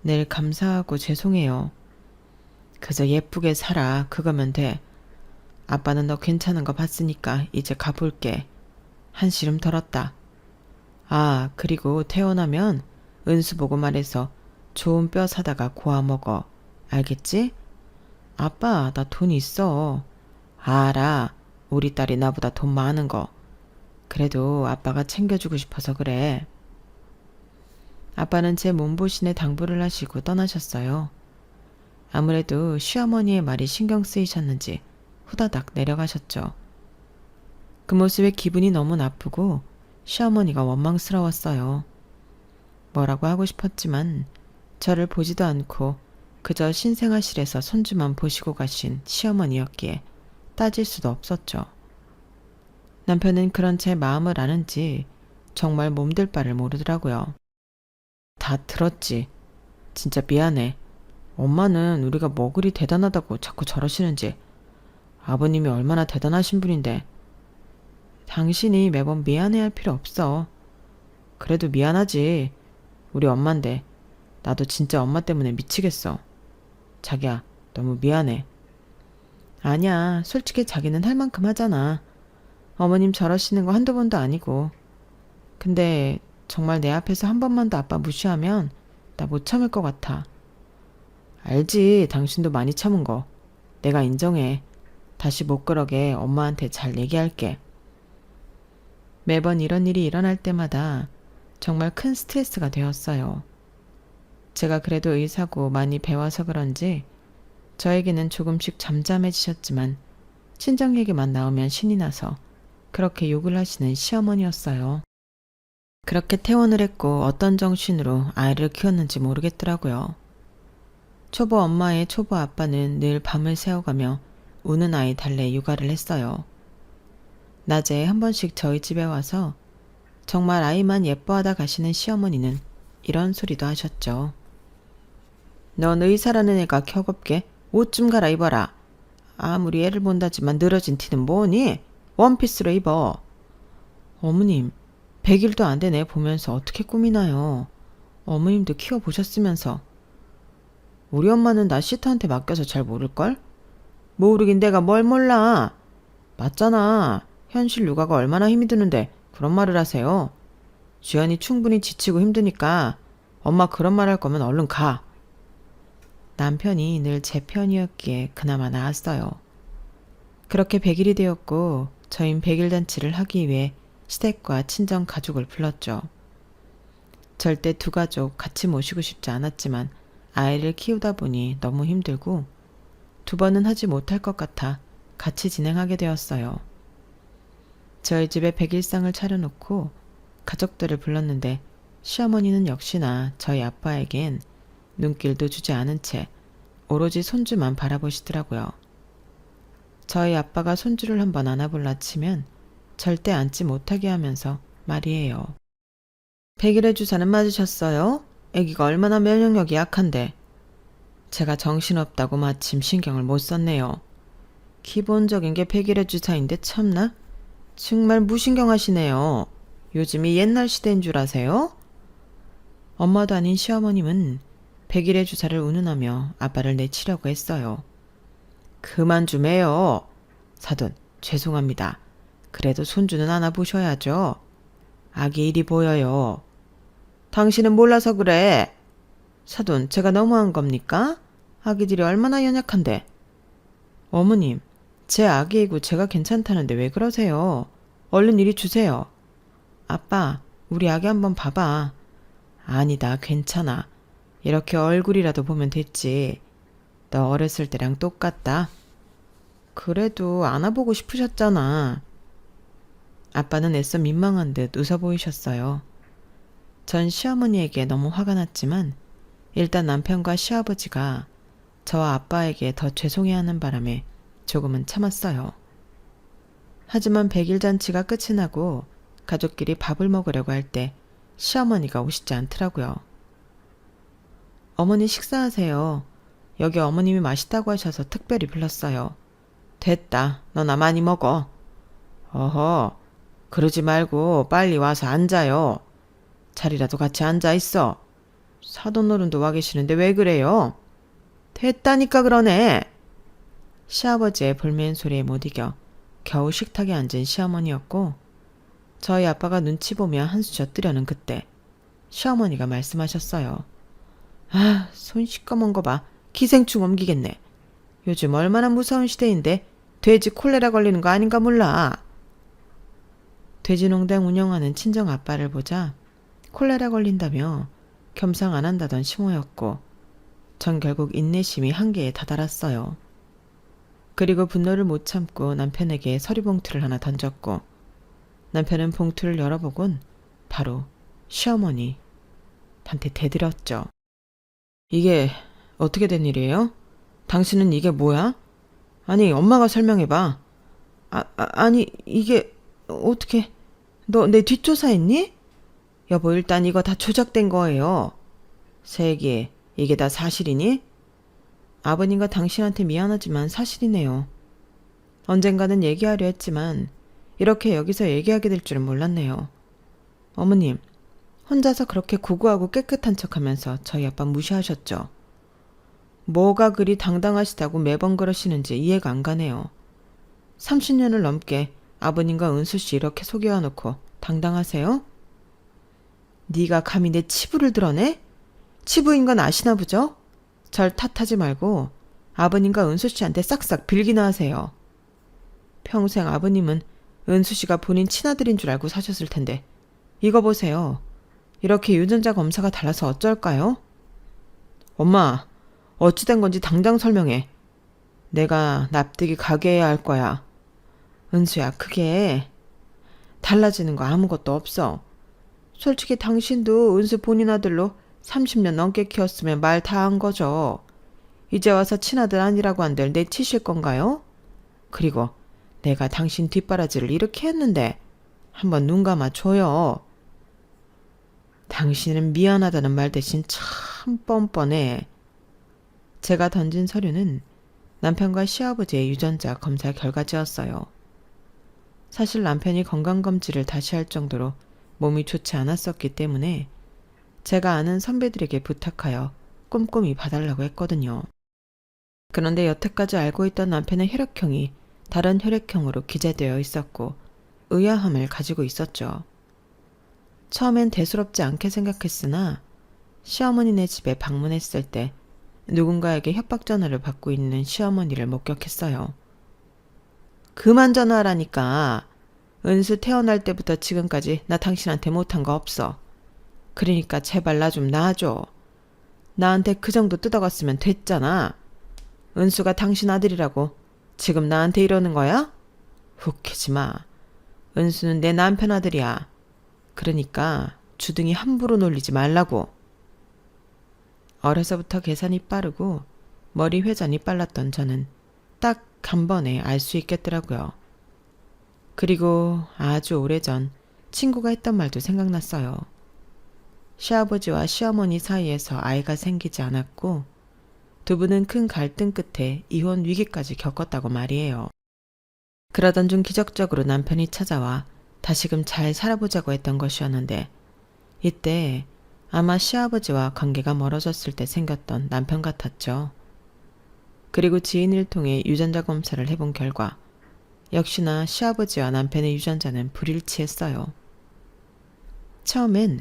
늘 감사하고 죄송해요. 그저 예쁘게 살아. 그거면 돼. 아빠는 너 괜찮은 거 봤으니까 이제 가볼게. 한시름 덜었다. 아, 그리고 태어나면 은수 보고 말해서 좋은 뼈 사다가 고아 먹어. 알겠지? 아빠, 나 돈 있어. 알아. 우리 딸이 나보다 돈 많은 거. 그래도 아빠가 챙겨주고 싶어서 그래. 아빠는 제 몸보신에 당부를 하시고 떠나셨어요. 아무래도 시어머니의 말이 신경 쓰이셨는지 후다닥 내려가셨죠. 그 모습에 기분이 너무 나쁘고 시어머니가 원망스러웠어요. 뭐라고 하고 싶었지만 저를 보지도 않고 그저 신생아실에서 손주만 보시고 가신 시어머니였기에 따질 수도 없었죠. 남편은 그런 제 마음을 아는지 정말 몸둘 바를 모르더라고요. 다 들었지. 진짜 미안해. 엄마는 우리가 뭐 그리 대단하다고 자꾸 저러시는지. 아버님이 얼마나 대단하신 분인데. 당신이 매번 미안해할 필요 없어. 그래도 미안하지. 우리 엄만데. 나도 진짜 엄마 때문에 미치겠어. 자기야, 너무 미안해. 아니야, 솔직히 자기는 할 만큼 하잖아. 어머님 저러시는 거 한두 번도 아니고. 근데 정말 내 앞에서 한 번만 더 아빠 무시하면 나 못 참을 것 같아. 알지, 당신도 많이 참은 거. 내가 인정해. 다시 못 그러게 엄마한테 잘 얘기할게. 매번 이런 일이 일어날 때마다 정말 큰 스트레스가 되었어요. 제가 그래도 의사고 많이 배워서 그런지 저에게는 조금씩 잠잠해지셨지만 친정 얘기만 나오면 신이 나서 그렇게 욕을 하시는 시어머니였어요. 그렇게 퇴원을 했고 어떤 정신으로 아이를 키웠는지 모르겠더라고요. 초보 엄마의 초보 아빠는 늘 밤을 새워가며 우는 아이 달래 육아를 했어요. 낮에 한 번씩 저희 집에 와서 정말 아이만 예뻐하다 가시는 시어머니는 이런 소리도 하셨죠. 넌 의사라는 애가 켜겁게 옷 좀 갈아입어라. 아무리 애를 본다지만 늘어진 티는 뭐니? 원피스로 입어. 어머님, 100일도 안 된 애 보면서 어떻게 꾸미나요? 어머님도 키워보셨으면서. 우리 엄마는 나 시터한테 맡겨서 잘 모를걸? 모르긴 내가 뭘 몰라. 맞잖아. 현실 육아가 얼마나 힘이 드는데 그런 말을 하세요. 주연이 충분히 지치고 힘드니까 엄마 그런 말 할 거면 얼른 가. 남편이 늘 제 편이었기에 그나마 나았어요. 그렇게 100일이 되었고 저흰 100일 잔치를 하기 위해 시댁과 친정 가족을 불렀죠. 절대 두 가족 같이 모시고 싶지 않았지만 아이를 키우다 보니 너무 힘들고 두 번은 하지 못할 것 같아 같이 진행하게 되었어요. 저희 집에 100일상을 차려놓고 가족들을 불렀는데 시어머니는 역시나 저희 아빠에겐 눈길도 주지 않은 채 오로지 손주만 바라보시더라고요. 저희 아빠가 손주를 한번 안아볼라 치면 절대 앉지 못하게 하면서 말이에요. 100일의 주사는 맞으셨어요? 아기가 얼마나 면역력이 약한데. 제가 정신없다고 마침 신경을 못 썼네요. 기본적인 게 100일의 주사인데 참나? 정말 무신경하시네요. 요즘이 옛날 시대인 줄 아세요? 엄마도 아닌 시어머님은 100일의 주사를 운운하며 아빠를 내치려고 했어요. 그만 좀 해요. 사돈, 죄송합니다. 그래도 손주는 안아보셔야죠. 아기 일이 보여요. 당신은 몰라서 그래. 사돈, 제가 너무한 겁니까? 아기들이 얼마나 연약한데. 어머님, 제 아기이고 제가 괜찮다는데 왜 그러세요? 얼른 이리 주세요. 아빠, 우리 아기 한번 봐봐. 아니다, 괜찮아. 이렇게 얼굴이라도 보면 됐지. 너 어렸을 때랑 똑같다. 그래도 안아보고 싶으셨잖아. 아빠는 애써 민망한 듯 웃어 보이셨어요. 전 시어머니에게 너무 화가 났지만 일단 남편과 시아버지가 저와 아빠에게 더 죄송해하는 바람에 조금은 참았어요. 하지만 100일 잔치가 끝이 나고 가족끼리 밥을 먹으려고 할 때 시어머니가 오시지 않더라고요. 어머니 식사하세요. 여기 어머님이 맛있다고 하셔서 특별히 불렀어요. 됐다. 너나 많이 먹어. 어허, 그러지 말고 빨리 와서 앉아요. 자리라도 같이 앉아 있어. 사돈어른도 와 계시는데 왜 그래요? 됐다니까 그러네. 시아버지의 볼멘 소리에 못 이겨 겨우 식탁에 앉은 시어머니였고 저희 아빠가 눈치 보며 한수 젖뜨려는 그때 시어머니가 말씀하셨어요. 아, 손 시꺼먼 거 봐. 기생충 옮기겠네. 요즘 얼마나 무서운 시대인데 돼지 콜레라 걸리는 거 아닌가 몰라. 돼지농장 운영하는 친정 아빠를 보자 콜레라 걸린다며 겸상 안 한다던 시모였고 전 결국 인내심이 한계에 다다랐어요. 그리고 분노를 못 참고 남편에게 서리봉투를 하나 던졌고 남편은 봉투를 열어보곤 바로 시어머니 남편한테 대들었죠. 이게 어떻게 된 일이에요? 당신은 이게 뭐야? 아니, 엄마가 설명해봐. 아니, 이게 어떻게... 너 내 뒷조사했니? 여보, 일단 이거 다 조작된 거예요. 세기, 이게 다 사실이니? 아버님과 당신한테 미안하지만 사실이네요. 언젠가는 얘기하려 했지만 이렇게 여기서 얘기하게 될 줄은 몰랐네요. 어머님, 혼자서 그렇게 고고하고 깨끗한 척하면서 저희 아빠 무시하셨죠. 뭐가 그리 당당하시다고 매번 그러시는지 이해가 안 가네요. 30년을 넘게 아버님과 은수씨 이렇게 속여놓고 당당하세요? 네가 감히 내 치부를 드러내? 치부인 건 아시나 보죠? 절 탓하지 말고 아버님과 은수씨한테 싹싹 빌기나 하세요. 평생 아버님은 은수씨가 본인 친아들인 줄 알고 사셨을 텐데 이거 보세요. 이렇게 유전자 검사가 달라서 어쩔까요? 엄마, 어찌된 건지 당장 설명해. 내가 납득이 가게 해야 할 거야. 은수야, 그게 달라지는 거 아무것도 없어. 솔직히 당신도 은수 본인 아들로 30년 넘게 키웠으면 말 다 한 거죠. 이제 와서 친아들 아니라고 한들 내치실 건가요? 그리고 내가 당신 뒷바라지를 이렇게 했는데 한번 눈 감아줘요. 당신은 미안하다는 말 대신 참 뻔뻔해. 제가 던진 서류는 남편과 시아버지의 유전자 검사 결과지였어요. 사실 남편이 건강검진을 다시 할 정도로 몸이 좋지 않았었기 때문에 제가 아는 선배들에게 부탁하여 꼼꼼히 봐달라고 했거든요. 그런데 여태까지 알고 있던 남편의 혈액형이 다른 혈액형으로 기재되어 있었고 의아함을 가지고 있었죠. 처음엔 대수롭지 않게 생각했으나 시어머니네 집에 방문했을 때 누군가에게 협박 전화를 받고 있는 시어머니를 목격했어요. 그만 전화하라니까. 은수 태어날 때부터 지금까지 나 당신한테 못한 거 없어. 그러니까 제발 나 좀 놔줘. 나한테 그 정도 뜯어갔으면 됐잖아. 은수가 당신 아들이라고 지금 나한테 이러는 거야? 웃기지 마. 은수는 내 남편 아들이야. 그러니까 주둥이 함부로 놀리지 말라고. 어려서부터 계산이 빠르고 머리 회전이 빨랐던 저는 딱 한 번에 알 수 있겠더라고요. 그리고 아주 오래전 친구가 했던 말도 생각났어요. 시아버지와 시어머니 사이에서 아이가 생기지 않았고 두 분은 큰 갈등 끝에 이혼 위기까지 겪었다고 말이에요. 그러던 중 기적적으로 남편이 찾아와 다시금 잘 살아보자고 했던 것이었는데 이때 아마 시아버지와 관계가 멀어졌을 때 생겼던 남편 같았죠. 그리고 지인을 통해 유전자 검사를 해본 결과 역시나 시아버지와 남편의 유전자는 불일치했어요. 처음엔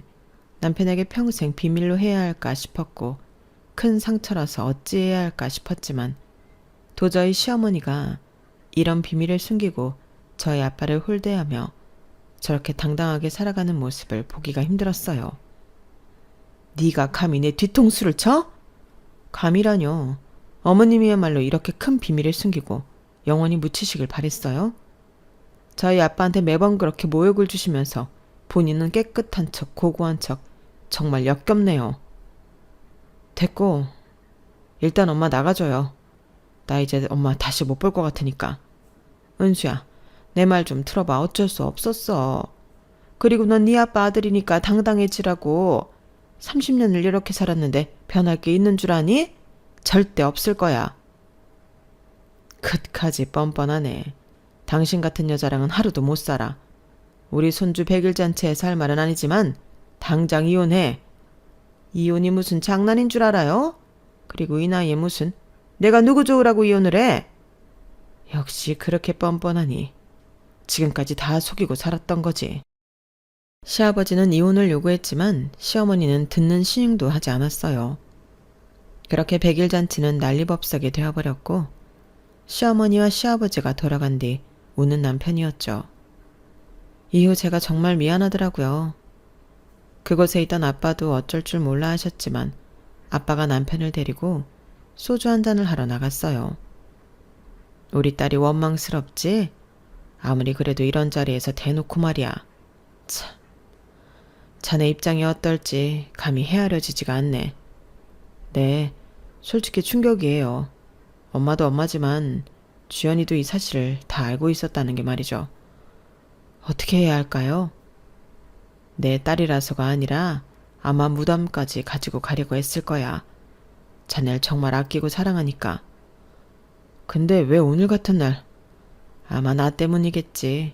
남편에게 평생 비밀로 해야 할까 싶었고 큰 상처라서 어찌해야 할까 싶었지만 도저히 시어머니가 이런 비밀을 숨기고 저희 아빠를 홀대하며 저렇게 당당하게 살아가는 모습을 보기가 힘들었어요. 네가 감히 내 뒤통수를 쳐? 감이라뇨. 어머님이야말로 이렇게 큰 비밀을 숨기고 영원히 묻히시길 바랬어요. 저희 아빠한테 매번 그렇게 모욕을 주시면서 본인은 깨끗한 척 고고한 척 정말 역겹네요. 됐고 일단 엄마 나가줘요. 나 이제 엄마 다시 못 볼 것 같으니까. 은수야, 내 말 좀 들어봐. 어쩔 수 없었어. 그리고 넌 네 아빠 아들이니까 당당해지라고. 30년을 이렇게 살았는데 변할 게 있는 줄 아니? 절대 없을 거야. 끝까지 뻔뻔하네. 당신 같은 여자랑은 하루도 못 살아. 우리 손주 100일 잔치에서 할 말은 아니지만 당장 이혼해. 이혼이 무슨 장난인 줄 알아요? 그리고 이 나이에 무슨 내가 누구 좋으라고 이혼을 해? 역시 그렇게 뻔뻔하니 지금까지 다 속이고 살았던 거지. 시아버지는 이혼을 요구했지만 시어머니는 듣는 시늉도 하지 않았어요. 그렇게 100일 잔치는 난리법석이 되어버렸고 시어머니와 시아버지가 돌아간 뒤 우는 남편이었죠. 이후 제가 정말 미안하더라고요. 그곳에 있던 아빠도 어쩔 줄 몰라 하셨지만 아빠가 남편을 데리고 소주 한 잔을 하러 나갔어요. 우리 딸이 원망스럽지? 아무리 그래도 이런 자리에서 대놓고 말이야. 참, 자네 입장이 어떨지 감히 헤아려지지가 않네. 네, 솔직히 충격이에요. 엄마도 엄마지만 주연이도 이 사실을 다 알고 있었다는 게 말이죠. 어떻게 해야 할까요? 내 딸이라서가 아니라 아마 무덤까지 가지고 가려고 했을 거야. 자네를 정말 아끼고 사랑하니까. 근데 왜 오늘 같은 날? 아마 나 때문이겠지.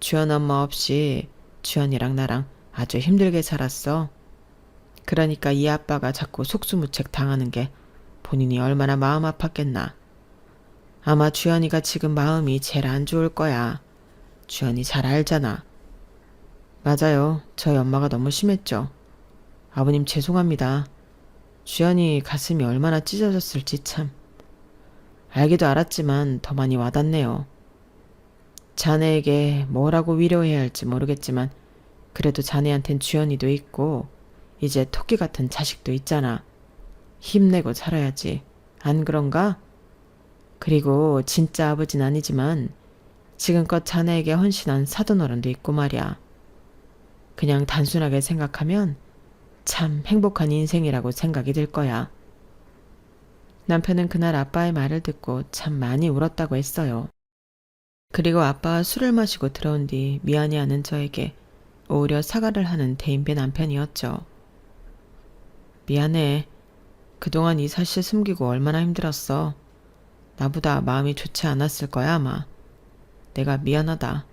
주연 엄마 없이 주연이랑 나랑 아주 힘들게 살았어. 그러니까 이 아빠가 자꾸 속수무책 당하는 게 본인이 얼마나 마음 아팠겠나. 아마 주연이가 지금 마음이 제일 안 좋을 거야. 주연이 잘 알잖아. 맞아요. 저희 엄마가 너무 심했죠. 아버님 죄송합니다. 주연이 가슴이 얼마나 찢어졌을지 참. 알기도 알았지만 더 많이 와닿네요. 자네에게 뭐라고 위로해야 할지 모르겠지만 그래도 자네한텐 주연이도 있고 이제 토끼 같은 자식도 있잖아. 힘내고 살아야지. 안 그런가? 그리고 진짜 아버진 아니지만 지금껏 자네에게 헌신한 사돈어른도 있고 말이야. 그냥 단순하게 생각하면 참 행복한 인생이라고 생각이 들 거야. 남편은 그날 아빠의 말을 듣고 참 많이 울었다고 했어요. 그리고 아빠가 술을 마시고 들어온 뒤 미안해하는 저에게 오히려 사과를 하는 대인배 남편이었죠. 미안해. 그동안 이 사실 숨기고 얼마나 힘들었어. 나보다 마음이 좋지 않았을 거야 아마. 내가 미안하다.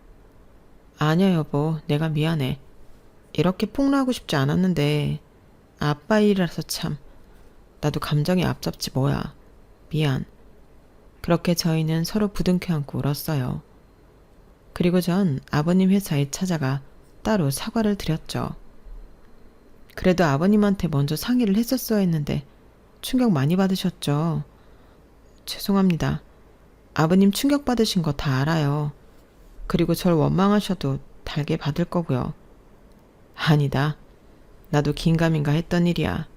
아니야 여보, 내가 미안해. 이렇게 폭로하고 싶지 않았는데 아빠 일이라서 참. 나도 감정이 앞섭지 뭐야. 미안. 그렇게 저희는 서로 부둥켜 안고 울었어요. 그리고 전 아버님 회사에 찾아가 따로 사과를 드렸죠. 그래도 아버님한테 먼저 상의를 했었어야 했는데 충격 많이 받으셨죠. 죄송합니다. 아버님 충격받으신 거 다 알아요. 그리고 절 원망하셔도 달게 받을 거고요. 아니다. 나도 긴가민가 했던 일이야.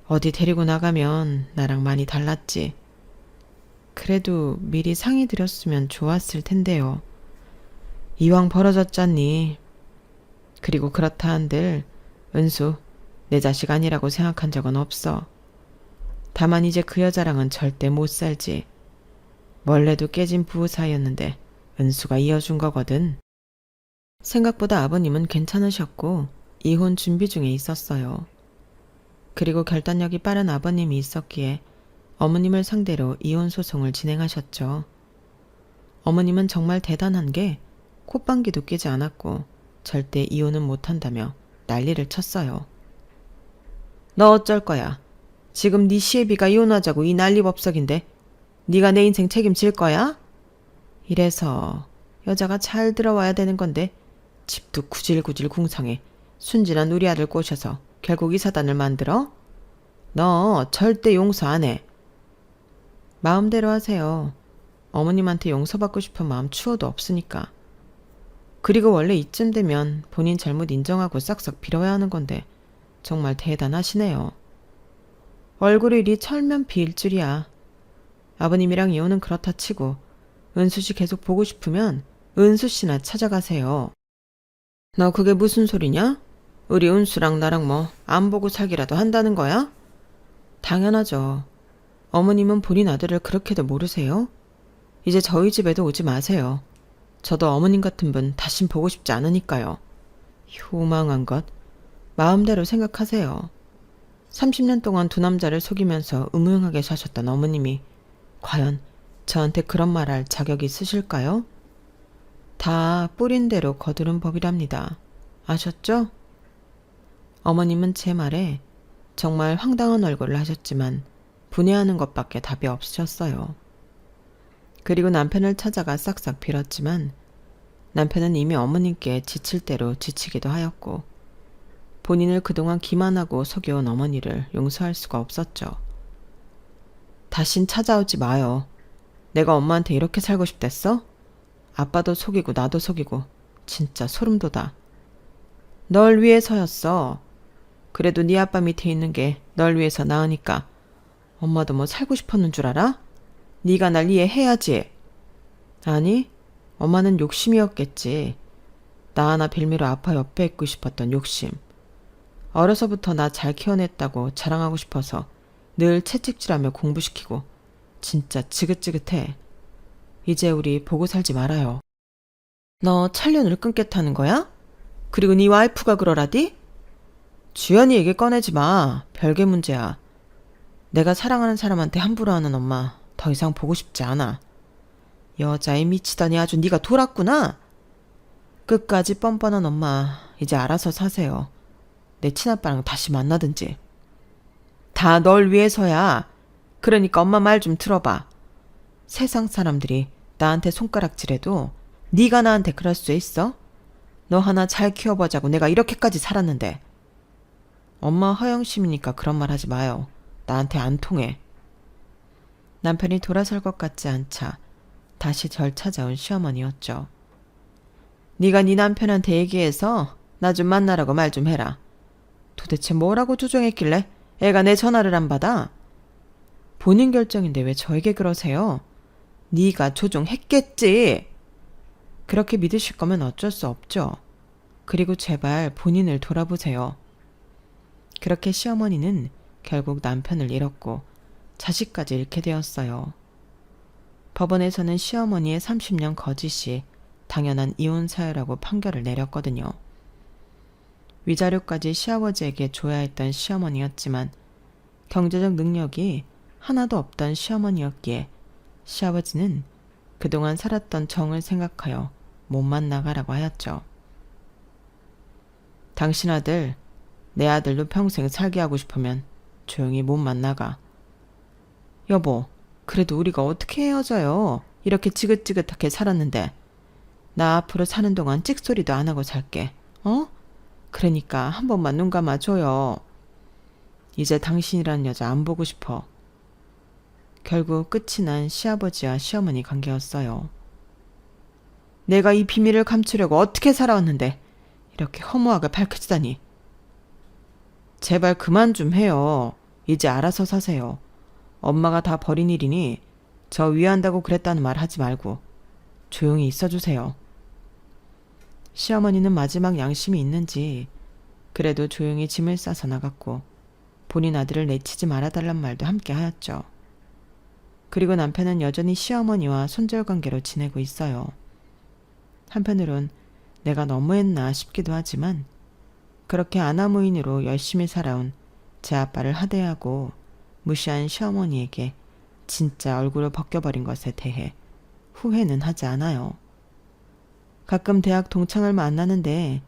어디 데리고 나가면 나랑 많이 달랐지. 그래도 미리 상의 드렸으면 좋았을 텐데요. 이왕 벌어졌잖니. 그리고 그렇다 한들 은수, 내 자식 아니라고 생각한 적은 없어. 다만 이제 그 여자랑은 절대 못 살지. 원래도 깨진 부부 사이였는데 은수가 이어준 거거든. 생각보다 아버님은 괜찮으셨고 이혼 준비 중에 있었어요. 그리고 결단력이 빠른 아버님이 있었기에 어머님을 상대로 이혼 소송을 진행하셨죠. 어머님은 정말 대단한 게 콧방귀도 뀌지 않았고 절대 이혼은 못한다며 난리를 쳤어요. 너 어쩔 거야. 지금 네 시애비가 이혼하자고 이 난리법석인데 네가 내 인생 책임질 거야? 이래서 여자가 잘 들어와야 되는 건데 집도 구질구질 궁상에 순진한 우리 아들 꼬셔서 결국 이 사단을 만들어? 너 절대 용서 안 해. 마음대로 하세요. 어머님한테 용서받고 싶은 마음 추워도 없으니까. 그리고 원래 이쯤 되면 본인 잘못 인정하고 싹싹 빌어야 하는 건데 정말 대단하시네요. 얼굴이 이리 철면 비일 줄이야. 아버님이랑 이혼은 그렇다 치고 은수씨 계속 보고 싶으면 은수씨나 찾아가세요. 너 그게 무슨 소리냐? 우리 은수랑 나랑 뭐 안 보고 살기라도 한다는 거야? 당연하죠. 어머님은 본인 아들을 그렇게도 모르세요? 이제 저희 집에도 오지 마세요. 저도 어머님 같은 분 다신 보고 싶지 않으니까요. 효망한 것. 마음대로 생각하세요. 30년 동안 두 남자를 속이면서 음흉하게 사셨던 어머님이 과연 저한테 그런 말 할 자격이 있으실까요? 다 뿌린 대로 거두는 법이랍니다. 아셨죠? 어머님은 제 말에 정말 황당한 얼굴을 하셨지만 분해하는 것밖에 답이 없으셨어요. 그리고 남편을 찾아가 싹싹 빌었지만 남편은 이미 어머님께 지칠 대로 지치기도 하였고 본인을 그동안 기만하고 속여온 어머니를 용서할 수가 없었죠. 다신 찾아오지 마요. 내가 엄마한테 이렇게 살고 싶댔어? 아빠도 속이고 나도 속이고 진짜 소름 돋아. 널 위해서였어. 그래도 네 아빠 밑에 있는 게 널 위해서 나으니까 엄마도 뭐 살고 싶었는 줄 알아? 네가 날 이해해야지. 아니, 엄마는 욕심이었겠지. 나 하나 빌미로 아빠 옆에 있고 싶었던 욕심. 어려서부터 나 잘 키워냈다고 자랑하고 싶어서 늘 채찍질하며 공부시키고 진짜 지긋지긋해. 이제 우리 보고 살지 말아요. 너 찰년을 끊겠다는 거야? 그리고 네 와이프가 그러라디? 주연이 얘기 꺼내지 마. 별개 문제야. 내가 사랑하는 사람한테 함부로 하는 엄마 더 이상 보고 싶지 않아. 여자에 미치다니 아주 네가 돌았구나. 끝까지 뻔뻔한 엄마 이제 알아서 사세요. 내 친아빠랑 다시 만나든지. 다 널 위해서야. 그러니까 엄마 말 좀 들어봐. 세상 사람들이 나한테 손가락질해도 네가 나한테 그럴 수 있어? 너 하나 잘 키워보자고 내가 이렇게까지 살았는데. 엄마 허영심이니까 그런 말 하지 마요. 나한테 안 통해. 남편이 돌아설 것 같지 않자 다시 절 찾아온 시어머니였죠. 네가 네 남편한테 얘기해서 나 좀 만나라고 말 좀 해라. 도대체 뭐라고 조종했길래 애가 내 전화를 안 받아? 본인 결정인데 왜 저에게 그러세요? 네가 조종했겠지. 그렇게 믿으실 거면 어쩔 수 없죠. 그리고 제발 본인을 돌아보세요. 그렇게 시어머니는 결국 남편을 잃었고 자식까지 잃게 되었어요. 법원에서는 시어머니의 30년 거짓이 당연한 이혼 사유라고 판결을 내렸거든요. 위자료까지 시아버지에게 줘야 했던 시어머니였지만 경제적 능력이 하나도 없던 시어머니였기에 시아버지는 그동안 살았던 정을 생각하여 몸만 나가라고 하였죠. 당신 아들, 내 아들도 평생 살게 하고 싶으면 조용히 몸만 나가. 여보, 그래도 우리가 어떻게 헤어져요? 이렇게 지긋지긋하게 살았는데. 나 앞으로 사는 동안 찍소리도 안 하고 살게. 어? 그러니까 한 번만 눈 감아줘요. 이제 당신이란 여자 안 보고 싶어. 결국 끝이 난 시아버지와 시어머니 관계였어요. 내가 이 비밀을 감추려고 어떻게 살아왔는데 이렇게 허무하게 밝혀지다니. 제발 그만 좀 해요. 이제 알아서 사세요. 엄마가 다 버린 일이니 저 위한다고 그랬다는 말 하지 말고 조용히 있어주세요. 시어머니는 마지막 양심이 있는지 그래도 조용히 짐을 싸서 나갔고 본인 아들을 내치지 말아달란 말도 함께 하였죠. 그리고 남편은 여전히 시어머니와 손절관계로 지내고 있어요. 한편으론 내가 너무했나 싶기도 하지만 그렇게 아나무인으로 열심히 살아온 제 아빠를 하대하고 무시한 시어머니에게 진짜 얼굴을 벗겨버린 것에 대해 후회는 하지 않아요. 가끔 대학 동창을 만나는데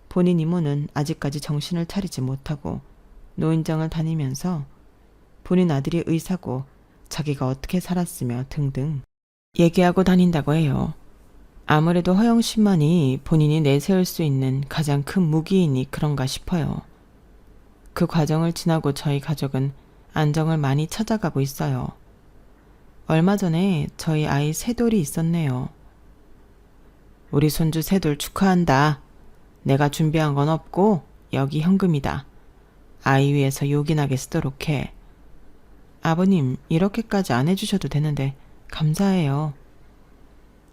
본인 이모는 아직까지 정신을 차리지 못하고 노인정을 다니면서 본인 아들이 의사고 자기가 어떻게 살았으며 등등 얘기하고 다닌다고 해요. 아무래도 허영심만이 본인이 내세울 수 있는 가장 큰 무기이니 그런가 싶어요. 그 과정을 지나고 저희 가족은 안정을 많이 찾아가고 있어요. 얼마 전에 저희 아이 새돌이 있었네요. 우리 손주 새돌 축하한다. 내가 준비한 건 없고 여기 현금이다. 아이 위해서 요긴하게 쓰도록 해. 아버님, 이렇게까지 안 해주셔도 되는데 감사해요.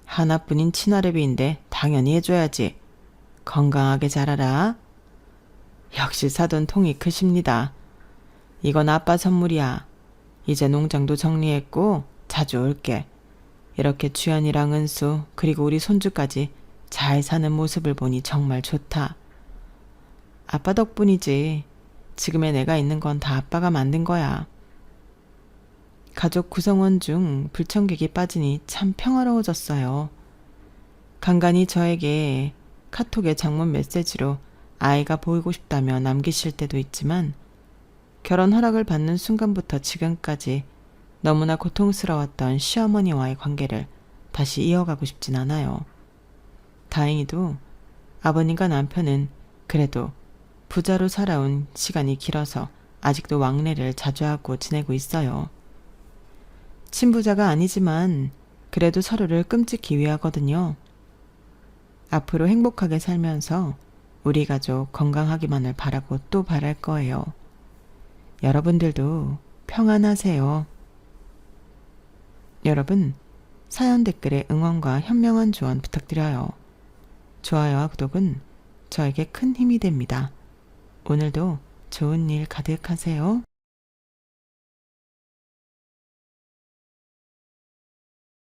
하나뿐인 친아래비인데 당연히 해줘야지. 건강하게 자라라. 역시 사돈 통이 크십니다. 이건 아빠 선물이야. 이제 농장도 정리했고 자주 올게. 이렇게 주연이랑 은수 그리고 우리 손주까지 잘 사는 모습을 보니 정말 좋다. 아빠 덕분이지. 지금의 내가 있는 건 다 아빠가 만든 거야. 가족 구성원 중 불청객이 빠지니 참 평화로워졌어요. 간간히 저에게 카톡의 장문 메시지로 아이가 보이고 싶다며 남기실 때도 있지만 결혼 허락을 받는 순간부터 지금까지 너무나 고통스러웠던 시어머니와의 관계를 다시 이어가고 싶진 않아요. 다행히도 아버님과 남편은 그래도 부자로 살아온 시간이 길어서 아직도 왕래를 자주 하고 지내고 있어요. 친부자가 아니지만 그래도 서로를 끔찍히 위하거든요. 앞으로 행복하게 살면서 우리 가족 건강하기만을 바라고 또 바랄 거예요. 여러분들도 평안하세요. 여러분, 사연 댓글에 응원과 현명한 조언 부탁드려요. 좋아요와 구독은 저에게 큰 힘이 됩니다. 오늘도 좋은 일 가득하세요.